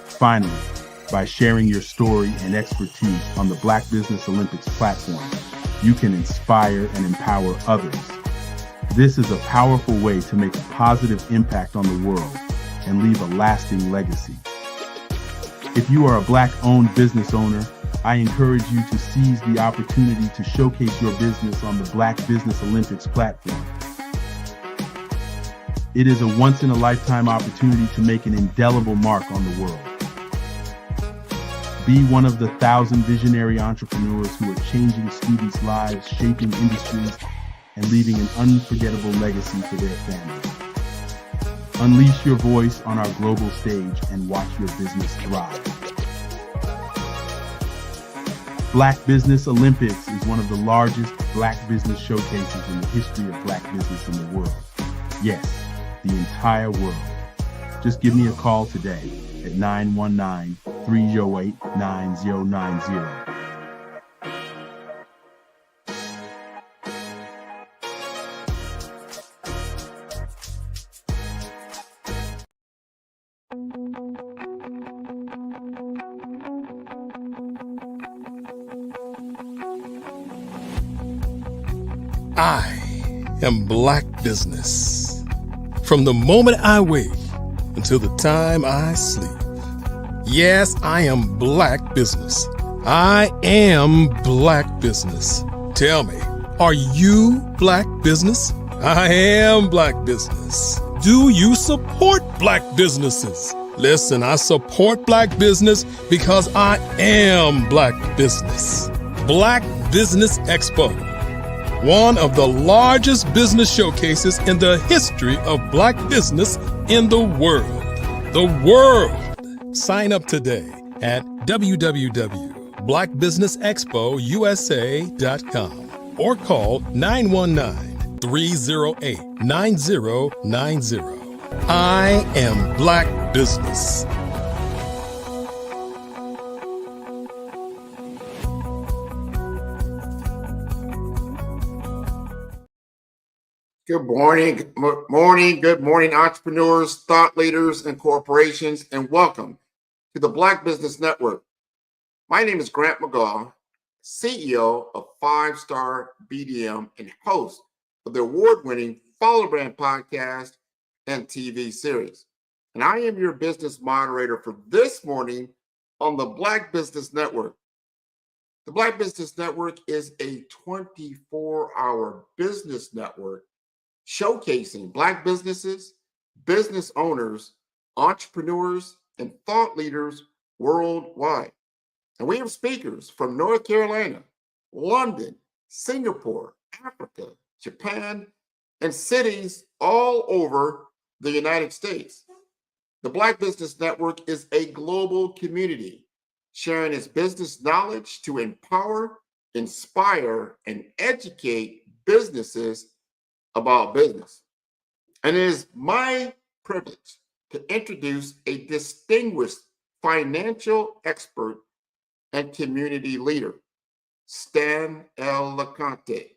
Finally, by sharing your story and expertise on the Black Business Olympics platform, you can inspire and empower others. This is a powerful way to make a positive impact on the world and leave a lasting legacy. If you are a Black-owned business owner, I encourage you to seize the opportunity to showcase your business on the Black Business Olympics platform. It is a once-in-a-lifetime opportunity to make an indelible mark on the world. Be one of the 1,000 visionary entrepreneurs who are changing students' lives, shaping industries, and leaving an unforgettable legacy for their families. Unleash your voice on our global stage and watch your business thrive. Black Business Olympics is one of the largest Black business showcases in the history of Black business in the world. Yes, the entire world. Just give me a call today at 919-308-9090. I am Black Business. From the moment I wake until the time I sleep. Yes, I am Black Business. I am Black Business. Tell me, are you Black Business? I am Black Business. Do you support Black businesses? Listen, I support Black business because I am Black Business. Black Business Expo, one of the largest business showcases in the history of Black business in the world. The world. Sign up today at www.blackbusinessexpousa.com or call 919-308-9090. I am Black Business. Good morning, good morning, entrepreneurs, thought leaders, and corporations, and welcome to the Black Business Network. My name is Grant McGaw, CEO of 5-Star BDM and host of the award-winning Follow Brand podcast and TV series. And I am your business moderator for this morning on the Black Business Network. The Black Business Network is a 24-hour business network showcasing Black businesses, business owners, entrepreneurs, and thought leaders worldwide. And we have speakers from North Carolina, London, Singapore, Africa, Japan, and cities all over the United States. The Black Business Network is a global community sharing its business knowledge to empower, inspire, and educate businesses about business. And it is my privilege to introduce a distinguished financial expert and community leader, Stan L. LeConte.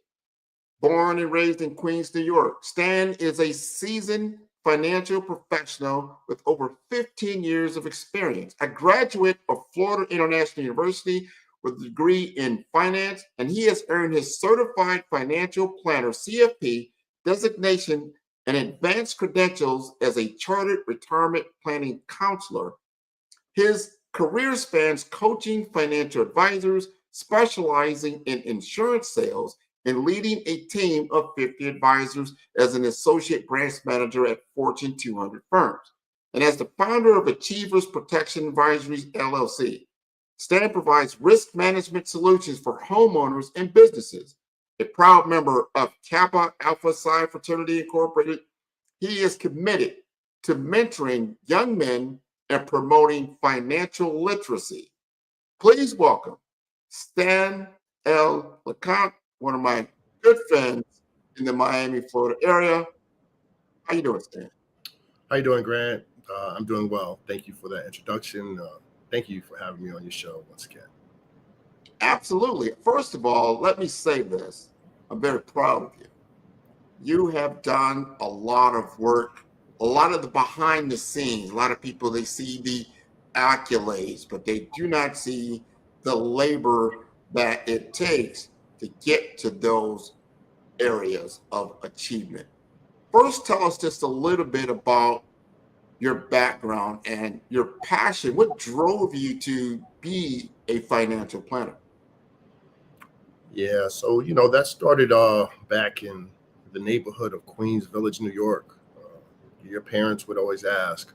Born and raised in Queens, New York, Stan is a seasoned financial professional with over 15 years of experience, a graduate of Florida International University with a degree in finance, and he has earned his Certified Financial Planner, CFP, designation and advanced credentials as a chartered retirement planning counselor. His career spans coaching financial advisors, specializing in insurance sales, and leading a team of 50 advisors as an associate branch manager at Fortune 200 firms. And as the founder of Achievers Protection Advisories, LLC, Stan provides risk management solutions for homeowners and businesses. A proud member of Kappa Alpha Psi Fraternity Incorporated, he is committed to mentoring young men and promoting financial literacy. Please welcome Stan L. LeConte, one of my good friends in the Miami, Florida area. How you doing, Stan? How you doing, Grant? I'm doing well. Thank you for that introduction. Thank you for having me on your show once again. Absolutely. First of all, let me say this. I'm very proud of you. You have done a lot of work, a lot of the behind the scenes. A lot of people, they see the accolades, but they do not see the labor that it takes to get to those areas of achievement. First, tell us just a little bit about your background and your passion. What drove you to be a financial planner? Yeah, so that started back in the neighborhood of Queens Village, New York. Your parents would always ask,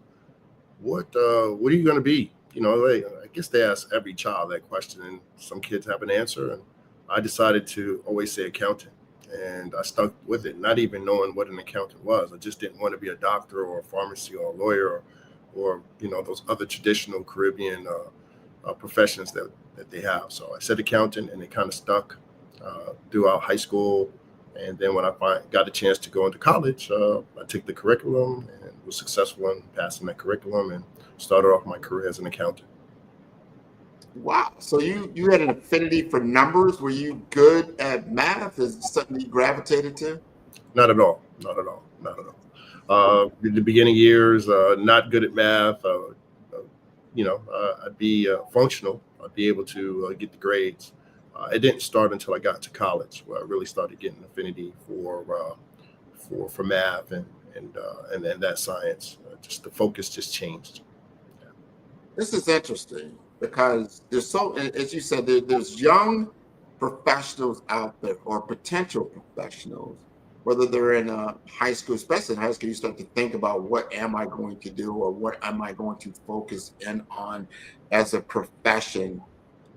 "What are you going to be?" I guess they ask every child that question, and some kids have an answer. And I decided to always say accountant, and I stuck with it, not even knowing what an accountant was. I just didn't want to be a doctor or a pharmacy or a lawyer or those other traditional Caribbean professions that they have. So I said accountant, and it kind of stuck throughout high school. And then when I got a chance to go into college, I took the curriculum and was successful in passing that curriculum and started off my career as an accountant. Wow. So you had an affinity for numbers. Were you good at math? Is it something you gravitated to? Not at all. Not at all. Not at all. In the beginning years, not good at math. I'd be functional. I'd be able to get the grades. It didn't start until I got to college, where I really started getting affinity for math and that science. Just the focus just changed. Yeah. This is interesting because there's as you said, there's young professionals out there or potential professionals, whether they're in high school, especially in high school, you start to think about what am I going to do or what am I going to focus in on as a profession.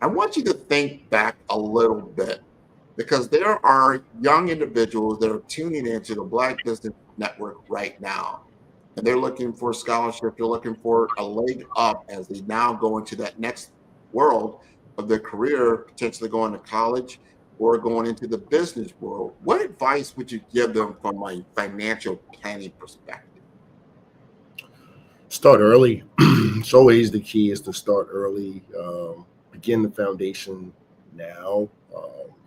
I want you to think back a little bit because there are young individuals that are tuning into the Black Business Network right now. and they're looking for scholarship. They're looking for a leg up as they now go into that next world of their career, potentially going to college or going into the business world. What advice would you give them from a financial planning perspective? Start early. It's always the key is to start early. Begin the foundation now.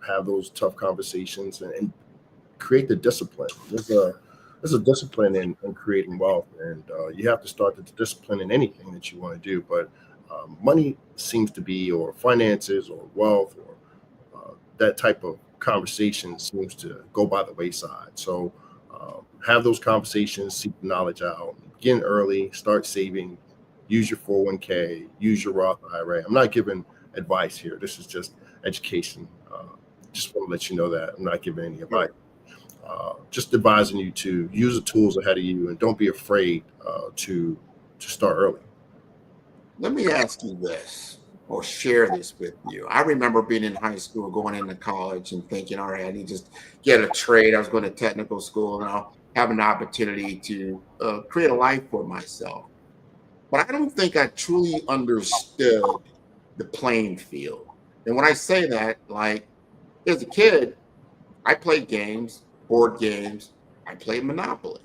Have those tough conversations and create the discipline. There's a discipline in creating wealth, and you have to start the discipline in anything that you want to do. But money seems to be, or finances, or wealth, or that type of conversation seems to go by the wayside. So have those conversations, seek the knowledge out, begin early, start saving, use your 401k, use your Roth IRA. I'm not giving advice here. This is just education. Just want to let you know that I'm not giving any advice. Just advising you to use the tools ahead of you and don't be afraid to start early. Let me ask you this, or share this with you. I remember being in high school, going into college and thinking, all right, I need to just get a trade. I was going to technical school and I'll have an opportunity to create a life for myself. But I don't think I truly understood the playing field. And when I say that, like as a kid, I played games, board games. I played Monopoly.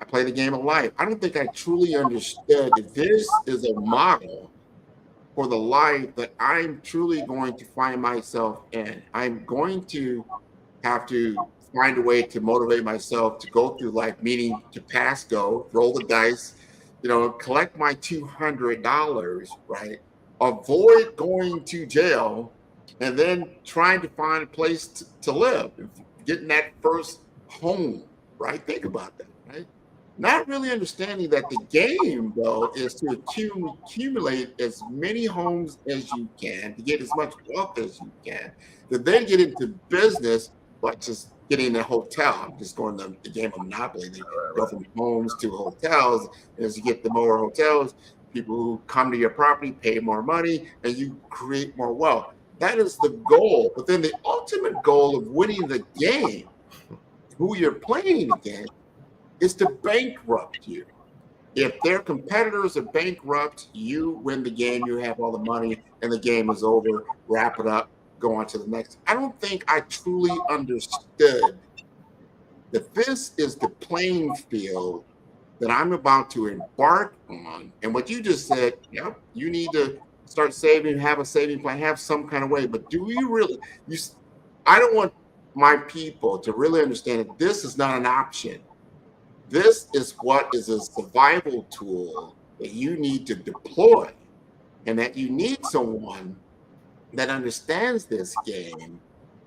I played the game of life. I don't think I truly understood that this is a model for the life that I'm truly going to find myself in. I'm going to have to find a way to motivate myself to go through life, meaning to pass go, roll the dice, collect my $200, right? Avoid going to jail, and then trying to find a place to live, getting that first home, right? Think about that, right? Not really understanding that the game, though, is to accumulate as many homes as you can, to get as much wealth as you can, to then get into business, like just getting a hotel. I'm just going to the game of Monopoly. They go from homes to hotels. And as you get the more hotels, people who come to your property pay more money, and you create more wealth. That is the goal. But then the ultimate goal of winning the game, who you're playing against, is to bankrupt you. If their competitors are bankrupt, you win the game, you have all the money, and the game is over. Wrap it up, go on to the next. I don't think I truly understood that this is the playing field that I'm about to embark on. And what you just said, yep, you need to start saving, have a saving plan, have some kind of way. But do you really, I don't want my people to really understand that this is not an option. This is what is a survival tool that you need to deploy, and that you need someone that understands this game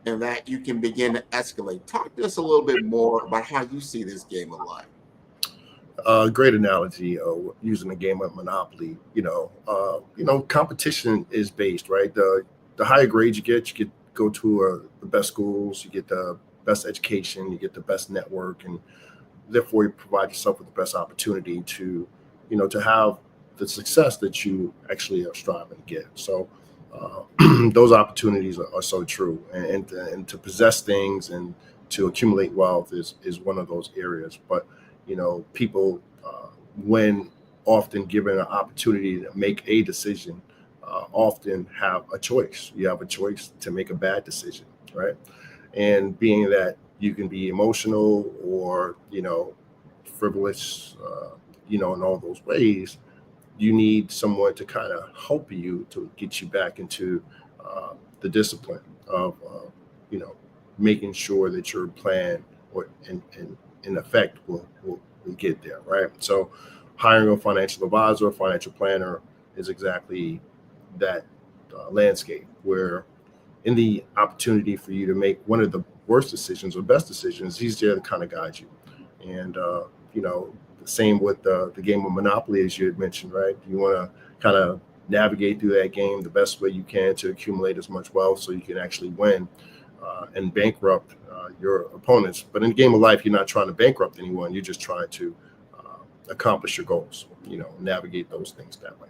and that you can begin to escalate. Talk to us a little bit more about how you see this game of life. Great analogy using the game of Monopoly. Competition is based, right? The higher grades you get go to the best schools, you get the best education, you get the best network, and therefore you provide yourself with the best opportunity to have the success that you actually are striving to get. So those opportunities are so true, and to possess things and to accumulate wealth is one of those areas. But people, when often given an opportunity to make a decision, often have a choice. You have a choice to make a bad decision, right? And being that you can be emotional or frivolous, in all those ways, you need someone to kind of help you to get you back into the discipline of making sure that your plan or in effect will get there, right? So hiring a financial advisor, financial planner is exactly that landscape, where in the opportunity for you to make one of the worst decisions or best decisions, he's there to kind of guide you. And the same with the game of Monopoly, as you had mentioned, right? You want to kind of navigate through that game the best way you can to accumulate as much wealth so you can actually win and bankrupt your opponents. But in the game of life, you're not trying to bankrupt anyone. You're just trying to accomplish your goals, navigate those things that way.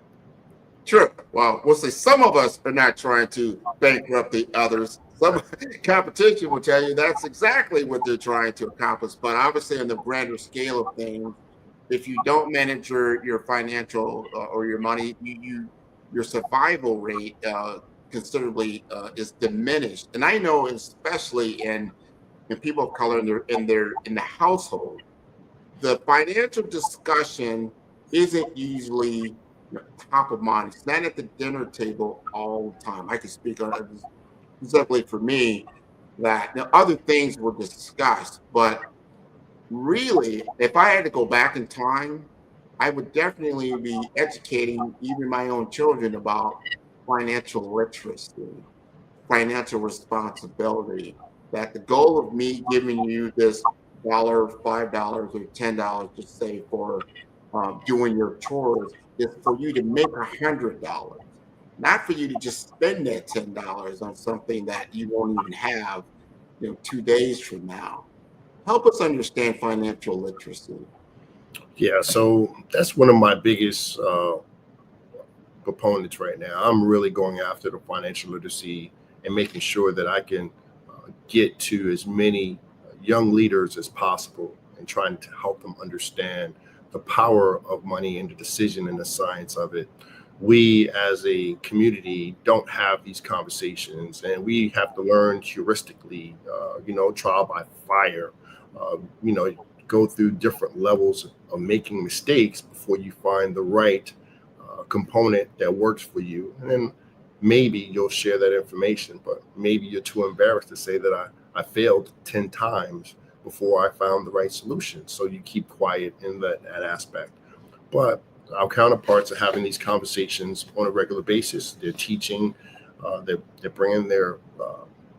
Sure. Well, we'll say some of us are not trying to bankrupt the others. Some competition will tell you that's exactly what they're trying to accomplish. But obviously, on the grander scale of things, if you don't manage your financial or your money, your survival rate considerably is diminished. And I know, especially in people of color in the household, the financial discussion isn't usually top of mind. It's not at the dinner table all the time. I can speak on it specifically for me that other things were discussed, but really, if I had to go back in time, I would definitely be educating even my own children about financial literacy, financial responsibility. That the goal of me giving you this $1, $5, or $10 to say for doing your chores is for you to make $100, not for you to just spend that $10 on something that you won't even have, 2 days from now. Help us understand financial literacy. Yeah, so that's one of my biggest proponents right now. I'm really going after the financial literacy and making sure that I can get to as many young leaders as possible and trying to help them understand the power of money and the decision and the science of it. We as a community don't have these conversations, and we have to learn heuristically, trial by fire, go through different levels of making mistakes before you find the right component that works for you. And then maybe you'll share that information, but maybe you're too embarrassed to say that I failed 10 times before I found the right solution. So you keep quiet in that aspect. But our counterparts are having these conversations on a regular basis. They're teaching, they're bringing their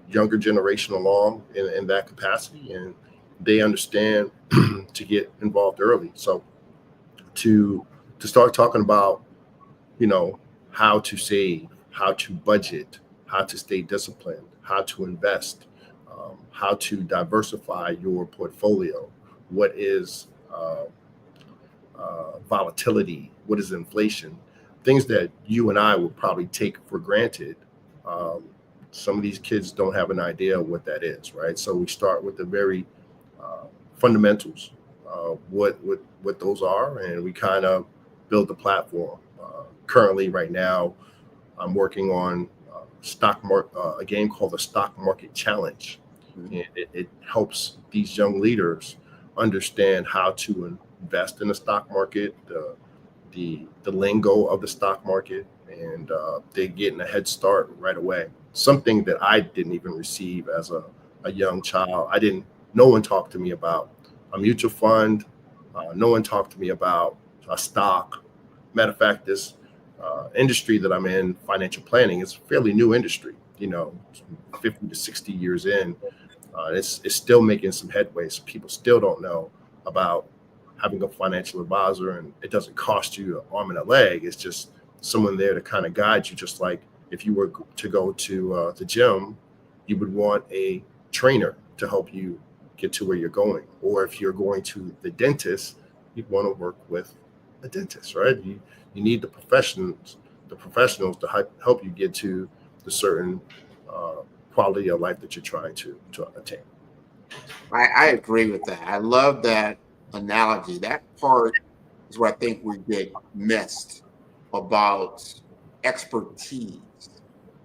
younger generation along in that capacity, and they understand to get involved early. So to start talking about, how to save, how to budget, how to stay disciplined, how to invest, how to diversify your portfolio, what is volatility, what is inflation, things that you and I would probably take for granted. Some of these kids don't have an idea of what that is, right? So we start with the very fundamentals, what those are, and we kind of build the platform. Currently, right now, I'm working on a game called the Stock Market Challenge. And it helps these young leaders understand how to invest in the stock market, the lingo of the stock market, and they're getting a head start right away. Something that I didn't even receive as a young child. No one talked to me about a mutual fund. No one talked to me about a stock. Matter of fact, this industry that I'm in, financial planning, is a fairly new industry, 50 to 60 years in. It's still making some headway. So people still don't know about having a financial advisor, and it doesn't cost you an arm and a leg. It's just someone there to kind of guide you. Just like if you were to go to the gym, you would want a trainer to help you get to where you're going. Or if you're going to the dentist, you'd want to work with a dentist, right? You need the professionals to help you get to the certain quality of life that you're trying to attain. I agree with that. I love that analogy. That part is where I think we get missed about expertise,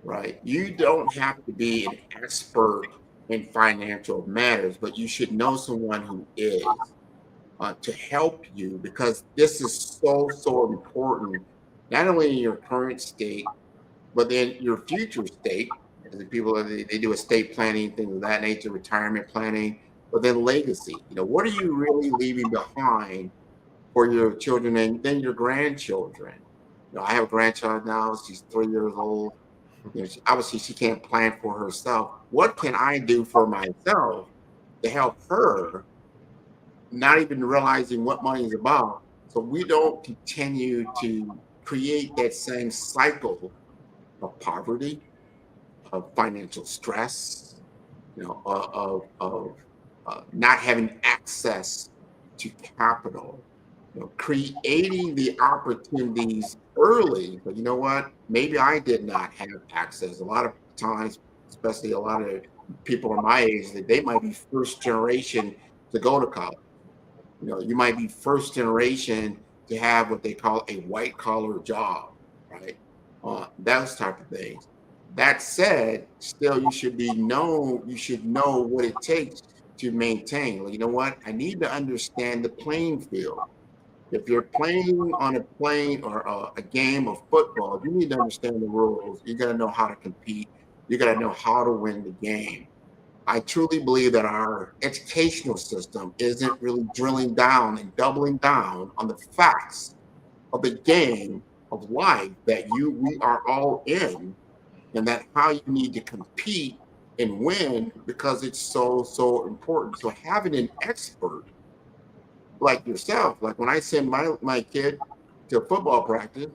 right? You don't have to be an expert in financial matters, but you should know someone who is to help you, because this is so important, not only in your current state, but in your future state. As the people, they do estate planning, things of that nature, retirement planning, but then legacy. What are you really leaving behind for your children and then your grandchildren? I have a grandchild now. She's 3 years old. Obviously, she can't plan for herself. What can I do for myself to help her, not even realizing what money is about, so we don't continue to create that same cycle of poverty, of financial stress, of not having access to capital, creating the opportunities early. But you know what? Maybe I did not have access. A lot of times, especially a lot of people in my age, that they might be first generation to go to college. You might be first generation to have what they call a white collar job, right? Those type of things. That said, still you should know what it takes to maintain. Like, you know what? I need to understand the playing field. If you're playing on a plane or a game of football, you need to understand the rules. You got to know how to compete. You got to know how to win the game. I truly believe that our educational system isn't really drilling down and doubling down on the facts of the game of life that we are all in, and that how you need to compete and win because it's so important. So having an expert like yourself, like when I send my kid to football practice,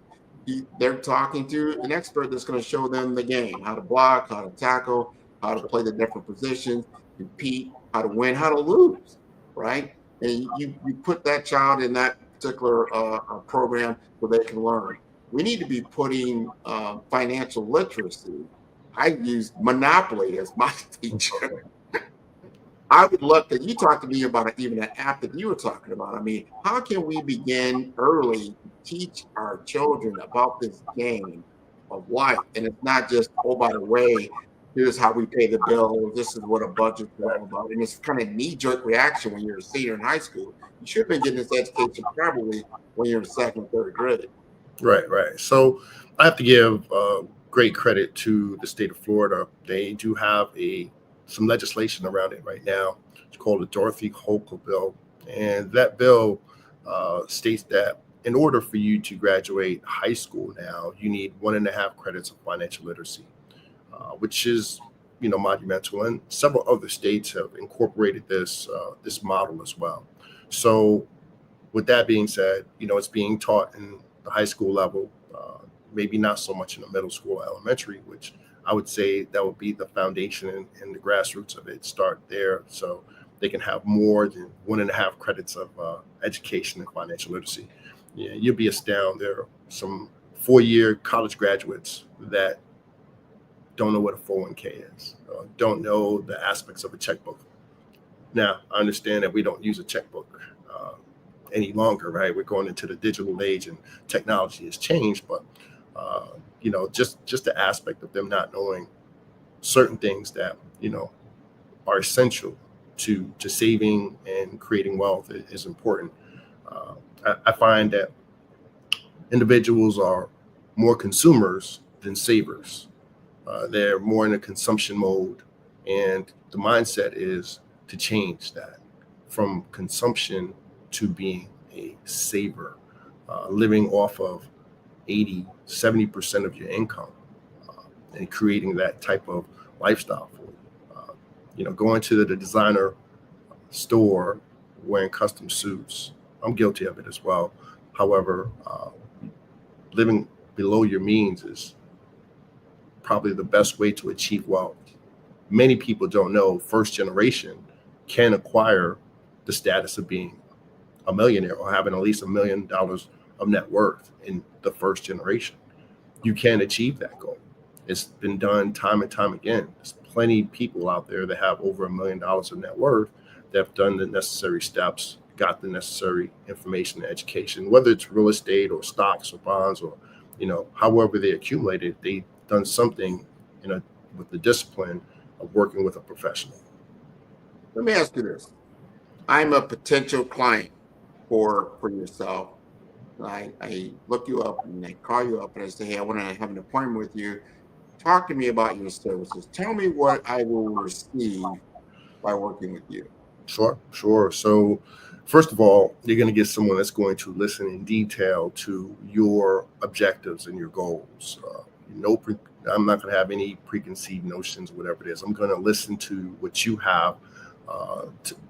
they're talking to an expert that's going to show them the game, how to block, how to tackle, how to play the different positions, compete, how to win, how to lose, right? And you put that child in that particular program where they can learn. We need to be putting financial literacy. I use Monopoly as my teacher. I would love to, you talk to me about even an app that you were talking about. I mean, how can we begin early to teach our children about this game of life? And it's not just, oh, by the way, here's how we pay the bills. This is what a budget's all about. And it's kind of knee-jerk reaction when you're a senior in high school. You should have been getting this education probably when you're in second, third grade. Right. So I have to give great credit to the state of Florida. They do have some legislation around it right now. It's called the Dorothy Hochul bill. And that bill states that in order for you to graduate high school now, you need 1.5 credits of financial literacy, which is, monumental. And several other states have incorporated this model as well. So with that being said, it's being taught in the high school level, maybe not so much in the middle school or elementary, which I would say that would be the foundation and the grassroots of it. Start there so they can have more than 1.5 credits of education and financial literacy. Yeah, you'll be astounded. There are some 4-year college graduates that don't know what a 401k is, don't know the aspects of a checkbook. Now, I understand that we don't use a checkbook any longer, right? We're going into the digital age and technology has changed, but just the aspect of them not knowing certain things that are essential to saving and creating wealth is important. I find that individuals are more consumers than savers. They're more in a consumption mode, and the mindset is to change that from consumption to being a saver, living off of 80-70% of your income, and creating that type of lifestyle for you. Going to the designer store, wearing custom suits. I'm guilty of it as well. However, living below your means is probably the best way to achieve wealth. Many people don't know first generation can acquire the status of being a millionaire or having at least $1 million of net worth in the first generation. You can achieve that goal. It's been done time and time again. There's plenty of people out there that have over $1 million of net worth that have done the necessary steps, got the necessary information and education, whether it's real estate or stocks or bonds or, however they accumulated, they've done something with the discipline of working with a professional. Let me ask you this. I'm a potential client for yourself. I look you up and I call you up and I say, hey, I want to have an appointment with you. Talk to me about your services. Tell me what I will receive by working with you. Sure. So first of all, you're going to get someone that's going to listen in detail to your objectives and your goals. I'm not going to have any preconceived notions, whatever it is. I'm going to listen to what you have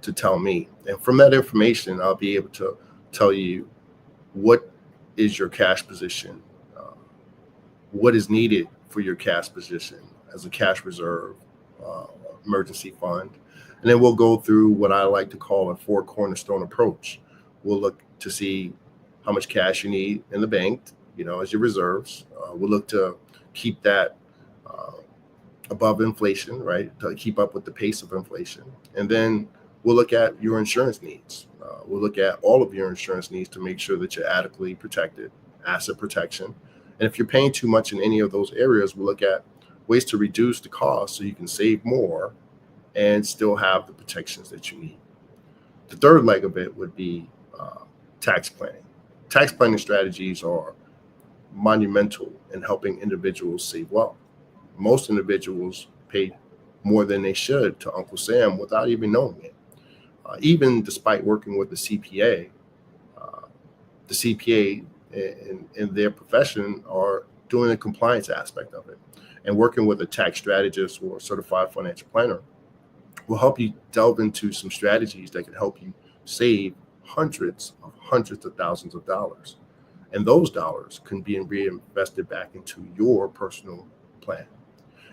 to tell me. And from that information, I'll be able to tell you what is your cash position, what is needed for your cash position as a cash reserve, emergency fund. And then we'll go through what I like to call a 4 cornerstone approach. We'll look to see how much cash you need in the bank, as your reserves. We'll look to keep that above inflation, right? To keep up with the pace of inflation. And then We'll look at your insurance needs. We'll look at all of your insurance needs to make sure that you're adequately protected, asset protection. And if you're paying too much in any of those areas, we'll look at ways to reduce the cost so you can save more and still have the protections that you need. The third leg of it would be tax planning. Tax planning strategies are monumental in helping individuals save wealth. Most individuals pay more than they should to Uncle Sam without even knowing it. Even despite working with the CPA in their profession are doing the compliance aspect of it. And working with a tax strategist or a certified financial planner will help you delve into some strategies that can help you save hundreds of thousands of dollars. And those dollars can be reinvested back into your personal plan.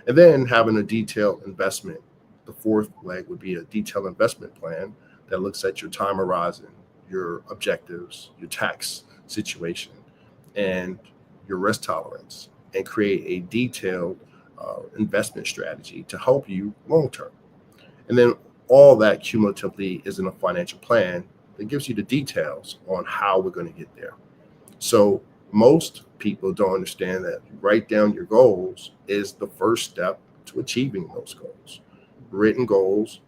And then having a detailed investment. The fourth leg would be a detailed investment plan that looks at your time horizon, your objectives, your tax situation, and your risk tolerance, and create a detailed investment strategy to help you long term. And then all that cumulatively is in a financial plan that gives you the details on how we're going to get there. So most people don't understand that write down your goals is the first step to achieving those goals. Written goals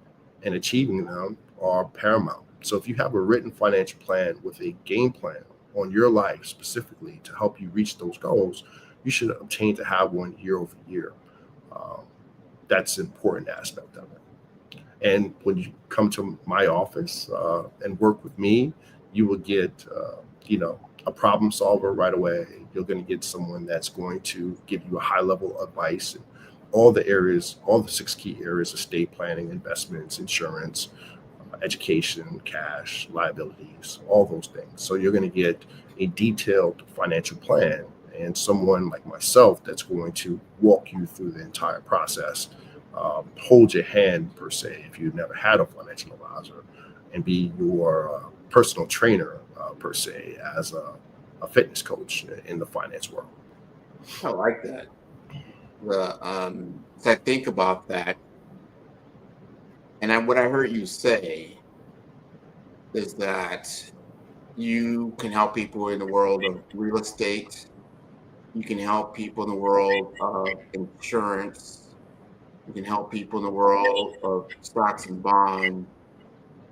and achieving them are paramount. So if you have a written financial plan with a game plan on your life specifically to help you reach those goals, you should obtain to have one year over year. That's an important aspect of it. And when you come to my office and work with me, you will get, a problem solver right away. You're going to get someone that's going to give you a high level advice in all the areas, all the 6 key areas: estate planning, investments, insurance, education, cash, liabilities, all those things. So you're going to get a detailed financial plan and someone like myself that's going to walk you through the entire process, hold your hand per se if you've never had a financial advisor, and be your personal trainer per se as a fitness coach in the finance world. I like that. As I think about that, and what I heard you say is that you can help people in the world of real estate. You can help people in the world of insurance. You can help people in the world of stocks and bonds,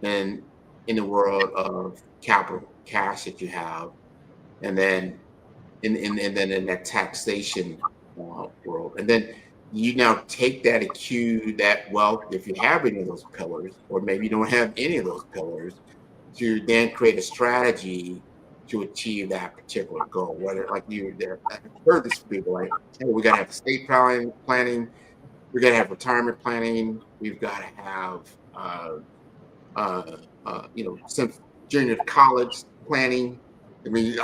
and in the world of capital, cash that you have, and then in that taxation world. And then you now take that that wealth, if you have any of those pillars, or maybe you don't have any of those pillars, to then create a strategy to achieve that particular goal. Whether like I've heard this from people like, hey, we got to have estate planning, we got to have retirement planning, we've got to have since junior college planning. I mean,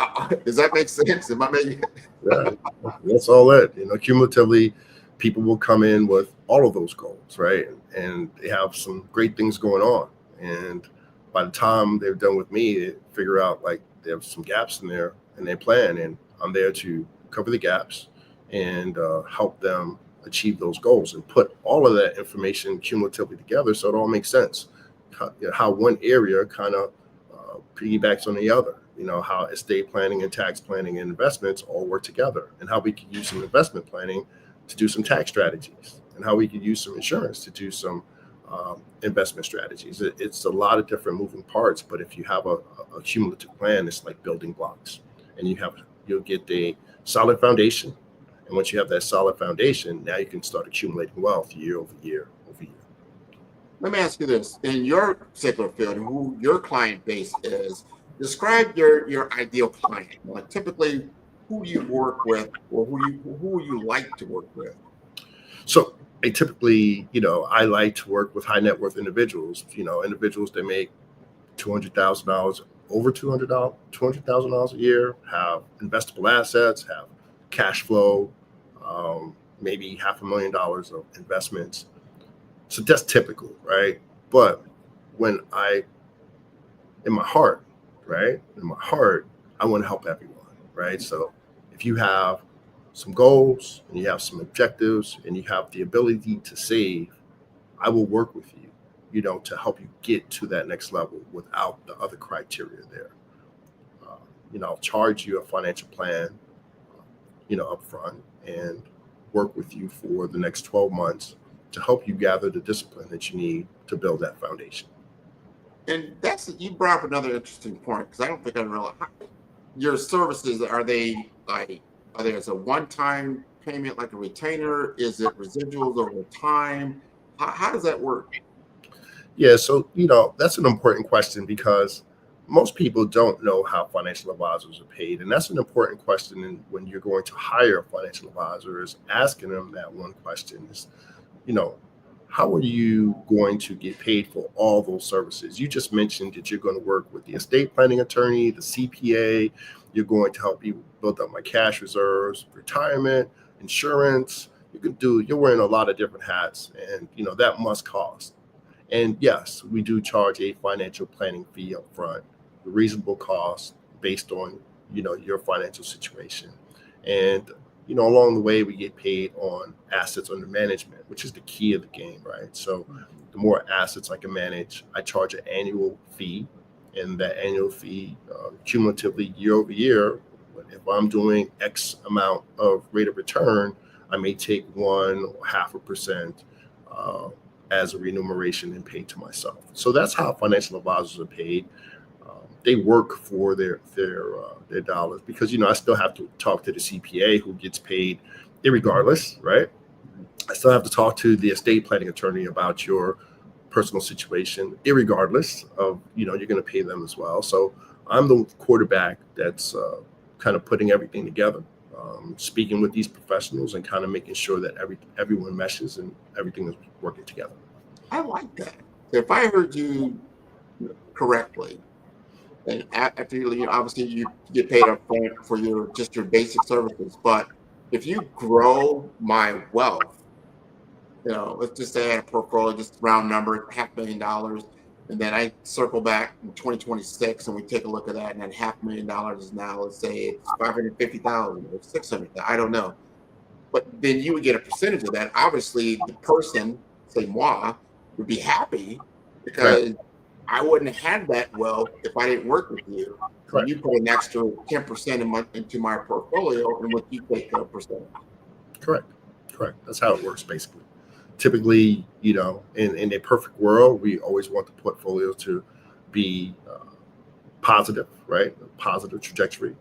does that make sense? Am I making? Yeah, that's all it. Cumulatively, people will come in with all of those goals, right? And they have some great things going on. And by the time they're done with me, they figure out like they have some gaps in their plan, and I'm there to cover the gaps and help them achieve those goals and put all of that information cumulatively together so it all makes sense. How one area kind of piggybacks on the other. How estate planning and tax planning and investments all work together, and how we could use some investment planning to do some tax strategies, and how we could use some insurance to do some investment strategies. It's a lot of different moving parts, but if you have a cumulative plan, it's like building blocks, and you'll get a solid foundation. And once you have that solid foundation, now you can start accumulating wealth year over year over year. Let me ask you this: in your particular field, who your client base is, describe your ideal client. Like typically, who do you work with, or who you like to work with? So I typically, I like to work with high net worth individuals. Individuals that make $200,000, over $200,000 a year, have investable assets, have cash flow, maybe $500,000 of investments. So that's typical, right? But in my heart, I want to help everyone, right? So if you have some goals and you have some objectives and you have the ability to save, I will work with you to help you get to that next level without the other criteria there. I'll charge you a financial plan, up front and work with you for the next 12 months to help you gather the discipline that you need to build that foundation. And you brought up another interesting point, because I don't think I realized your services, are they as a one-time payment, like a retainer? Is it residuals over time? How does that work? Yeah, so that's an important question, because most people don't know how financial advisors are paid, and that's an important question. When you're going to hire a financial advisor, is asking them that one question is, how are you going to get paid for all those services? You just mentioned that you're going to work with the estate planning attorney, the CPA. You're going to help me build up my cash reserves, retirement, insurance. You're wearing a lot of different hats, and that must cost. And yes, we do charge a financial planning fee up front, a reasonable cost based on your financial situation. And along the way, we get paid on assets under management, which is the key of the game, right? So the more assets I can manage, I charge an annual fee, and that annual fee cumulatively year over year, if I'm doing X amount of rate of return, I may take 1.5% as a remuneration and pay to myself. So that's how financial advisors are paid. They work for their dollars, because I still have to talk to the CPA, who gets paid irregardless, right? I still have to talk to the estate planning attorney about your personal situation, irregardless of you're going to pay them as well. So I'm the quarterback that's kind of putting everything together, speaking with these professionals and kind of making sure that everyone meshes and everything is working together. I like that. If I heard you correctly, and after obviously you get paid up front for your basic services, but if you grow my wealth, let's just say I had a portfolio, just round number, $500,000, and then I circle back in 2026 and we take a look at that, and that $500,000 is now, let's say it's 550,000 or 600,000, I don't know. But then you would get a percentage of that. Obviously, the person, say moi, would be happy, because right. I wouldn't have had that wealth if I didn't work with you. Correct. You put an extra 10% into my portfolio, and what you take a percentage. Correct. That's how it works, basically. Typically, in a perfect world, we always want the portfolio to be positive, right? A positive trajectory.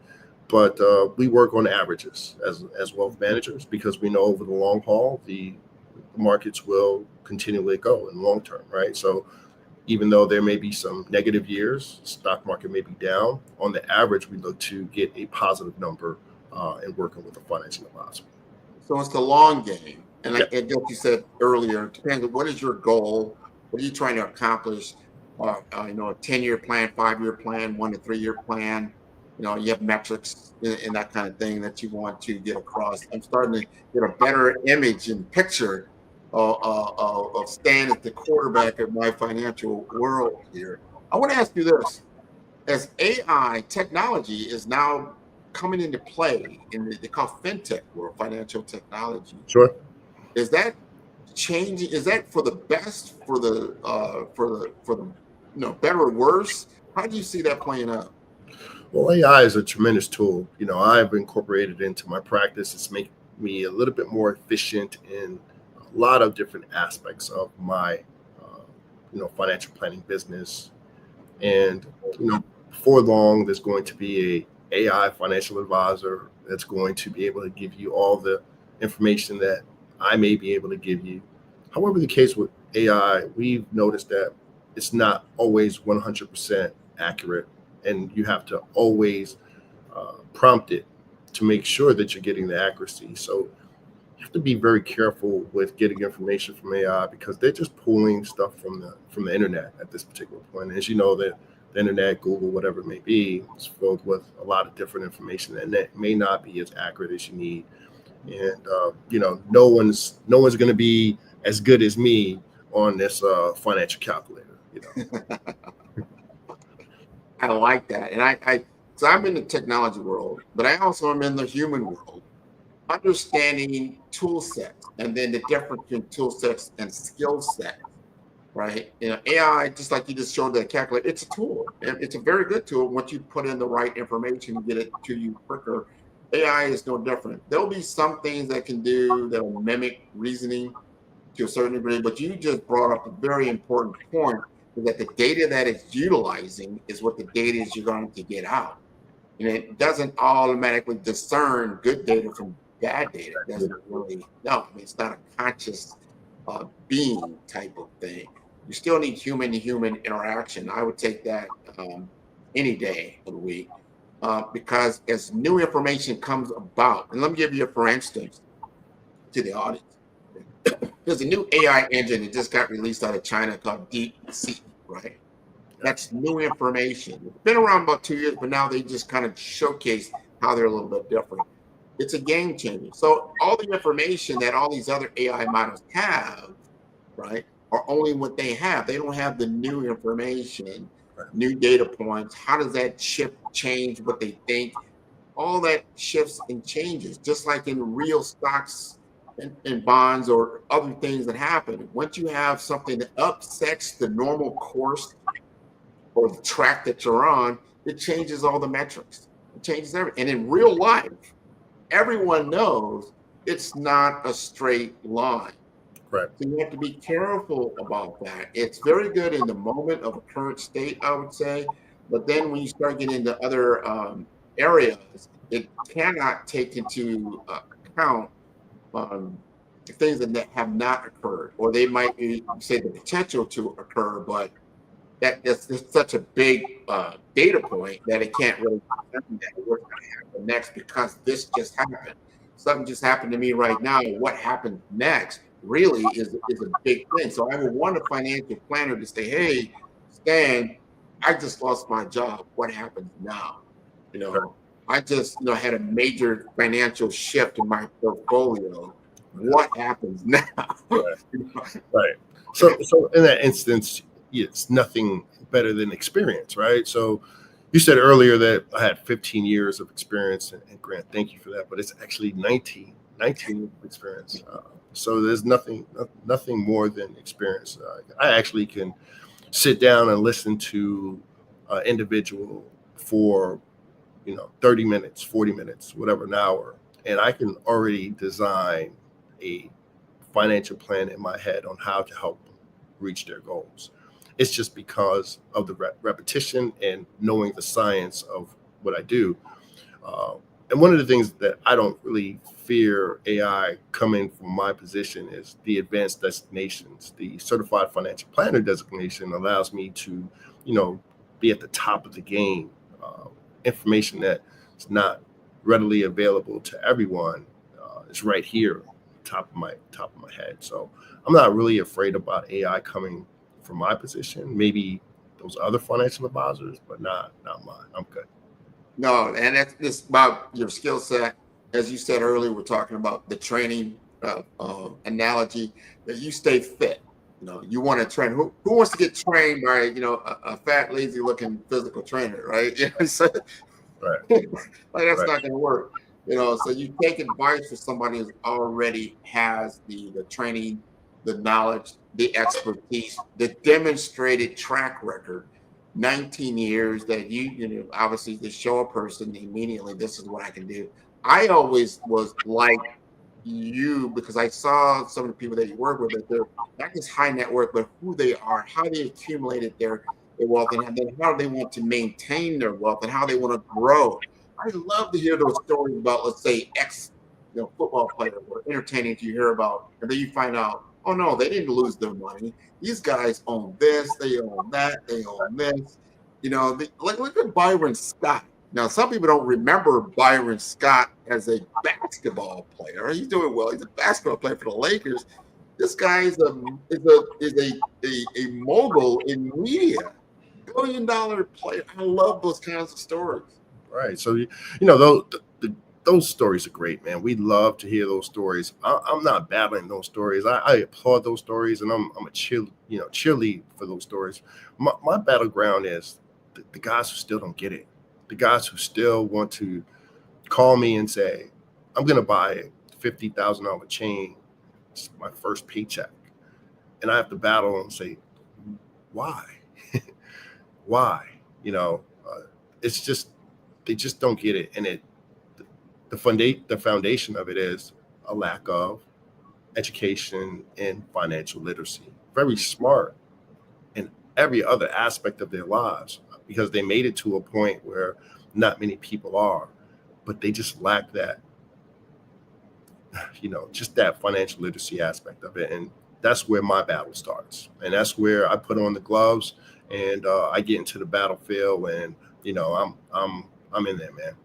But we work on averages as wealth managers, because we know over the long haul, the markets will continually go in the long term, right? So even though there may be some negative years, stock market may be down, on the average, we look to get a positive number in working with a financial advisor. So it's the long game. And like you said earlier, depends on what is your goal, what are you trying to accomplish, a 10-year plan, 5-year plan, 1 to 3-year plan. You have metrics and that kind of thing that you want to get across. I'm starting to get a better image and picture of Stan as the quarterback of my financial world here. I want to ask you this. As AI technology is now coming into play in they call fintech world, financial technology. Sure. Is that changing? Is that for the best, for the better or worse? How do you see that playing out? Well, AI is a tremendous tool. I've incorporated it into my practice. It's making me a little bit more efficient in a lot of different aspects of my, financial planning business. And, before long, there's going to be a AI financial advisor that's going to be able to give you all the information that I may be able to give you. However, the case with AI, we've noticed that it's not always 100% accurate, and you have to always prompt it to make sure that you're getting the accuracy. So you have to be very careful with getting information from AI, because they're just pulling stuff from the internet at this particular point. As you know, the internet, Google, whatever it may be, is filled with a lot of different information, and that may not be as accurate as you need. And no one's going to be as good as me on this financial calculator. I like that, and so I'm in the technology world, but I also am in the human world, understanding tool sets, and then the difference between tool sets and skill sets. right? AI, just like you just showed the calculator, it's a tool. It's a very good tool. Once you put in the right information, you get it to you quicker. AI is no different. There'll be some things that can do that will mimic reasoning to a certain degree, but you just brought up a very important point, is that the data that it's utilizing is what the data is you're going to get out. And it doesn't automatically discern good data from bad data. It doesn't really, no, I mean, it's not a conscious being type of thing. You still need human to human interaction. I would take that any day of the week because as new information comes about, and let me give you a for instance to the audience. There's a new AI engine that just got released out of China called DeepSeek, right? That's new information. It's been around about 2 years, but now they just kind of showcase how they're a little bit different. It's a game changer. So all the information that all these other AI models have, right, are only what they have. They don't have the new information, new data points. How does that shift change what they think? All that shifts and changes, just like in real stocks and bonds or other things that happen. Once you have something that upsets the normal course or the track that you're on, it changes all the metrics. It changes everything. And in real life, everyone knows it's not a straight line. Right. So you have to be careful about that. It's very good in the moment of a current state, I would say. But then when you start getting into other areas, it cannot take into account things that have not occurred, or they might be, say, the potential to occur, but that's such a big data point that it can't really determine that what's going to happen next because this just happened. Something just happened to me right now. What happens next really is a big thing. So I would want a financial planner to say, hey, Stan, I just lost my job. What happens now? I just had a major financial shift in my portfolio. What happens now? Right. So in that instance, it's nothing better than experience, right? So you said earlier that I had 15 years of experience, and Grant, thank you for that. But it's actually 19 years of experience. So there's nothing more than experience. I actually can sit down and listen to an individual for 30 minutes, 40 minutes, whatever, an hour, and I can already design a financial plan in my head on how to help them reach their goals. It's just because of the repetition and knowing the science of what I do. And one of the things that I don't really fear AI coming from my position is the advanced designations. The certified financial planner designation allows me to, be at the top of the game. Information that is not readily available to everyone is right here, top of my head. So I'm not really afraid about AI coming from my position. Maybe those other financial advisors, but not mine. I'm good. No, and it's about your skill set. As you said earlier, we're talking about the training analogy that you stay fit. You want to train. Who wants to get trained by a fat, lazy-looking physical trainer, right? So, right. Like that's not going to work. So you take advice from somebody who already has the training, the knowledge, the expertise, the demonstrated track record. 19 years that you obviously to show a person immediately this is what I can do. I always was like you because I saw some of the people that you work with that they're not just high net worth, but who they are, how they accumulated their wealth, and then how they want to maintain their wealth and how they want to grow. I love to hear those stories about, let's say, ex football players or entertaining to hear about, and then you find out, oh no, they didn't lose their money. These guys own this, they own that, they own this. Look at Byron Scott. Now, some people don't remember Byron Scott as a basketball player. He's doing well. He's a basketball player for the Lakers. This guy is a mogul in media, $1 billion player. I love those kinds of stories. Right. So those stories are great, man. We love to hear those stories. I'm not battling those stories. I applaud those stories, and I'm a cheerlead for those stories. My battleground is the guys who still don't get it. The guys who still want to call me and say, I'm going to buy a $50,000 chain. It's my first paycheck. And I have to battle and say, why? Why? You know, it's just, they just don't get it. And the foundation of it is a lack of education and financial literacy. Very smart in every other aspect of their lives, because they made it to a point where not many people are, but they just lack that, just that financial literacy aspect of it. And that's where my battle starts. And that's where I put on the gloves and I get into the battlefield, and I'm in there, man.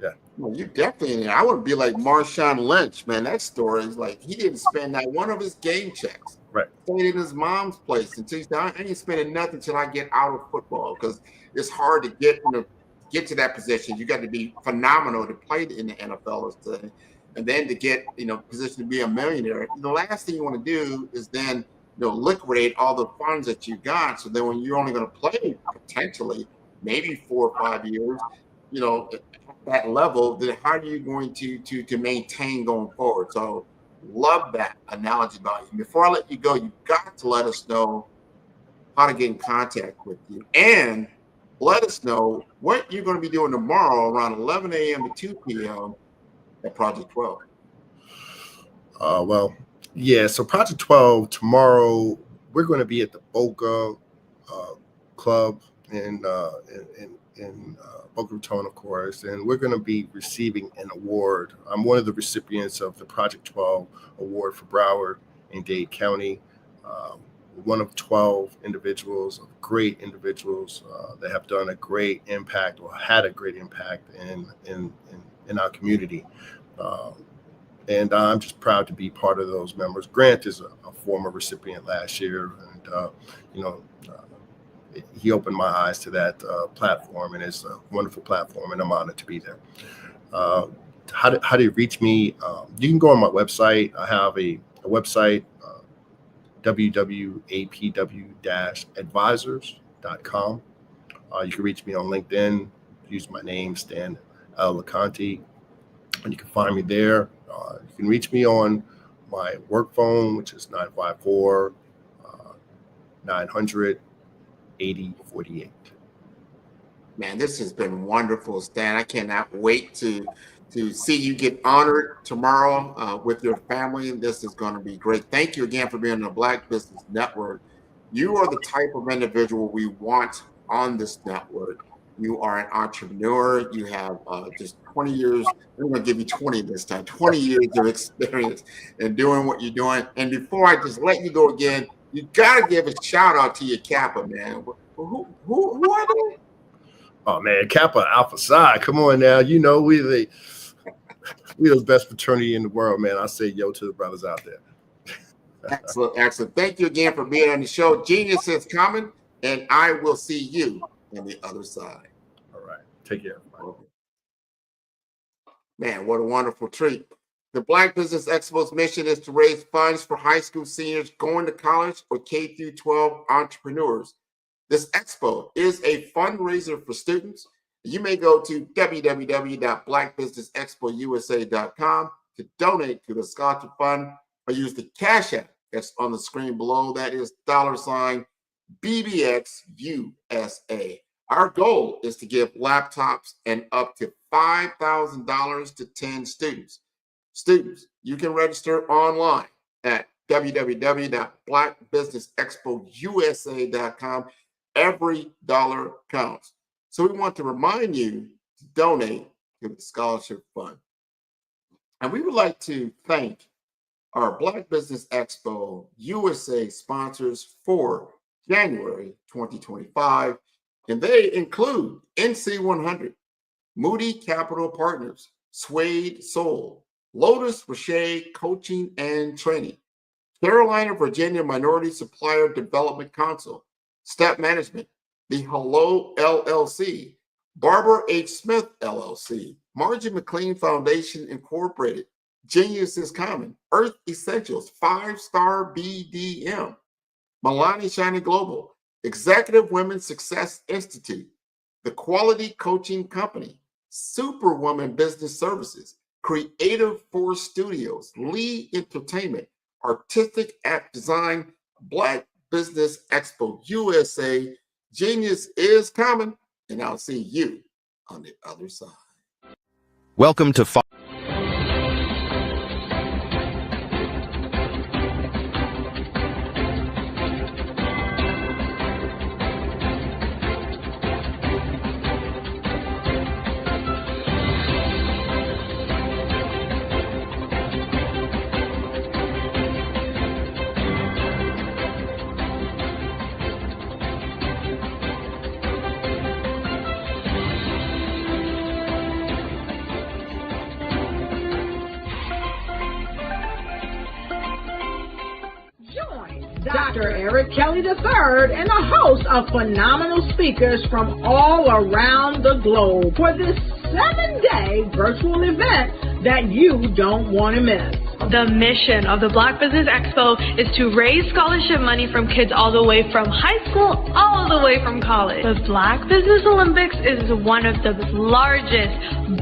Yeah. Well, you definitely in there. I would be like Marshawn Lynch, man. That story is like he didn't spend not one of his game checks. Right. Stayed in his mom's place until he said, I ain't spending nothing until I get out of football, because it's hard to get to that position. You got to be phenomenal to play in the NFL and then to get position to be a millionaire. The last thing you want to do is then liquidate all the funds that you got. So then when you're only going to play potentially maybe 4 or 5 years, at that level, then how are you going to maintain going forward? So love that analogy about you. Before I let you go, you've got to let us know how to get in contact with you, and let us know what you're going to be doing tomorrow around 11 a.m. to 2 p.m. at Project 12. Well, yeah. So Project 12 tomorrow, we're going to be at the Boca Club in Boca Raton, of course, and we're going to be receiving an award. I'm one of the recipients of the Project 12 Award for Broward and Dade County. One of 12 individuals, great individuals that have done a great impact or had a great impact in our community. And I'm just proud to be part of those members. Grant is a former recipient last year, and he opened my eyes to that platform, and it's a wonderful platform, and I'm honored to be there. How do you reach me? You can go on my website. I have a website, www.apw-advisors.com. You can reach me on LinkedIn. Use my name, Stan L. LeConte, and you can find me there. You can reach me on my work phone, which is 954 900 8048. Man, this has been wonderful, Stan. I cannot wait to see you get honored tomorrow with your family. This is going to be great. Thank you again for being on the Black Business Network. You are the type of individual we want on this network. You are an entrepreneur. You have just 20 years. I'm going to give you 20 this time, 20 years of experience in doing what you're doing. And before I just let you go again, you got to give a shout out to your Kappa, man. Who are they? Oh man, Kappa Alpha Psi. Come on now. We the best fraternity in the world, man. I say yo to the brothers out there. Excellent, excellent. Thank you again for being on the show. Genius is coming, and I will see you on the other side. All right. Take care. Okay. Man, what a wonderful treat. The Black Business Expo's mission is to raise funds for high school seniors going to college or K-12 entrepreneurs. This expo is a fundraiser for students. You may go to www.blackbusinessexpousa.com to donate to the scholarship fund, or use the Cash App that's on the screen below. That is $BBXUSA. Our goal is to give laptops and up to $5,000 to 10 students. Students, you can register online at www.blackbusinessexpousa.com. Every dollar counts. So we want to remind you to donate to the scholarship fund. And we would like to thank our Black Business Expo USA sponsors for January 2025. And they include NC100, Moody Capital Partners, Suede Soul, Lotus Rocher Coaching and Training, Carolina, Virginia Minority Supplier Development Council, Step Management, The Hello LLC, Barbara H. Smith LLC, Margie McLean Foundation Incorporated, Genius is Common, Earth Essentials, 5-Star BDM, Milani Shining Global, Executive Women's Success Institute, The Quality Coaching Company, Superwoman Business Services, Creative Force Studios, Lee Entertainment, Artistic App Design, Black Business Expo USA. Genius is coming, and I'll see you on the other side. Welcome to Dr. Eric Kelly III and a host of phenomenal speakers from all around the globe for this 7-day virtual event that you don't want to miss. The mission of the Black Business Expo is to raise scholarship money from kids all the way from high school all the way from college. The Black Business Olympics is one of the largest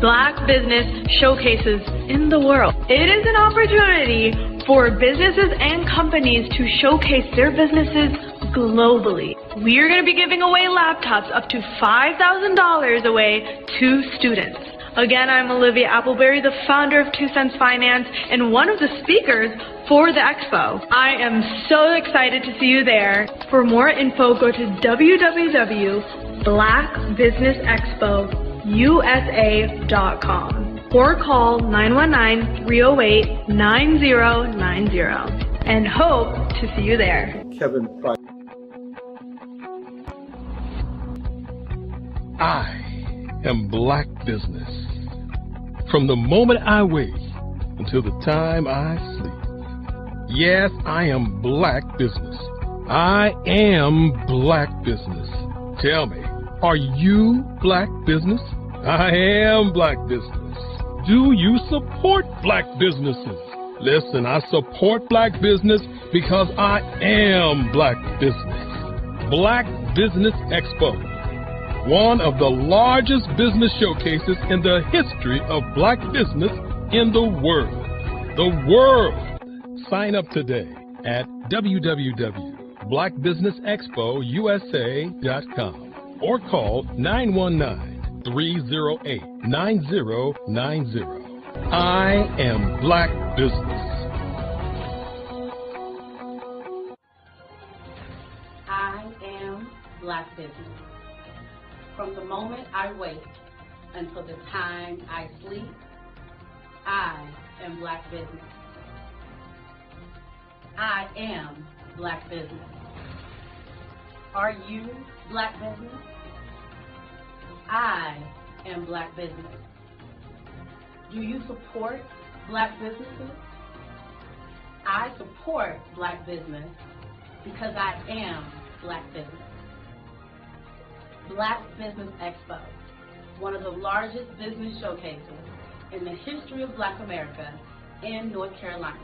Black business showcases in the world. It is an opportunity for businesses and companies to showcase their businesses globally. We are going to be giving away laptops up to $5,000 away to students. Again, I'm Olivia Appleberry, the founder of 2 Cents Finance and one of the speakers for the expo. I am so excited to see you there. For more info, go to www.blackbusinessexpousa.com or call 919-308-9090 and hope to see you there. Kevin Price. I am Black Business. From the moment I wake until the time I sleep. Yes, I am Black Business. I am Black Business. Tell me, are you Black Business? I am Black Business. Do you support Black businesses? Listen, I support Black business because I am Black Business. Black Business Expo, one of the largest business showcases in the history of Black business in the world. The world! Sign up today at www.blackbusinessexpousa.com or call 919-308-9090. I am Black Business. I am Black Business. From the moment I wake until the time I sleep, I am Black Business. I am Black Business. Are you Black Business? I am Black Business. Do you support Black businesses? I support Black business because I am Black Business. Black Business Expo, one of the largest business showcases in the history of Black America in North Carolina.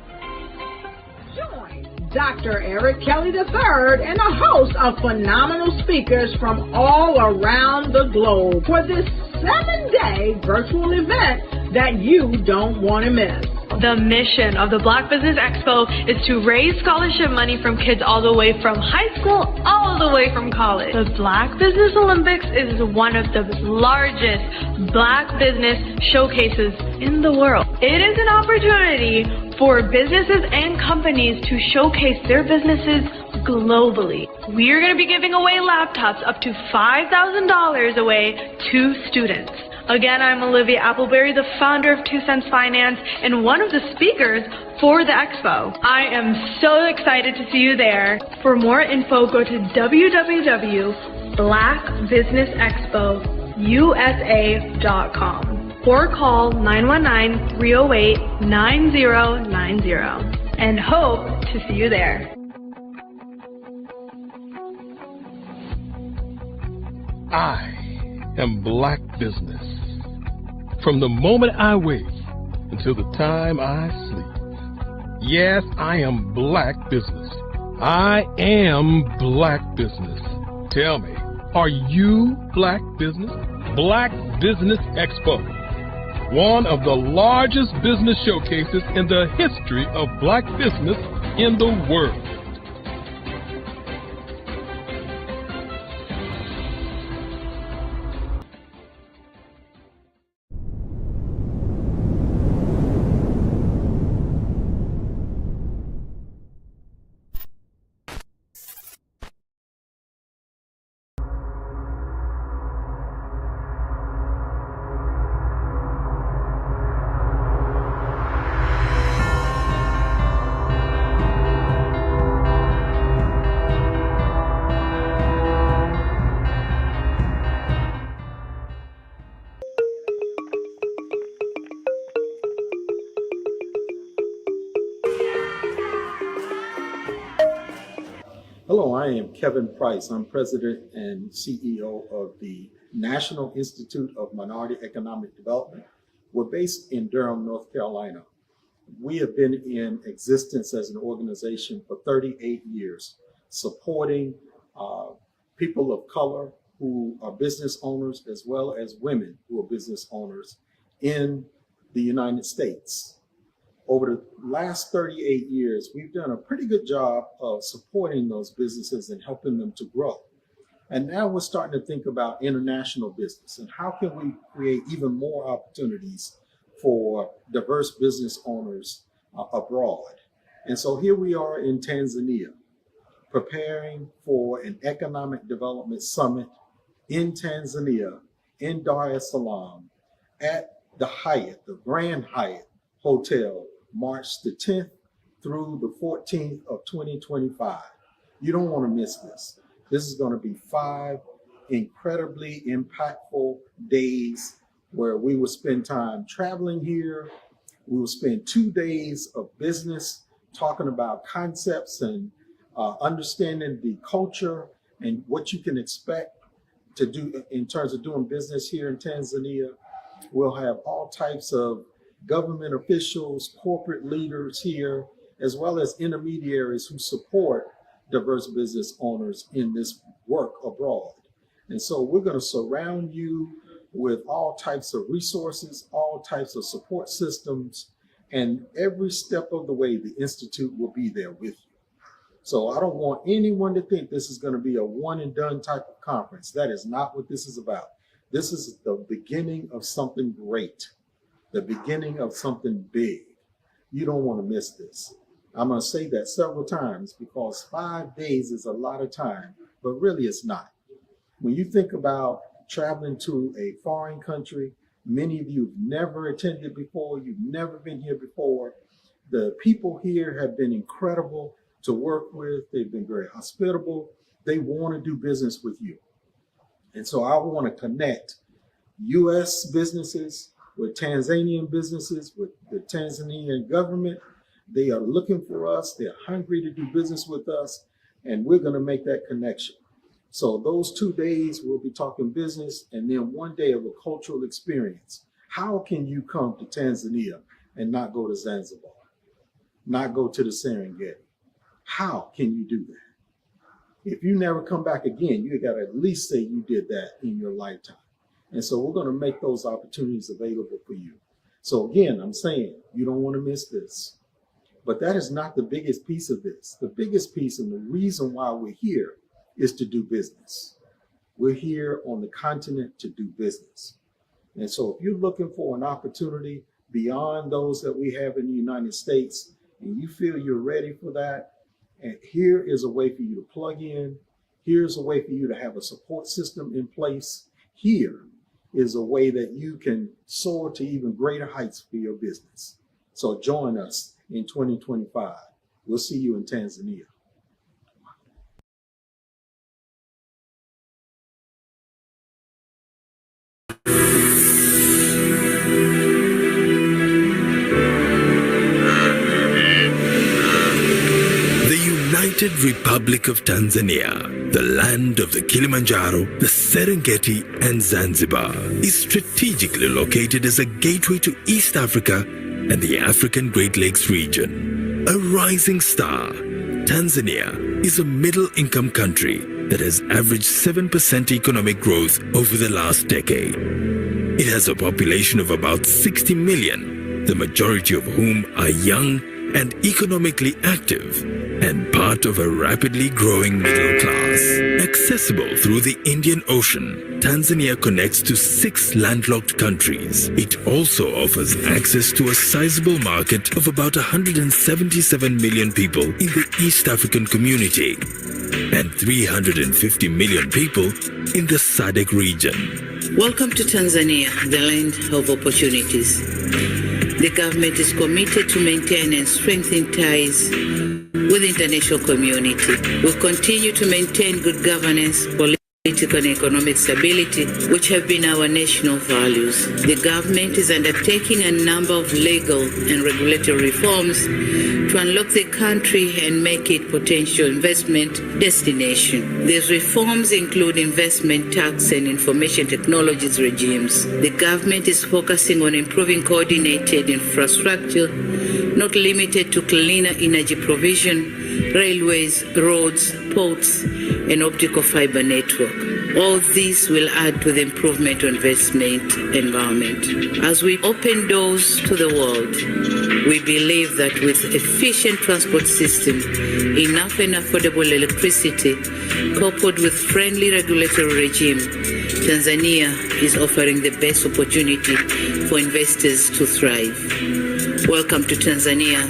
Join Dr. Eric Kelly III and a host of phenomenal speakers from all around the globe for this 7-day virtual event that you don't want to miss. The mission of the Black Business Expo is to raise scholarship money from kids all the way from high school all the way from college. The Black Business Olympics is one of the largest Black business showcases in the world. It is an opportunity for businesses and companies to showcase their businesses globally. We are going to be giving away laptops up to $5,000 away to students. Again, I'm Olivia Appleberry, the founder of 2 Cents Finance and one of the speakers for the expo. I am so excited to see you there. For more info, go to www.blackbusinessexpousa.com or call 919-308-9090 and hope to see you there. I am Black Business. From the moment I wake until the time I sleep. Yes, I am Black Business. I am Black Business. Tell me, are you Black Business? Black Business Expo, one of the largest business showcases in the history of Black business in the world. Hello, I am Kevin Price. I'm President and CEO of the National Institute of Minority Economic Development. We're based in Durham, North Carolina. We have been in existence as an organization for 38 years, supporting people of color who are business owners, as well as women who are business owners in the United States. Over the last 38 years, we've done a pretty good job of supporting those businesses and helping them to grow. And now we're starting to think about international business and how can we create even more opportunities for diverse business owners abroad. And so here we are in Tanzania, preparing for an economic development summit in Tanzania, in Dar es Salaam, at the Hyatt, the Grand Hyatt Hotel, March the 10th through the 14th of 2025. You don't want to miss this. This is going to be 5 incredibly impactful days where we will spend time traveling here. We will spend 2 days of business talking about concepts and understanding the culture and what you can expect to do in terms of doing business here in Tanzania. We'll have all types of government officials, corporate leaders here, as well as intermediaries who support diverse business owners in this work abroad. And so we're going to surround you with all types of resources, all types of support systems, and every step of the way, the Institute will be there with you. So I don't want anyone to think this is going to be a one and done type of conference. That is not what this is about. This is the beginning of something great, the beginning of something big. You don't want to miss this. I'm going to say that several times because 5 days is a lot of time, but really it's not. When you think about traveling to a foreign country, many of you have never attended before, you've never been here before. The people here have been incredible to work with. They've been very hospitable. They want to do business with you. And so I want to connect U.S. businesses with Tanzanian businesses, with the Tanzanian government. They are looking for us. They're hungry to do business with us, and we're going to make that connection. So those 2 days, we'll be talking business, and then 1 day of a cultural experience. How can you come to Tanzania and not go to Zanzibar, not go to the Serengeti? How can you do that? If you never come back again, you got to at least say you did that in your lifetime. And so we're going to make those opportunities available for you. So again, I'm saying you don't want to miss this. But that is not the biggest piece of this. The biggest piece and the reason why we're here is to do business. We're here on the continent to do business. And so if you're looking for an opportunity beyond those that we have in the United States, and you feel you're ready for that, and here is a way for you to plug in. Here's a way for you to have a support system in place. Here is a way that you can soar to even greater heights for your business. So join us in 2025. We'll see you in Tanzania. United Republic of Tanzania, the land of the Kilimanjaro, the Serengeti and Zanzibar, is strategically located as a gateway to East Africa and the African Great Lakes region. A rising star, Tanzania is a middle-income country that has averaged 7% economic growth over the last decade. It has a population of about 60 million, the majority of whom are young and economically active, and part of a rapidly growing middle class. Accessible through the Indian Ocean, Tanzania connects to 6 landlocked countries. It also offers access to a sizable market of about 177 million people in the East African community and 350 million people in the SADC region. Welcome to Tanzania, the land of opportunities. The government is committed to maintain and strengthen ties with the international community. We'll continue to maintain good governance, political political and economic stability, which have been our national values. The government is undertaking a number of legal and regulatory reforms to unlock the country and make it potential investment destination. These reforms include investment tax and information technologies regimes. The government is focusing on improving coordinated infrastructure, not limited to cleaner energy provision, railways, roads, ports, and optical fiber network. All this will add to the improvement of investment environment. As we open doors to the world, we believe that with efficient transport system, enough and affordable electricity, coupled with friendly regulatory regime, Tanzania is offering the best opportunity for investors to thrive. Welcome to Tanzania,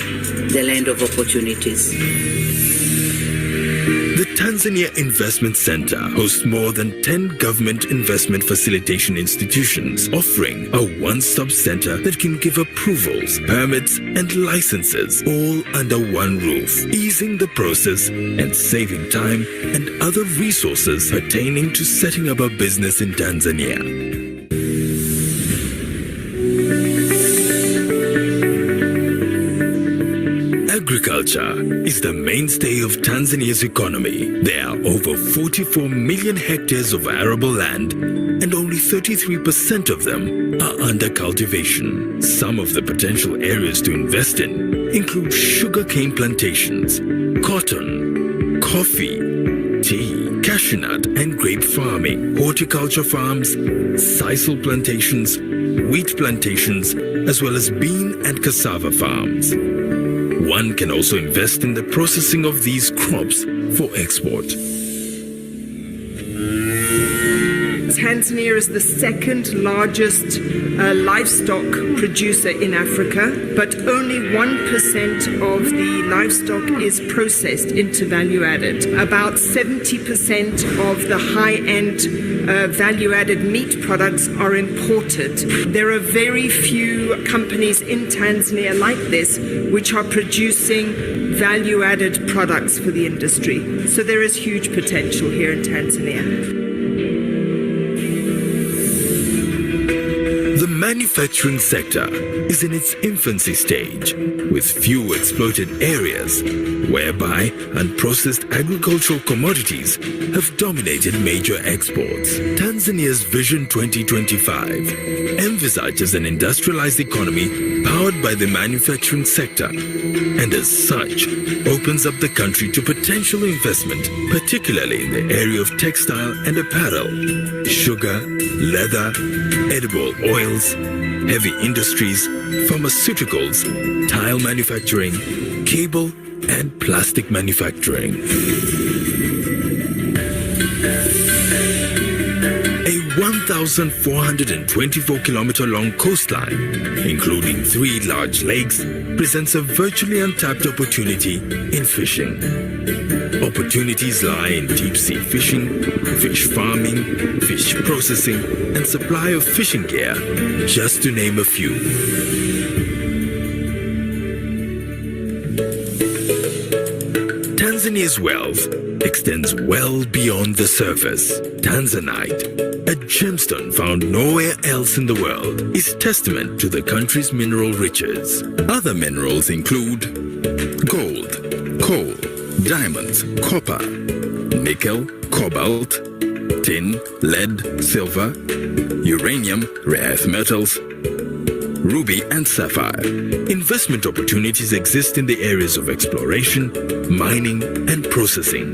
the land of opportunities. The Tanzania Investment Center hosts more than 10 government investment facilitation institutions, offering a one-stop center that can give approvals, permits, and licenses all under one roof, easing the process and saving time and other resources pertaining to setting up a business in Tanzania. Agriculture is the mainstay of Tanzania's economy. There are over 44 million hectares of arable land, and only 33% of them are under cultivation. Some of the potential areas to invest in include sugarcane plantations, cotton, coffee, tea, cashew nut and grape farming, horticulture farms, sisal plantations, wheat plantations, as well as bean and cassava farms. One can also invest in the processing of these crops for export. Tanzania is the second largest livestock producer in Africa, but only 1% of the livestock is processed into value-added. About 70% of the high-end value-added meat products are imported. There are very few companies in Tanzania like this which are producing value-added products for the industry. So there is huge potential here in Tanzania. The manufacturing sector is in its infancy stage, with few exploited areas, whereby unprocessed agricultural commodities have dominated major exports. Tanzania's Vision 2025 envisages an industrialized economy powered by the manufacturing sector, and as such, opens up the country to potential investment, particularly in the area of textile and apparel, sugar, leather, edible oils, heavy industries, pharmaceuticals, tile manufacturing, cable, and plastic manufacturing. A 1,424-kilometer long coastline, including 3 large lakes, presents a virtually untapped opportunity in fishing. Opportunities lie in deep-sea fishing, fish farming, fish processing, and supply of fishing gear, just to name a few. Tanzania's wealth extends well beyond the surface. Tanzanite, a gemstone found nowhere else in the world, is testament to the country's mineral riches. Other minerals include gold, coal, diamonds, copper, nickel, cobalt, tin, lead, silver, uranium, rare earth metals, ruby and sapphire. Investment opportunities exist in the areas of exploration, mining, and processing.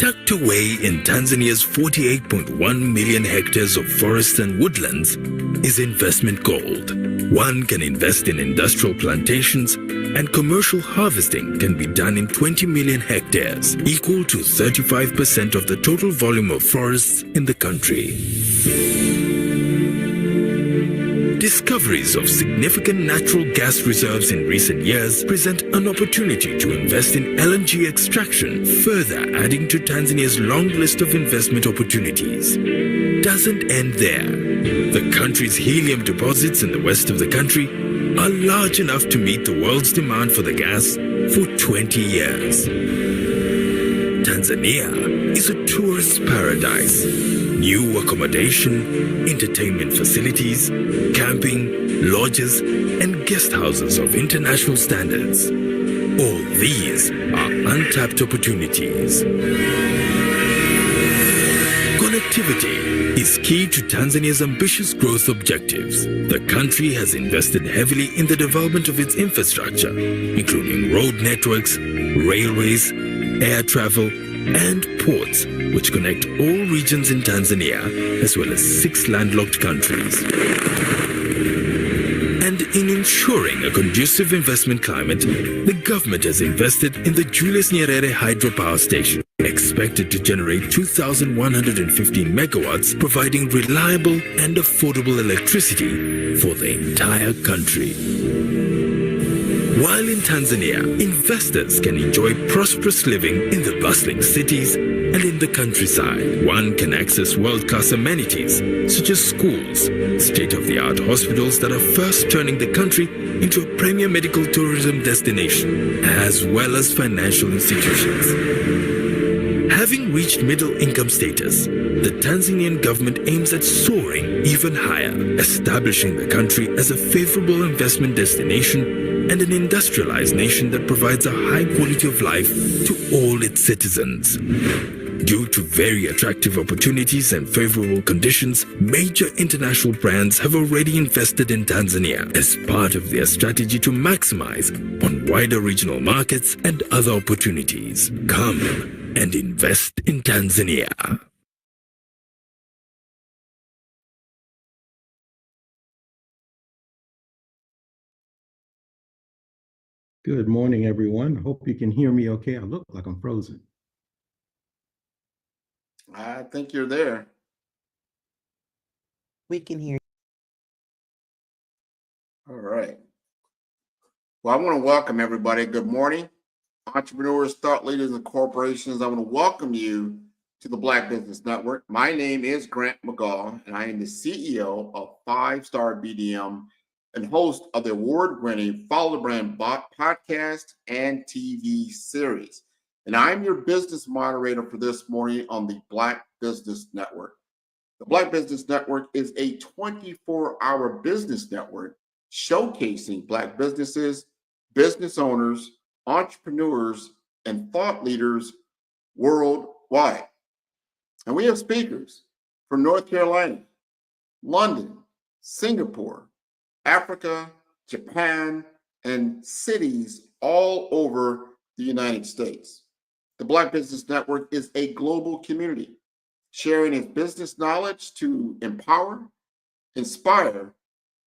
Tucked away in Tanzania's 48.1 million hectares of forests and woodlands is investment gold. One can invest in industrial plantations, and commercial harvesting can be done in 20 million hectares, equal to 35% of the total volume of forests in the country. Discoveries of significant natural gas reserves in recent years present an opportunity to invest in LNG extraction, further adding to Tanzania's long list of investment opportunities. Doesn't end there. The country's helium deposits in the west of the country are large enough to meet the world's demand for the gas for 20 years. Tanzania is a tourist paradise. New accommodation, entertainment facilities, camping, lodges, and guest houses of international standards. All these are untapped opportunities. Connectivity is key to Tanzania's ambitious growth objectives. The country has invested heavily in the development of its infrastructure, including road networks, railways, air travel, and ports, which connect all regions in Tanzania, as well as 6 landlocked countries. And in ensuring a conducive investment climate, the government has invested in the Julius Nyerere hydropower station, expected to generate 2,115 megawatts, providing reliable and affordable electricity for the entire country. While in Tanzania, investors can enjoy prosperous living in the bustling cities and in the countryside, one can access world-class amenities such as schools, state-of-the-art hospitals that are fast turning the country into a premier medical tourism destination, as well as financial institutions. Having reached middle-income status, the Tanzanian government aims at soaring even higher, establishing the country as a favorable investment destination and an industrialized nation that provides a high quality of life to all its citizens. Due to very attractive opportunities and favorable conditions, major international brands have already invested in Tanzania as part of their strategy to maximize on wider regional markets and other opportunities. Come and invest in Tanzania. Good morning, everyone. Hope you can hear me okay. I look like I'm frozen. I think you're there. We can hear you. All right. Well, I want to welcome everybody. Good morning, entrepreneurs, thought leaders, and corporations. I want to welcome you to the Black Business Network. My name is Grant McGaw, and I am the CEO of 5-Star BDM and host of the award-winning Follow the Brand podcast and TV series. And I'm your business moderator for this morning on the Black Business Network. The Black Business Network is a 24-hour business network showcasing Black businesses, business owners, entrepreneurs, and thought leaders worldwide. And we have speakers from North Carolina, London, Singapore, Africa, Japan, and cities all over the United States. The Black Business Network is a global community, sharing its business knowledge to empower, inspire,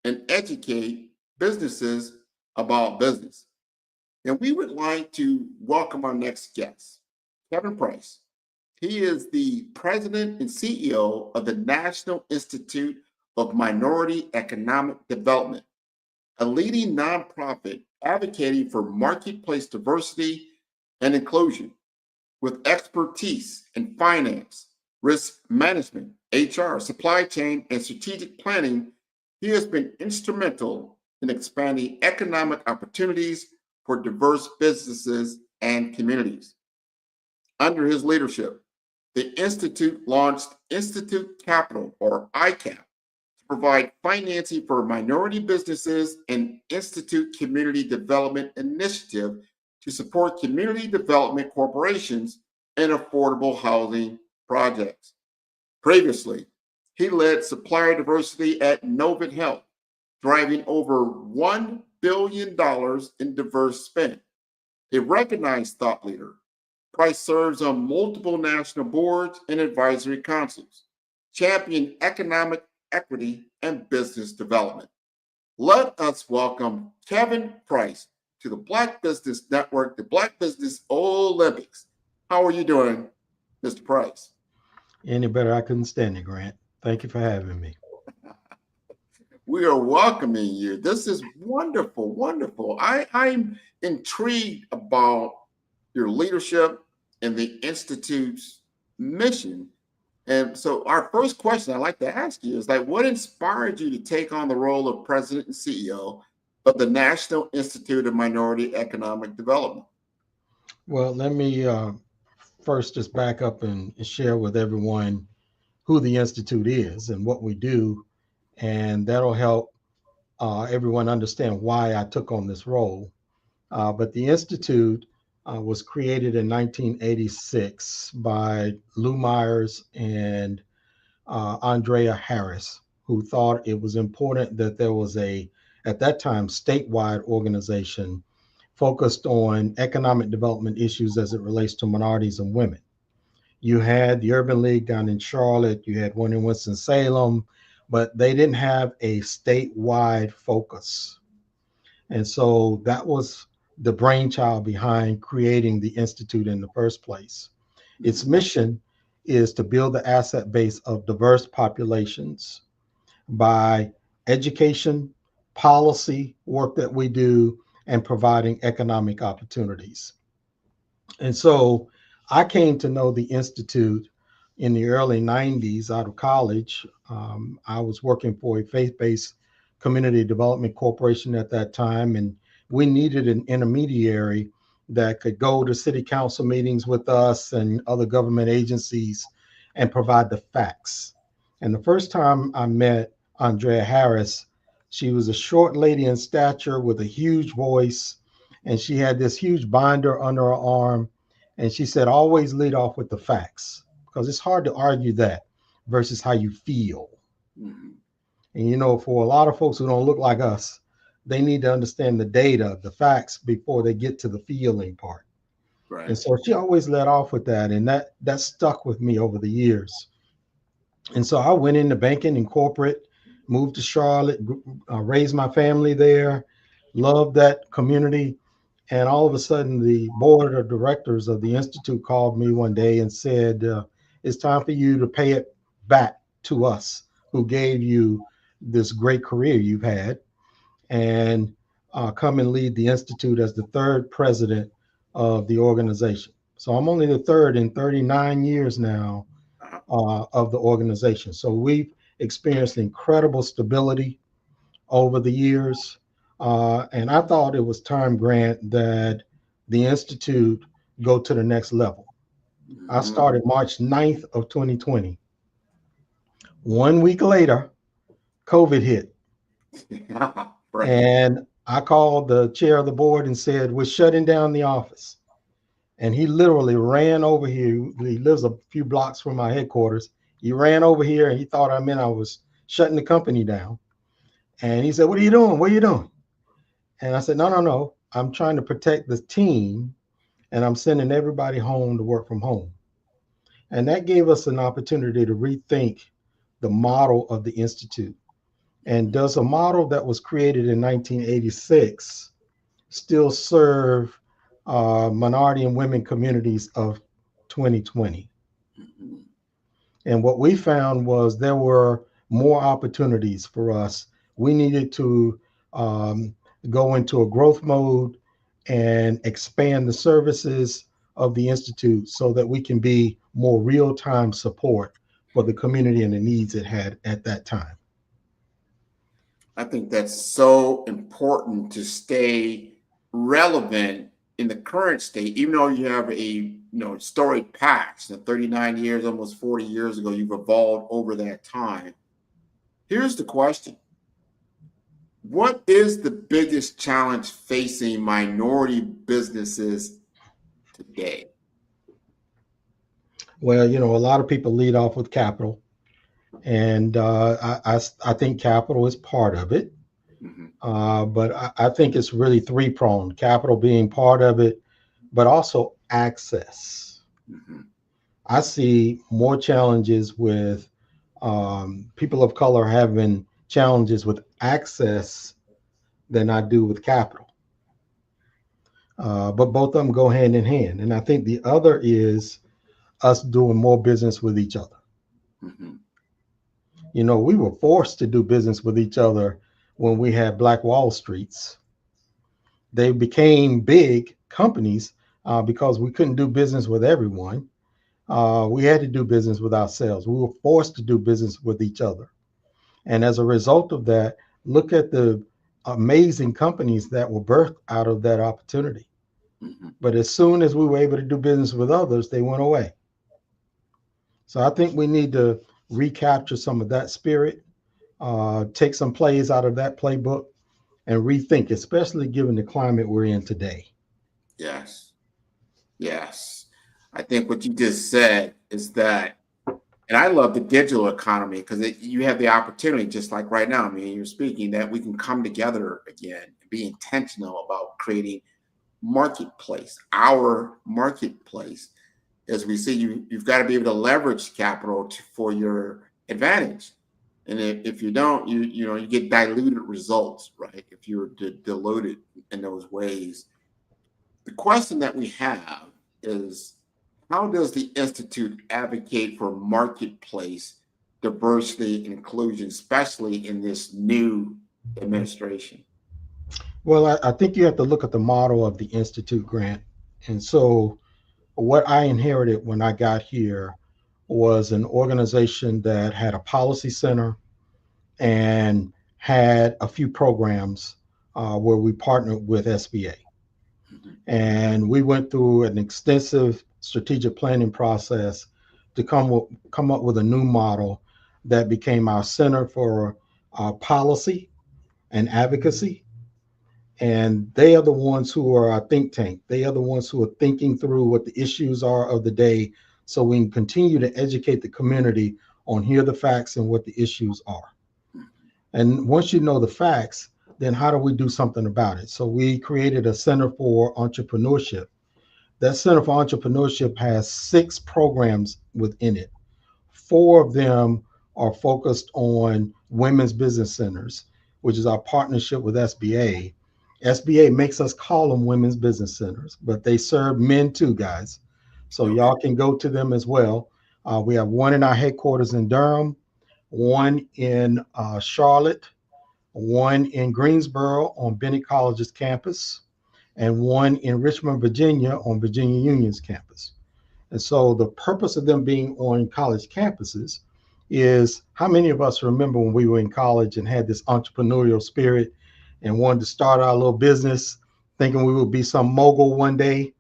and educate businesses about business. And we would like to welcome our next guest, Kevin Price. He is the president and CEO of the National Institute of Minority Economic Development, a leading nonprofit advocating for marketplace diversity and inclusion. With expertise in finance, risk management, HR, supply chain, and strategic planning, he has been instrumental in expanding economic opportunities for diverse businesses and communities. Under his leadership, the Institute launched Institute Capital, or ICAP, to provide financing for minority businesses and Institute Community Development Initiative to support community development corporations and affordable housing projects. Previously, he led supplier diversity at Novant Health, driving over $1 billion in diverse spend. A recognized thought leader, Price serves on multiple national boards and advisory councils, championing economic equity and business development. Let us welcome Kevin Price to the Black Business Network, the Black Business Olympics. How are you doing, Mr. Price? Any better, I couldn't stand it, Grant. Thank you for having me. We are welcoming you. This is wonderful, wonderful. I'm intrigued about your leadership and the Institute's mission. And so our first question I'd like to ask you is, like, what inspired you to take on the role of president and CEO of the National Institute of Minority Economic Development? Well, let me first just back up and share with everyone who the Institute is and what we do, and that'll help everyone understand why I took on this role. But the Institute was created in 1986 by Lou Myers and Andrea Harris, who thought it was important that there was at that time, statewide organization focused on economic development issues as it relates to minorities and women. You had the Urban League down in Charlotte, you had one in Winston-Salem, but they didn't have a statewide focus. And so that was the brainchild behind creating the Institute in the first place. Its mission is to build the asset base of diverse populations by education, policy work that we do, and providing economic opportunities. And so I came to know the Institute in the early 90s out of college. I was working for a faith-based community development corporation at that time, and we needed an intermediary that could go to city council meetings with us and other government agencies and provide the facts. And the first time I met Andrea Harris, she was a short lady in stature with a huge voice, and she had this huge binder under her arm. And she said, always lead off with the facts, because it's hard to argue that versus how you feel. Mm-hmm. And, you know, for a lot of folks who don't look like us, they need to understand the data, the facts, before they get to the feeling part. Right. And so she always led off with that. And that stuck with me over the years. And so I went into banking and corporate, moved to Charlotte, raised my family there, loved that community. And all of a sudden, the board of directors of the Institute called me one day and said, it's time for you to pay it back to us, who gave you this great career you've had, and come and lead the Institute as the third president of the organization. So I'm only the third in 39 years now of the organization. So we've experienced incredible stability over the years. And I thought it was time, Grant, that the Institute go to the next level. I started March 9th of 2020. 1 week later, COVID hit. Right. And I called the chair of the board and said, we're shutting down the office. And he literally ran over here. He lives a few blocks from my headquarters. He ran over here and he thought I meant I was shutting the company down. And he said, what are you doing? What are you doing? And I said, no. I'm trying to protect the team, and I'm sending everybody home to work from home. And that gave us an opportunity to rethink the model of the Institute. And does a model that was created in 1986 still serve minority and women communities of 2020? And what we found was there were more opportunities for us. We needed to go into a growth mode and expand the services of the Institute so that we can be more real-time support for the community and the needs it had at that time. I think that's so important to stay relevant in the current state, even though you have a storied past. 39 years, almost 40 years ago, you've evolved over that time. Here's the question. What is the biggest challenge facing minority businesses today? Well, a lot of people lead off with capital. And I think capital is part of it. Mm-hmm. But I think it's really three-pronged, capital being part of it, but also access. Mm-hmm. I see more challenges with people of color having challenges with access than I do with capital. But both of them go hand in hand. And I think the other is us doing more business with each other. Mm-hmm. We were forced to do business with each other when we had Black Wall Streets. They became big companies because we couldn't do business with everyone. We had to do business with ourselves. We were forced to do business with each other. And as a result of that, look at the amazing companies that were birthed out of that opportunity. But as soon as we were able to do business with others, they went away. So I think we need to recapture some of that spirit, take some plays out of that playbook, and rethink, especially given the climate we're in today. Yes. Yes. I think what you just said is that, and I love the digital economy because you have the opportunity, just like right now, I mean, you're speaking, that we can come together again and be intentional about creating marketplace, our marketplace. As we see, you've got to be able to leverage capital for your advantage. And if you don't, you get diluted results, right? If you're diluted in those ways. The question that we have is, how does the Institute advocate for marketplace diversity and inclusion, especially in this new administration? Well, I think you have to look at the model of the Institute grant. And so what I inherited when I got here was an organization that had a policy center and had a few programs where we partnered with SBA. And we went through an extensive strategic planning process to come up with a new model that became our Center for Policy and Advocacy. And they are the ones who are our think tank. They are the ones who are thinking through what the issues are of the day so we can continue to educate the community on here the facts and what the issues are. And once you know the facts, then how do we do something about it? So we created a Center for Entrepreneurship. That Center for Entrepreneurship has 6 programs within it. 4 of them are focused on women's business centers, which is our partnership with SBA. SBA makes us call them women's business centers, but they serve men too, guys. So y'all can go to them as well. We have one in our headquarters in Durham, one in Charlotte, one in Greensboro on Bennett College's campus, and one in Richmond, Virginia on Virginia Union's campus. And so the purpose of them being on college campuses is, how many of us remember when we were in college and had this entrepreneurial spirit and wanted to start our little business, thinking we would be some mogul one day?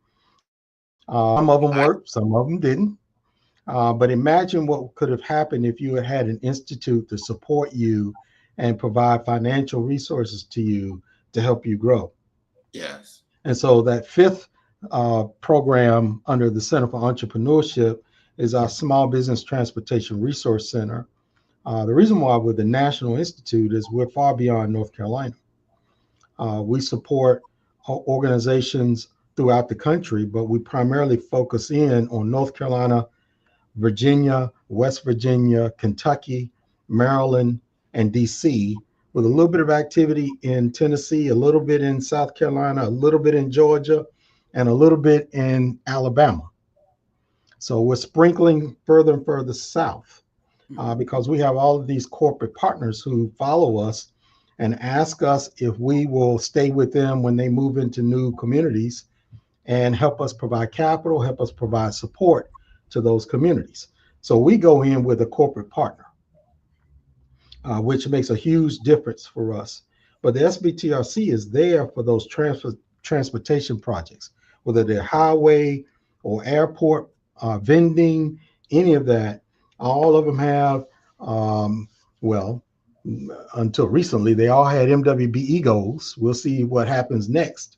Some of them worked, some of them didn't. But imagine what could have happened if you had had an institute to support you and provide financial resources to you to help you grow. Yes. And so that 5th program under the Center for Entrepreneurship is our Small Business Transportation Resource Center. The reason why we're the National Institute is we're far beyond North Carolina. We support organizations throughout the country, but we primarily focus in on North Carolina, Virginia, West Virginia, Kentucky, Maryland, and DC, with a little bit of activity in Tennessee, a little bit in South Carolina, a little bit in Georgia, and a little bit in Alabama. So we're sprinkling further and further south because we have all of these corporate partners who follow us and ask us if we will stay with them when they move into new communities and help us provide capital, help us provide support to those communities. So we go in with a corporate partner, which makes a huge difference for us. But the SBTRC is there for those transportation projects, whether they're highway or airport, vending, any of that. All of them have, well, until recently, they all had MWBE goals. We'll see what happens next.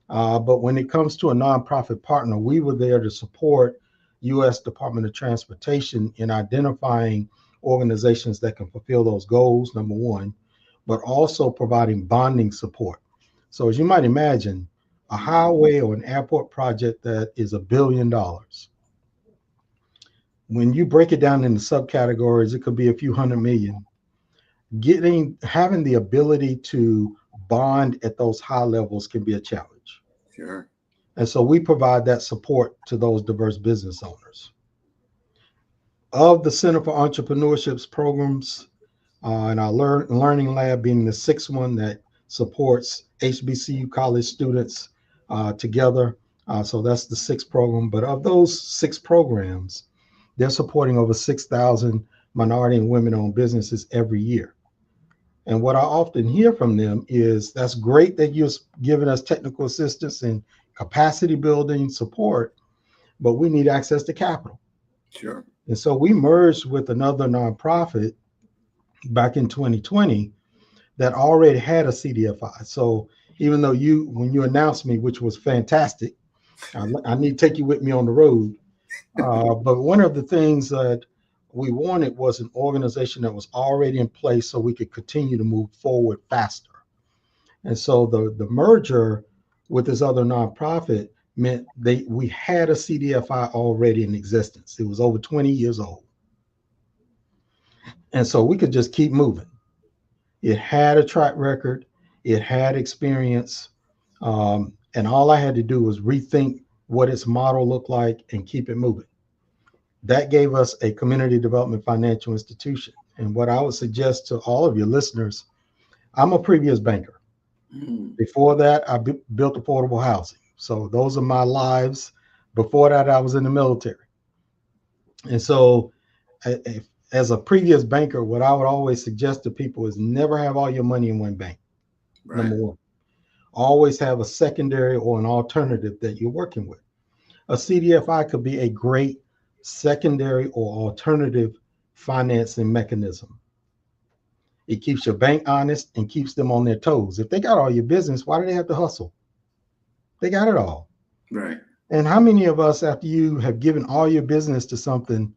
But when it comes to a nonprofit partner, we were there to support U.S. Department of Transportation in identifying organizations that can fulfill those goals, number one, but also providing bonding support. So as you might imagine, a highway or an airport project that is $1 billion, when you break it down into subcategories, it could be a few hundred million. Having the ability to bond at those high levels can be a challenge. Sure. And so we provide that support to those diverse business owners. Of the Center for Entrepreneurship's programs, and our Learning Lab being the 6th one that supports HBCU college students together. So that's the 6th program. But of those 6 programs, they're supporting over 6,000 minority and women-owned businesses every year. And what I often hear from them is, that's great that you're giving us technical assistance and capacity building support, but we need access to capital. Sure. And so we merged with another nonprofit back in 2020 that already had a CDFI. So even though when you announced me, which was fantastic, I need to take you with me on the road. But one of the things that we wanted was an organization that was already in place so we could continue to move forward faster. And so the merger with this other nonprofit meant we had a CDFI already in existence. It was over 20 years old. And so we could just keep moving. It had a track record, it had experience, and all I had to do was rethink what its model looked like and keep it moving. That gave us a community development financial institution. And what I would suggest to all of your listeners, I'm a previous banker. Before that, I built affordable housing. So those are my lives. Before that, I was in the military. And so as a previous banker, what I would always suggest to people is never have all your money in one bank. Right. Number one, always have a secondary or an alternative that you're working with. A CDFI could be a great secondary or alternative financing mechanism. It keeps your bank honest and keeps them on their toes. If they got all your business, why do they have to hustle? They got it all. Right. And how many of us, after you have given all your business to something,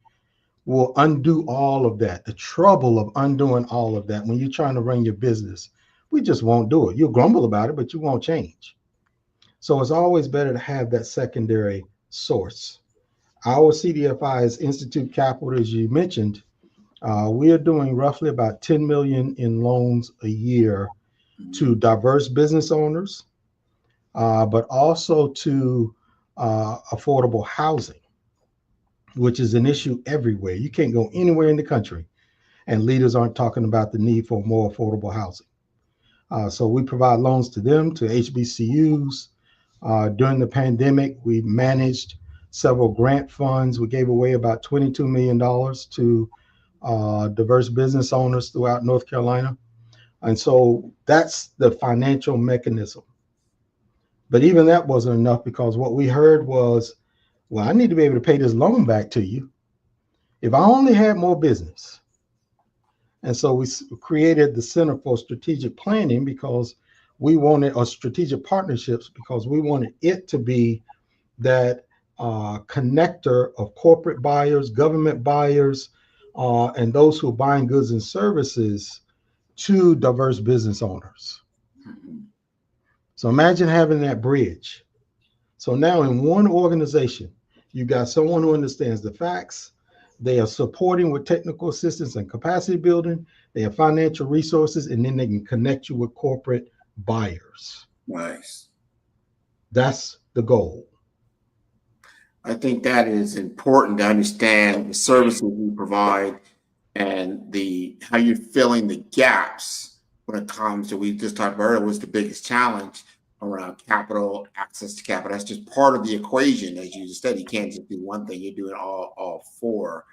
will undo all of that? The trouble of undoing all of that when you're trying to run your business, we just won't do it. You'll grumble about it, but you won't change. So it's always better to have that secondary source. Our CDFI is Institute Capital, as you mentioned. We are doing roughly about 10 million in loans a year to diverse business owners, but also to affordable housing, which is an issue everywhere. You can't go anywhere in the country and leaders aren't talking about the need for more affordable housing. So we provide loans to them, to HBCUs. During the pandemic, we managed several grant funds. We gave away about $22 million to diverse business owners throughout North Carolina. And so that's the financial mechanism. But even that wasn't enough, because what we heard was, well, I need to be able to pay this loan back to you if I only had more business. And so we created the Center for Strategic Planning because we wanted, or strategic partnerships, because we wanted it to be that connector of corporate buyers, government buyers, and those who are buying goods and services to diverse business owners. So imagine having that bridge. So now in one organization, you got someone who understands the facts. They are supporting with technical assistance and capacity building. They have financial resources, and then they can connect you with corporate buyers. Nice. That's the goal. I think that is important to understand the services we provide and how you're filling the gaps when it comes to, we just talked about earlier, was the biggest challenge around capital, access to capital. That's just part of the equation. As you just said, you can't just do one thing, you're doing all four.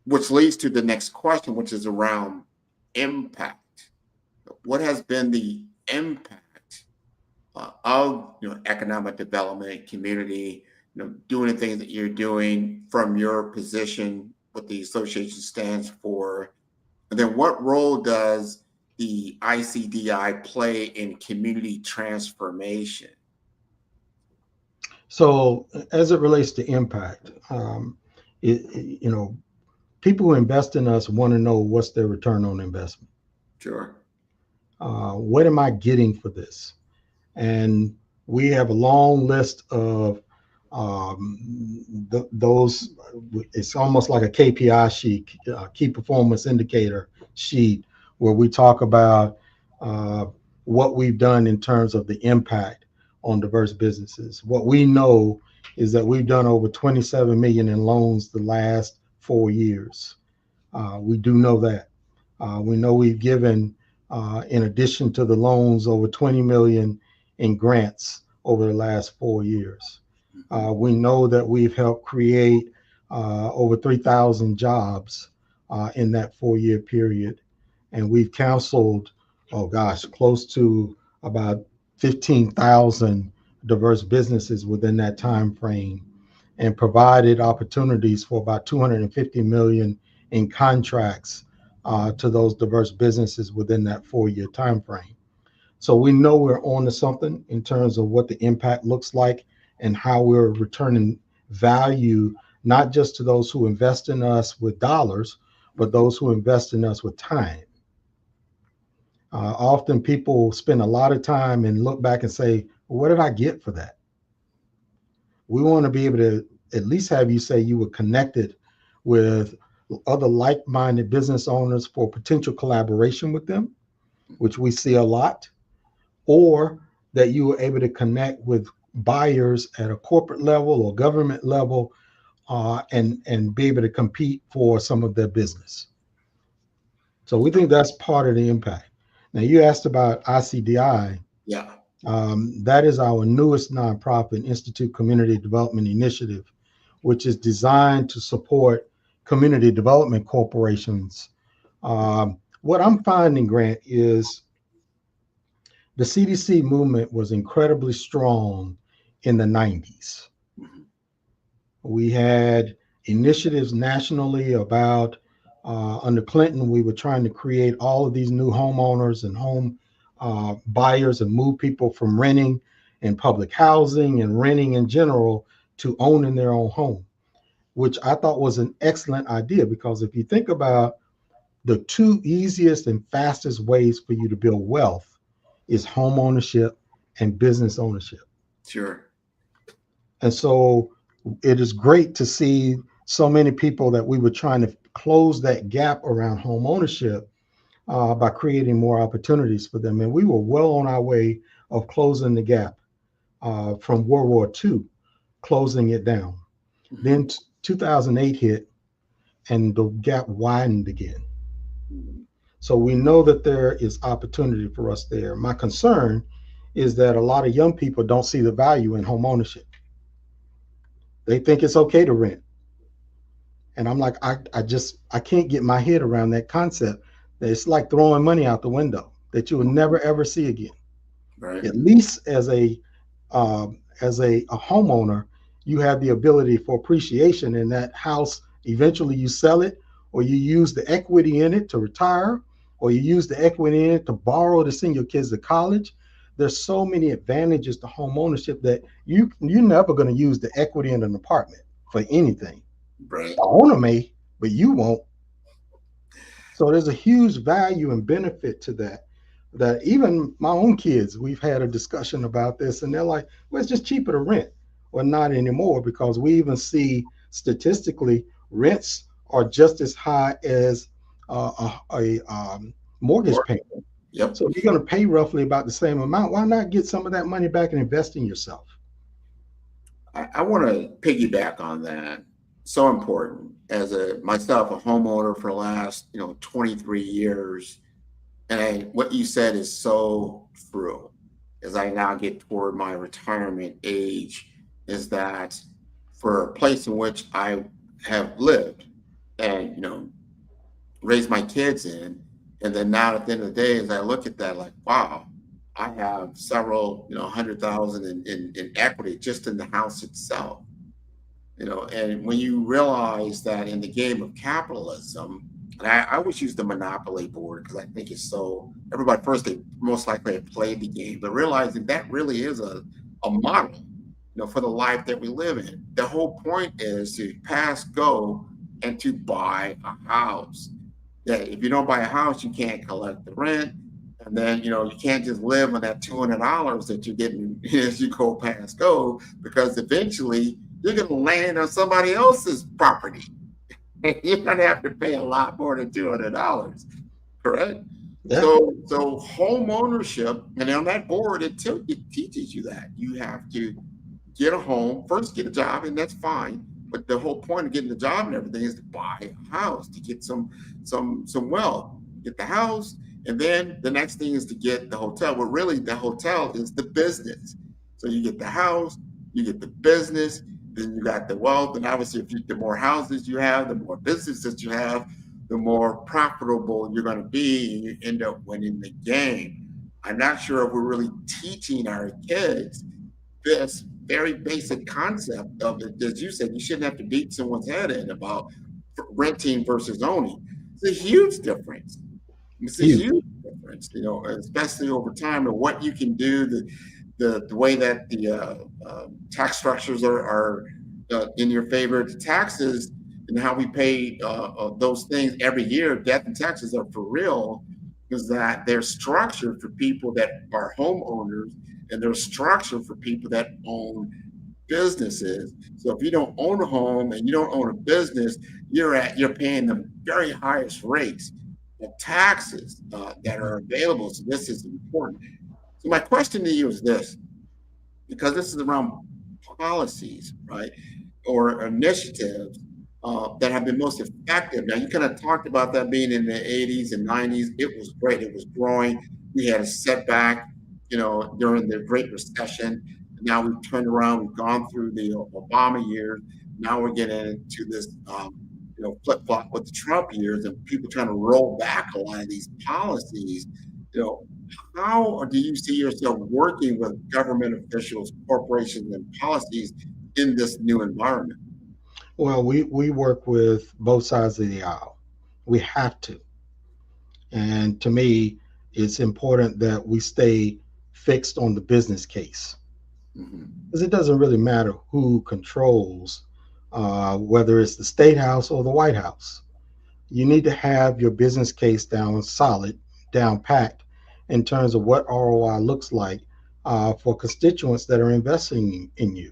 Which leads to the next question, which is around impact. What has been the impact of economic development, community, doing the things that you're doing from your position, what the association stands for? And then what role does the ICDI play in community transformation? So as it relates to impact, people who invest in us want to know what's their return on investment. Sure. What am I getting for this? And we have a long list of those. It's almost like a KPI sheet, key performance indicator sheet, where we talk about what we've done in terms of the impact on diverse businesses. What we know is that we've done over 27 million in loans the last 4 years. We do know that. We know we've given, in addition to the loans, over 20 million in grants over the last 4 years. We know that we've helped create over 3,000 jobs in that 4-year period. And we've counseled, close to about 15,000 diverse businesses within that time frame and provided opportunities for about 250 million in contracts to those diverse businesses within that 4-year time frame. So we know we're on to something in terms of what the impact looks like and how we're returning value, not just to those who invest in us with dollars, but those who invest in us with time. Often people spend a lot of time and look back and say, well, what did I get for that? We want to be able to at least have you say you were connected with other like-minded business owners for potential collaboration with them, which we see a lot, or that you were able to connect with buyers at a corporate level or government level and be able to compete for some of their business. So we think that's part of the impact. Now, you asked about ICDI. Yeah. That is our newest nonprofit, Institute Community Development Initiative, which is designed to support community development corporations. What I'm finding, Grant, is the CDC movement was incredibly strong in the 90s. We had initiatives nationally about, under Clinton, we were trying to create all of these new homeowners and home buyers and move people from renting in public housing and renting in general to owning their own home, which I thought was an excellent idea, because if you think about the two easiest and fastest ways for you to build wealth is home ownership and business ownership. Sure. And so it is great to see so many people that we were trying to close that gap around home ownership by creating more opportunities for them. And we were well on our way of closing the gap from World War II, closing it down. Mm-hmm. Then 2008 hit and the gap widened again. Mm-hmm. So we know that there is opportunity for us there. My concern is that a lot of young people don't see the value in home ownership. They think it's okay to rent. And I'm like, I can't get my head around that concept. That it's like throwing money out the window that you will never ever see again. Right. At least as a homeowner, you have the ability for appreciation in that house. Eventually you sell it, or you use the equity in it to retire, or you use the equity in it to borrow to send your kids to college. There's so many advantages to home ownership that you're never going to use the equity in an apartment for anything. Right. The owner may, but you won't. So there's a huge value and benefit to that even my own kids, we've had a discussion about this, and they're like, well, it's just cheaper to rent. Well, not anymore, because we even see statistically rents are just as high as a mortgage payment. Yep. So if you're going to pay roughly about the same amount, why not get some of that money back and invest in yourself? I want to piggyback on that. So important. As myself, a homeowner for the last 23 years, and what you said is so true. As I now get toward my retirement age, is that for a place in which I have lived and raised my kids in, and then now at the end of the day, as I look at that, like, wow, I have several, 100,000 in equity just in the house itself. And when you realize that in the game of capitalism, and I always use the monopoly board because I think it's so, everybody first, they most likely have played the game, but realizing that really is a model, for the life that we live in. The whole point is to pass go and to buy a house. That if you don't buy a house, you can't collect the rent. And then, you can't just live on that $200 that you're getting as you go past go, because eventually you're going to land on somebody else's property. And you're going to have to pay a lot more than $200, correct? Yeah. So home ownership, and on that board, it teaches you that. You have to get a home, first get a job, and that's fine. But the whole point of getting the job and everything is to buy a house, to get some wealth. Get the house, and then the next thing is to get the hotel. Well, really, the hotel is the business. So you get the house, you get the business, then you got the wealth, and obviously, the more houses you have, the more businesses you have, the more profitable you're going to be, and you end up winning the game. I'm not sure if we're really teaching our kids this very basic concept of it, as you said, you shouldn't have to beat someone's head in about renting versus owning. It's a huge difference. It's a huge difference, you know, especially over time, and what you can do, the way that the tax structures are in your favor. The taxes and how we pay those things every year, death and taxes are for real, is that they're structured for people that are homeowners, and they're structured for people that own businesses. So if you don't own a home and you don't own a business, you're paying the very highest rates of taxes that are available. So this is important. So my question to you is this, because this is around policies, right, or initiatives that have been most effective. Now, you kind of talked about that being in the 80s and 90s. It was great. It was growing. We had a setback, you know, during the Great Recession. Now we've turned around. We've gone through the Obama years. Now we're getting into this, you know, flip-flop with the Trump years, and people trying to roll back a lot of these policies. You know, how do you see yourself working with government officials, corporations, and policies in this new environment? Well, we work with both sides of the aisle. We have to. And to me, it's important that we stay fixed on the business case. Because it doesn't really matter who controls, whether it's the State House or the White House. You need to have your business case down solid, down packed, in terms of what ROI looks like for constituents that are investing in you.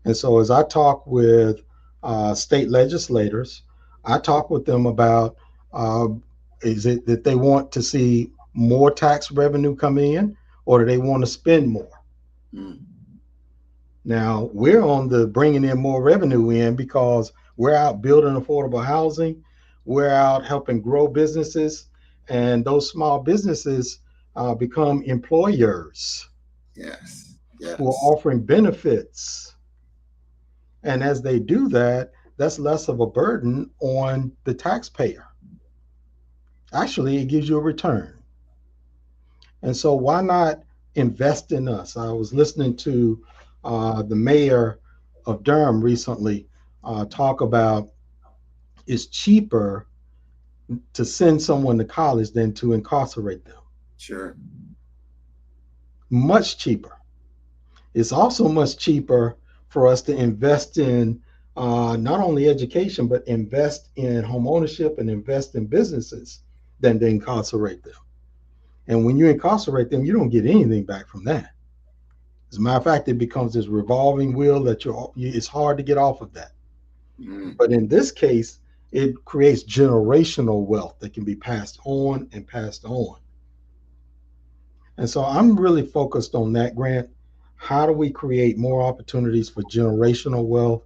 And so as I talk with state legislators, I talk with them about, is it that they want to see more tax revenue coming in, or do they want to spend more? Now, we're on the bringing in more revenue in because we're out building affordable housing. We're out helping grow businesses, and those small businesses become employers. Yes. Who are offering benefits. And as they do that, that's less of a burden on the taxpayer. Actually, it gives you a return. And so why not invest in us? I was listening to the mayor of Durham recently talk about it's cheaper to send someone to college than to incarcerate them. Sure. Much cheaper. It's also much cheaper for us to invest in not only education, but invest in home ownership and invest in businesses than to incarcerate them. And when you incarcerate them, you don't get anything back from that. As a matter of fact, it becomes this revolving wheel that it's hard to get off of that. But in this case, it creates generational wealth that can be passed on and passed on. And so I'm really focused on that, Grant. How do we create more opportunities for generational wealth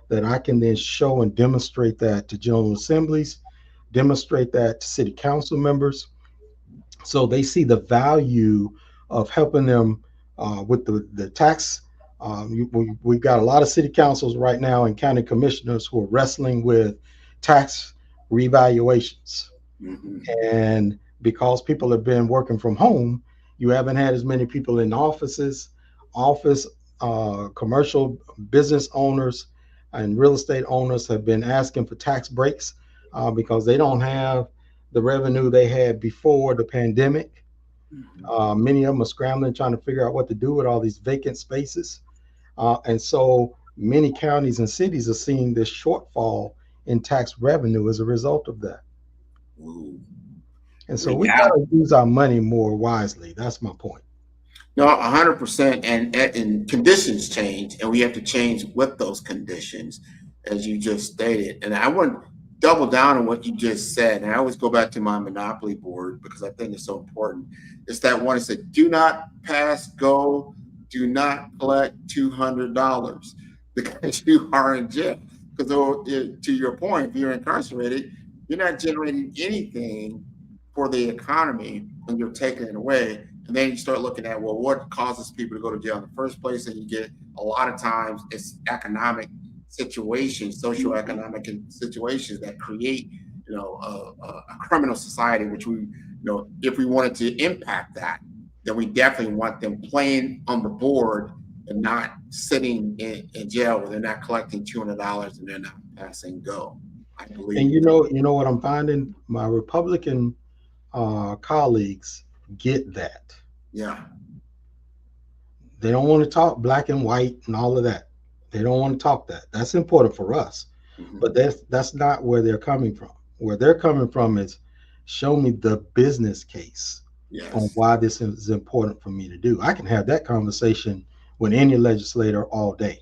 that I can then show and demonstrate that to general assemblies, demonstrate that to city council members, so they see the value of helping them with the tax. We've got a lot of city councils right now and county commissioners who are wrestling with tax revaluations. And because people have been working from home, you haven't had as many people in offices. Commercial business owners and real estate owners have been asking for tax breaks because they don't have the revenue they had before the pandemic. Many of them are scrambling, trying to figure out what to do with all these vacant spaces. And so many counties and cities are seeing this shortfall in tax revenue as a result of that. And so we got to use our money more wisely. That's my point. No, 100%. And conditions change, and we have to change with those conditions, as you just stated. And I want to double down on what you just said. And I always go back to my monopoly board because I think it's so important. It's that one that said, do not pass go, do not collect $200 because you are in jail. Because to your point, if you're incarcerated, you're not generating anything for the economy when you're taking it away. And then you start looking at, well, what causes people to go to jail in the first place? And you get a lot of times it's economic situations, socioeconomic situations that create, a criminal society, which we, if we wanted to impact that, then we definitely want them playing on the board and not sitting in jail where they're not collecting $200 and they're not passing go. I believe. And you know what I'm finding? My Republican colleagues get that. Yeah. They don't want to talk black and white and all of that. They don't want to talk that. That's important for us. Mm-hmm. But that's not where they're coming from. Where they're coming from is show me the business case on why this is important for me to do. I can have that conversation with any legislator all day.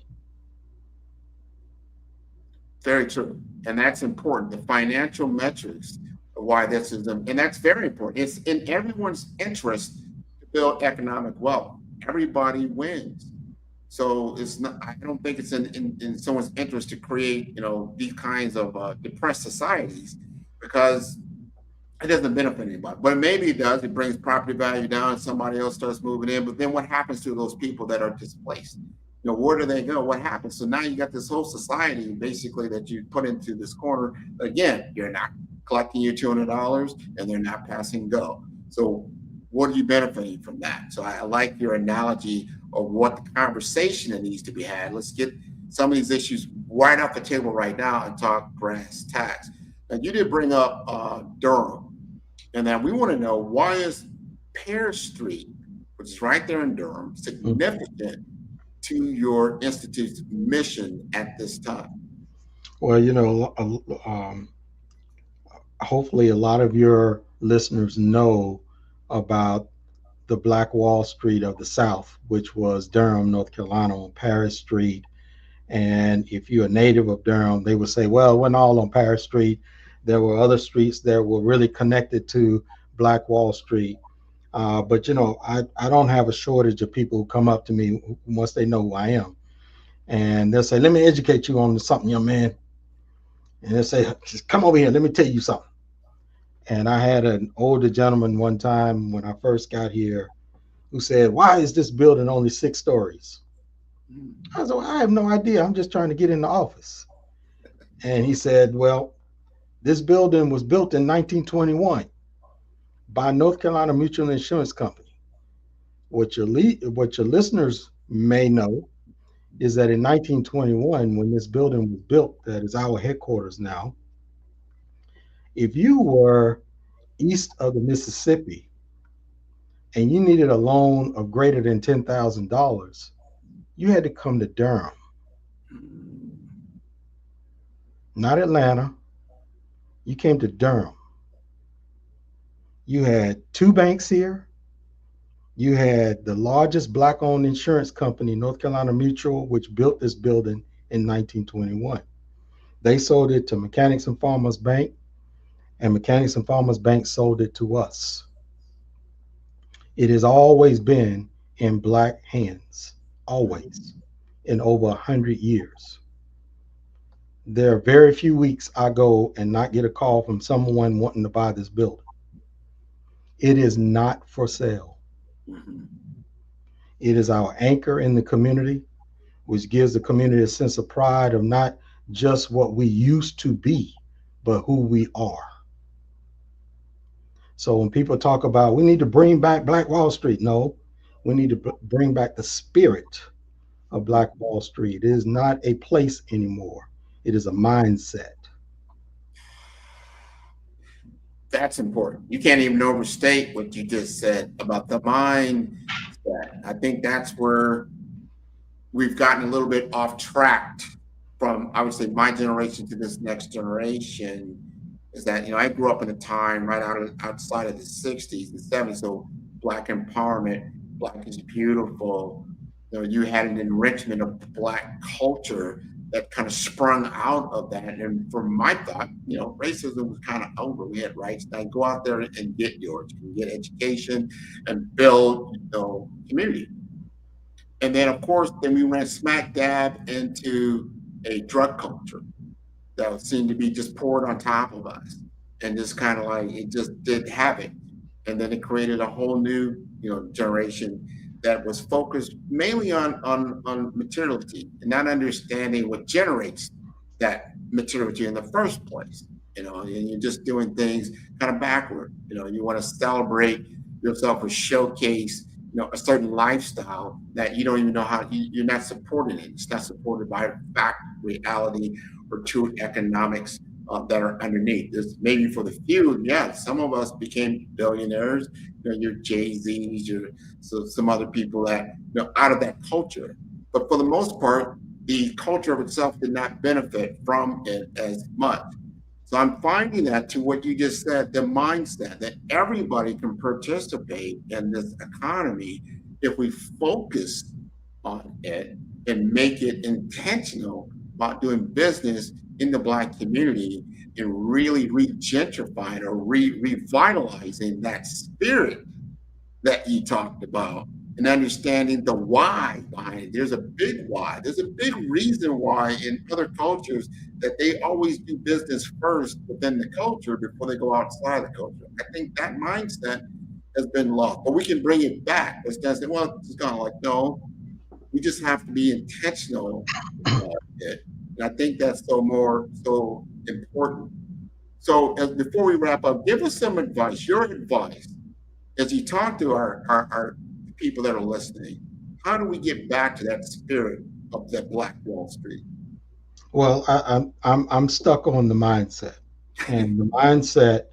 Very true. And that's important. The financial metrics of why this is, and that's very important. It's in everyone's interest to build economic wealth. Everybody wins. So it's not, I don't think it's in someone's interest to create, these kinds of depressed societies, because it doesn't benefit anybody. But maybe it does. It brings property value down. Somebody else starts moving in. But then what happens to those people that are displaced? Where do they go? What happens? So now you got this whole society basically that you put into this corner. Again, you're not collecting your $200 and they're not passing go. So what are you benefiting from that? So I like your analogy of what the conversation that needs to be had. Let's get some of these issues right off the table right now and talk brass tacks. Now, you did bring up Durham, and then we want to know, why is Pear Street, which is right there in Durham, significant to your institute's mission at this time? Well, hopefully a lot of your listeners know about the Black Wall Street of the South, which was Durham, North Carolina, on Paris Street. And if you're a native of Durham, they would say, well, it wasn't all on Paris Street. There were other streets that were really connected to Black Wall Street. But I don't have a shortage of people who come up to me once they know who I am. And they'll say, let me educate you on something, young man. And they'll say, just come over here, let me tell you something. And I had an older gentleman one time when I first got here who said, why is this building only 6 stories? I said, well, I have no idea. I'm just trying to get in the office. And he said, well, this building was built in 1921 by North Carolina Mutual Insurance Company. What your listeners may know is that in 1921, when this building was built, that is our headquarters now, if you were east of the Mississippi and you needed a loan of greater than $10,000, you had to come to Durham, not Atlanta. You came to Durham. You had 2 banks here. You had the largest Black-owned insurance company, North Carolina Mutual, which built this building in 1921. They sold it to Mechanics and Farmers Bank, and Mechanics and Farmers Bank sold it to us. It has always been in Black hands, always, in over 100 years. There are very few weeks I go and not get a call from someone wanting to buy this building. It is not for sale. Mm-hmm. It is our anchor in the community, which gives the community a sense of pride of not just what we used to be, but who we are. So when people talk about, we need to bring back Black Wall Street, no, we need to bring back the spirit of Black Wall Street. It is not a place anymore. It is a mindset. That's important. You can't even overstate what you just said about the mindset. I think that's where we've gotten a little bit off track from, I would say, my generation to this next generation. Is that, I grew up in a time right outside of the 60s and 70s. So Black empowerment, Black is beautiful. You had an enrichment of the Black culture that kind of sprung out of that. And from my thought, racism was kind of over. We had rights. Now go out there and get yours. You can get education and build, community. And then, of course, we ran smack dab into a drug culture that seemed to be just poured on top of us. And just kind of like, it just did havoc. And then it created a whole new, generation that was focused mainly on materiality and not understanding what generates that materiality in the first place. And you're just doing things kind of backward. You want to celebrate yourself or showcase, a certain lifestyle that you don't even know how you're not supporting it. It's not supported by fact, reality, or true economics that are underneath. There's maybe for the few, yeah, some of us became billionaires. Your Jay-Z's, some other people that out of that culture. But for the most part, the culture of itself did not benefit from it as much. So I'm finding that to what you just said, the mindset that everybody can participate in this economy if we focus on it and make it intentional about doing business in the Black community and really regentrifying or revitalizing that spirit that you talked about and understanding the why behind it. There's a big why. There's a big reason why in other cultures that they always do business first within the culture before they go outside the culture. I think that mindset has been lost, but we can bring it back. Instead of saying, well, it's kind of like, no, we just have to be intentional about it. And I think that's so important. So before we wrap up, give us some advice, your advice, as you talk to our people that are listening. How do we get back to that spirit of that Black Wall Street? Well, I'm stuck on the mindset, and the mindset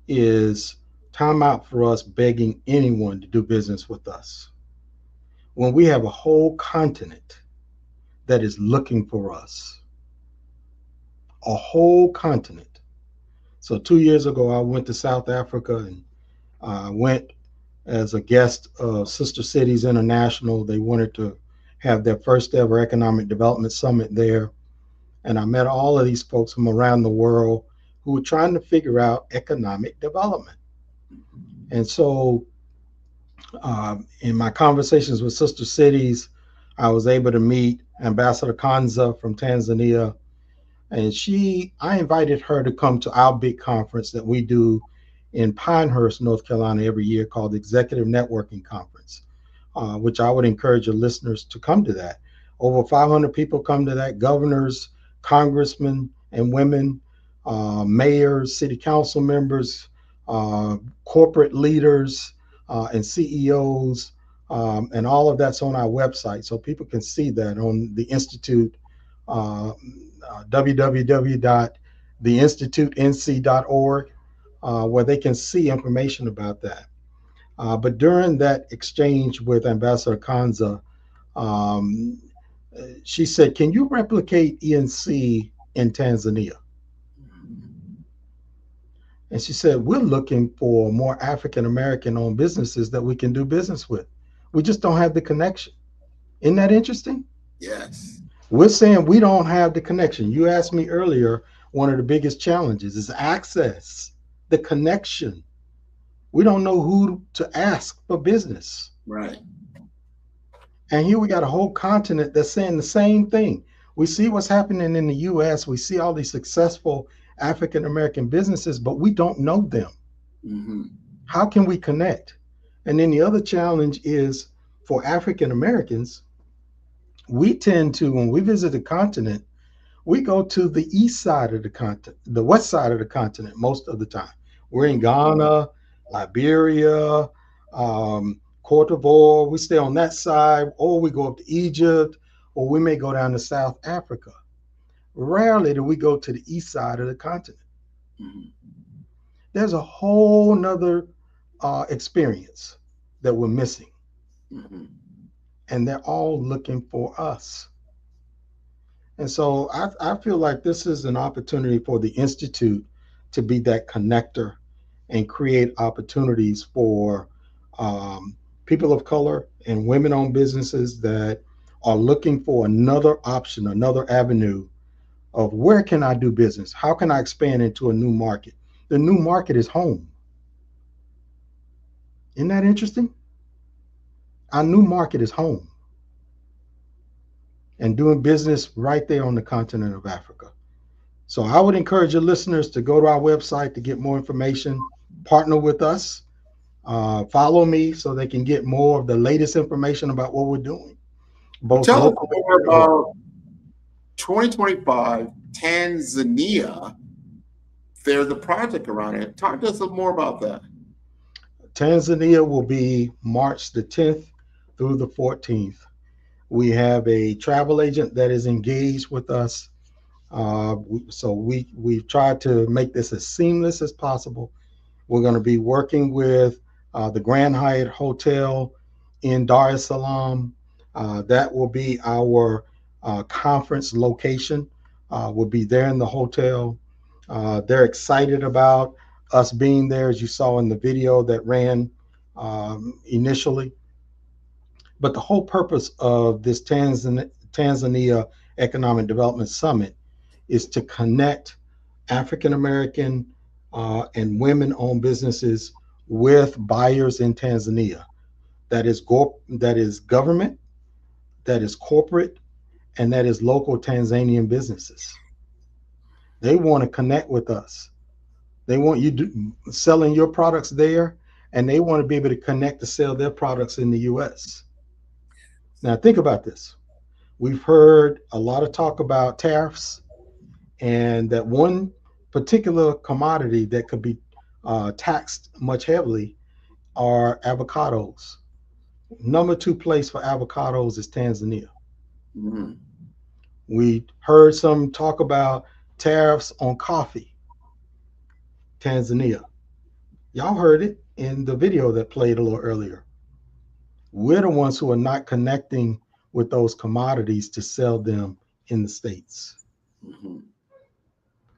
is time out for us begging anyone to do business with us. When we have a whole continent that is looking for us, a whole continent. So 2 years ago, I went to South Africa and went as a guest of Sister Cities International. They wanted to have their first ever economic development summit there. And I met all of these folks from around the world who were trying to figure out economic development. And so in my conversations with Sister Cities, I was able to meet Ambassador Kanza from Tanzania. And I invited her to come to our big conference that we do in Pinehurst, North Carolina every year called the Executive Networking Conference, which I would encourage your listeners to come to that. Over 500 people come to that, governors, congressmen and women, mayors, city council members, corporate leaders, and CEOs, and all of that's on our website. So people can see that on the Institute, www.theinstitutenc.org, where they can see information about that. But during that exchange with Ambassador Kanza, she said, "Can you replicate ENC in Tanzania?" And she said, "We're looking for more African-American owned businesses that we can do business with. We just don't have the connection." Isn't that interesting? Yes. We're saying we don't have the connection. You asked me earlier, one of the biggest challenges is access, the connection. We don't know who to ask for business. Right. And here we got a whole continent that's saying the same thing. We see what's happening in the US. We see all these successful African-American businesses, but we don't know them. Mm-hmm. How can we connect? And then the other challenge is for African-Americans, we tend to, when we visit the continent, we go to the east side of the continent, the west side of the continent most of the time. We're in Ghana, Liberia, Cote d'Ivoire. We stay on that side, or we go up to Egypt, or we may go down to South Africa. Rarely do we go to the east side of the continent. Mm-hmm. There's a whole nother experience that we're missing. Mm-hmm. And they're all looking for us. And so I feel like this is an opportunity for the Institute to be that connector and create opportunities for people of color and women-owned businesses that are looking for another option, another avenue of where can I do business? How can I expand into a new market? The new market is home. Isn't that interesting? Our new market is home. And doing business right there on the continent of Africa. So I would encourage your listeners to go to our website to get more information, partner with us, follow me so they can get more of the latest information about what we're doing. Tell us more about 2025 Tanzania. There's a project around it. Talk to us more about that. Tanzania will be March the 10th through the 14th. We have a travel agent that is engaged with us. So we've tried to make this as seamless as possible. We're going to be working with the Grand Hyatt Hotel in Dar es Salaam. That will be our conference location. We'll be there in the hotel. They're excited about us being there, as you saw in the video that ran initially. But the whole purpose of this Tanzania Economic Development Summit is to connect African American and women-owned businesses with buyers in Tanzania. That is government, that is corporate, and that is local Tanzanian businesses. They want to connect with us. They want you selling your products there, and they want to be able to connect to sell their products in the U.S. Now, think about this. We've heard a lot of talk about tariffs, and that one particular commodity that could be taxed much heavily are avocados. Number 2 place for avocados is Tanzania. Mm-hmm. We heard some talk about tariffs on coffee. Tanzania. Y'all heard it in the video that played a little earlier. We're the ones who are not connecting with those commodities to sell them in the States. Mm-hmm.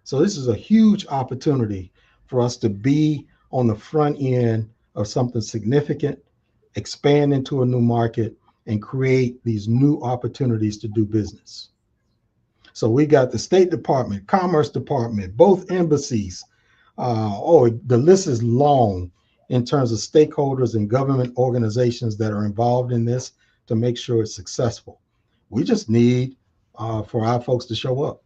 So this is a huge opportunity for us to be on the front end of something significant, expand into a new market, and create these new opportunities to do business. So we got the State Department, Commerce Department, both embassies. The list is long in terms of stakeholders and government organizations that are involved in this to make sure it's successful. We just need for our folks to show up.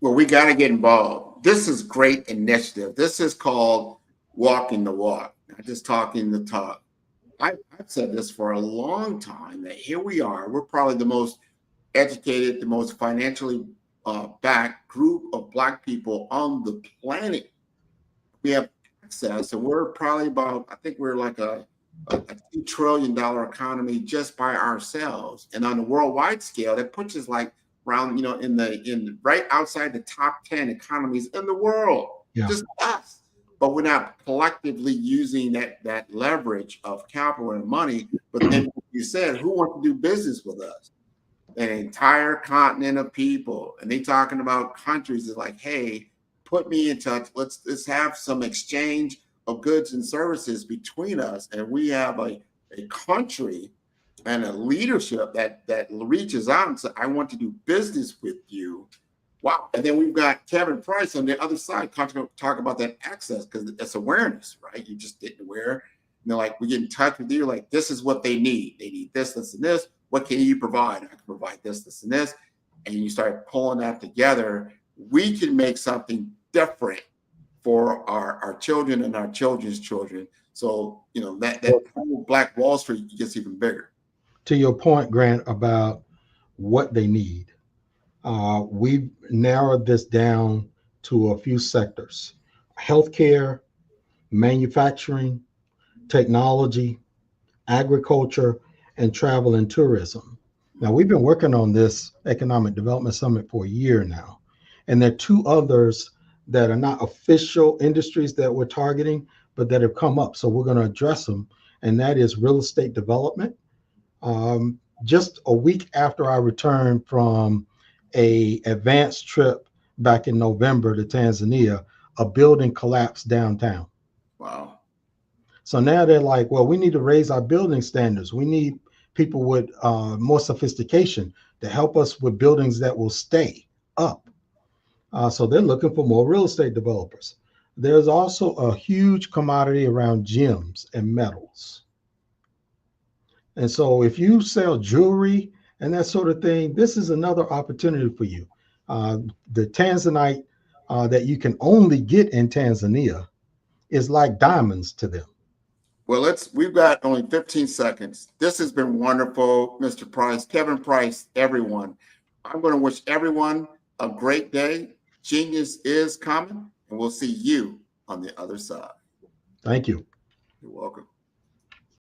Well, we got to get involved. This is great initiative. This is called walking the walk, not just talking the talk. I've said this for a long time, that here we are. We're probably the most educated, the most financially backed group of Black people on the planet. We have access, and we're probably about, I think we're like a $2 trillion economy just by ourselves. And on a worldwide scale, that puts us like around, in right outside the top 10 economies in the world. Yeah. Just us. But we're not collectively using that leverage of capital and money. But then you said, who wants to do business with us? An entire continent of people. And they talking about countries is like, hey, put me in touch. Let's have some exchange of goods and services between us. And we have a country and a leadership that reaches out and says, I want to do business with you. Wow. And then we've got Kevin Price on the other side talk about that access, because it's awareness, right? You just didn't aware. And they're like, we get in touch with you, like, this is what they need. They need this, this, and this. What can you provide? I can provide this, this, and this. And you start pulling that together. We can make something different for our children and our children's children. So, that whole Black Wall Street gets even bigger. To your point, Grant, about what they need, we've narrowed this down to a few sectors: healthcare, manufacturing, technology, agriculture, and travel and tourism. Now, we've been working on this Economic Development Summit for a year now, and there are 2 others that are not official industries that we're targeting, but that have come up. So we're going to address them, and that is real estate development. Just a week after I returned from an advanced trip back in November to Tanzania, a building collapsed downtown. Wow. So now they're like, well, we need to raise our building standards. We need people with more sophistication to help us with buildings that will stay up. So they're looking for more real estate developers. There's also a huge commodity around gems and metals. And so if you sell jewelry and that sort of thing, this is another opportunity for you. The Tanzanite that you can only get in Tanzania is like diamonds to them. Well, we've got only 15 seconds. This has been wonderful, Mr. Price, Kevin Price, everyone. I'm going to wish everyone a great day. Genius is coming, and we'll see you on the other side. Thank you. You're welcome.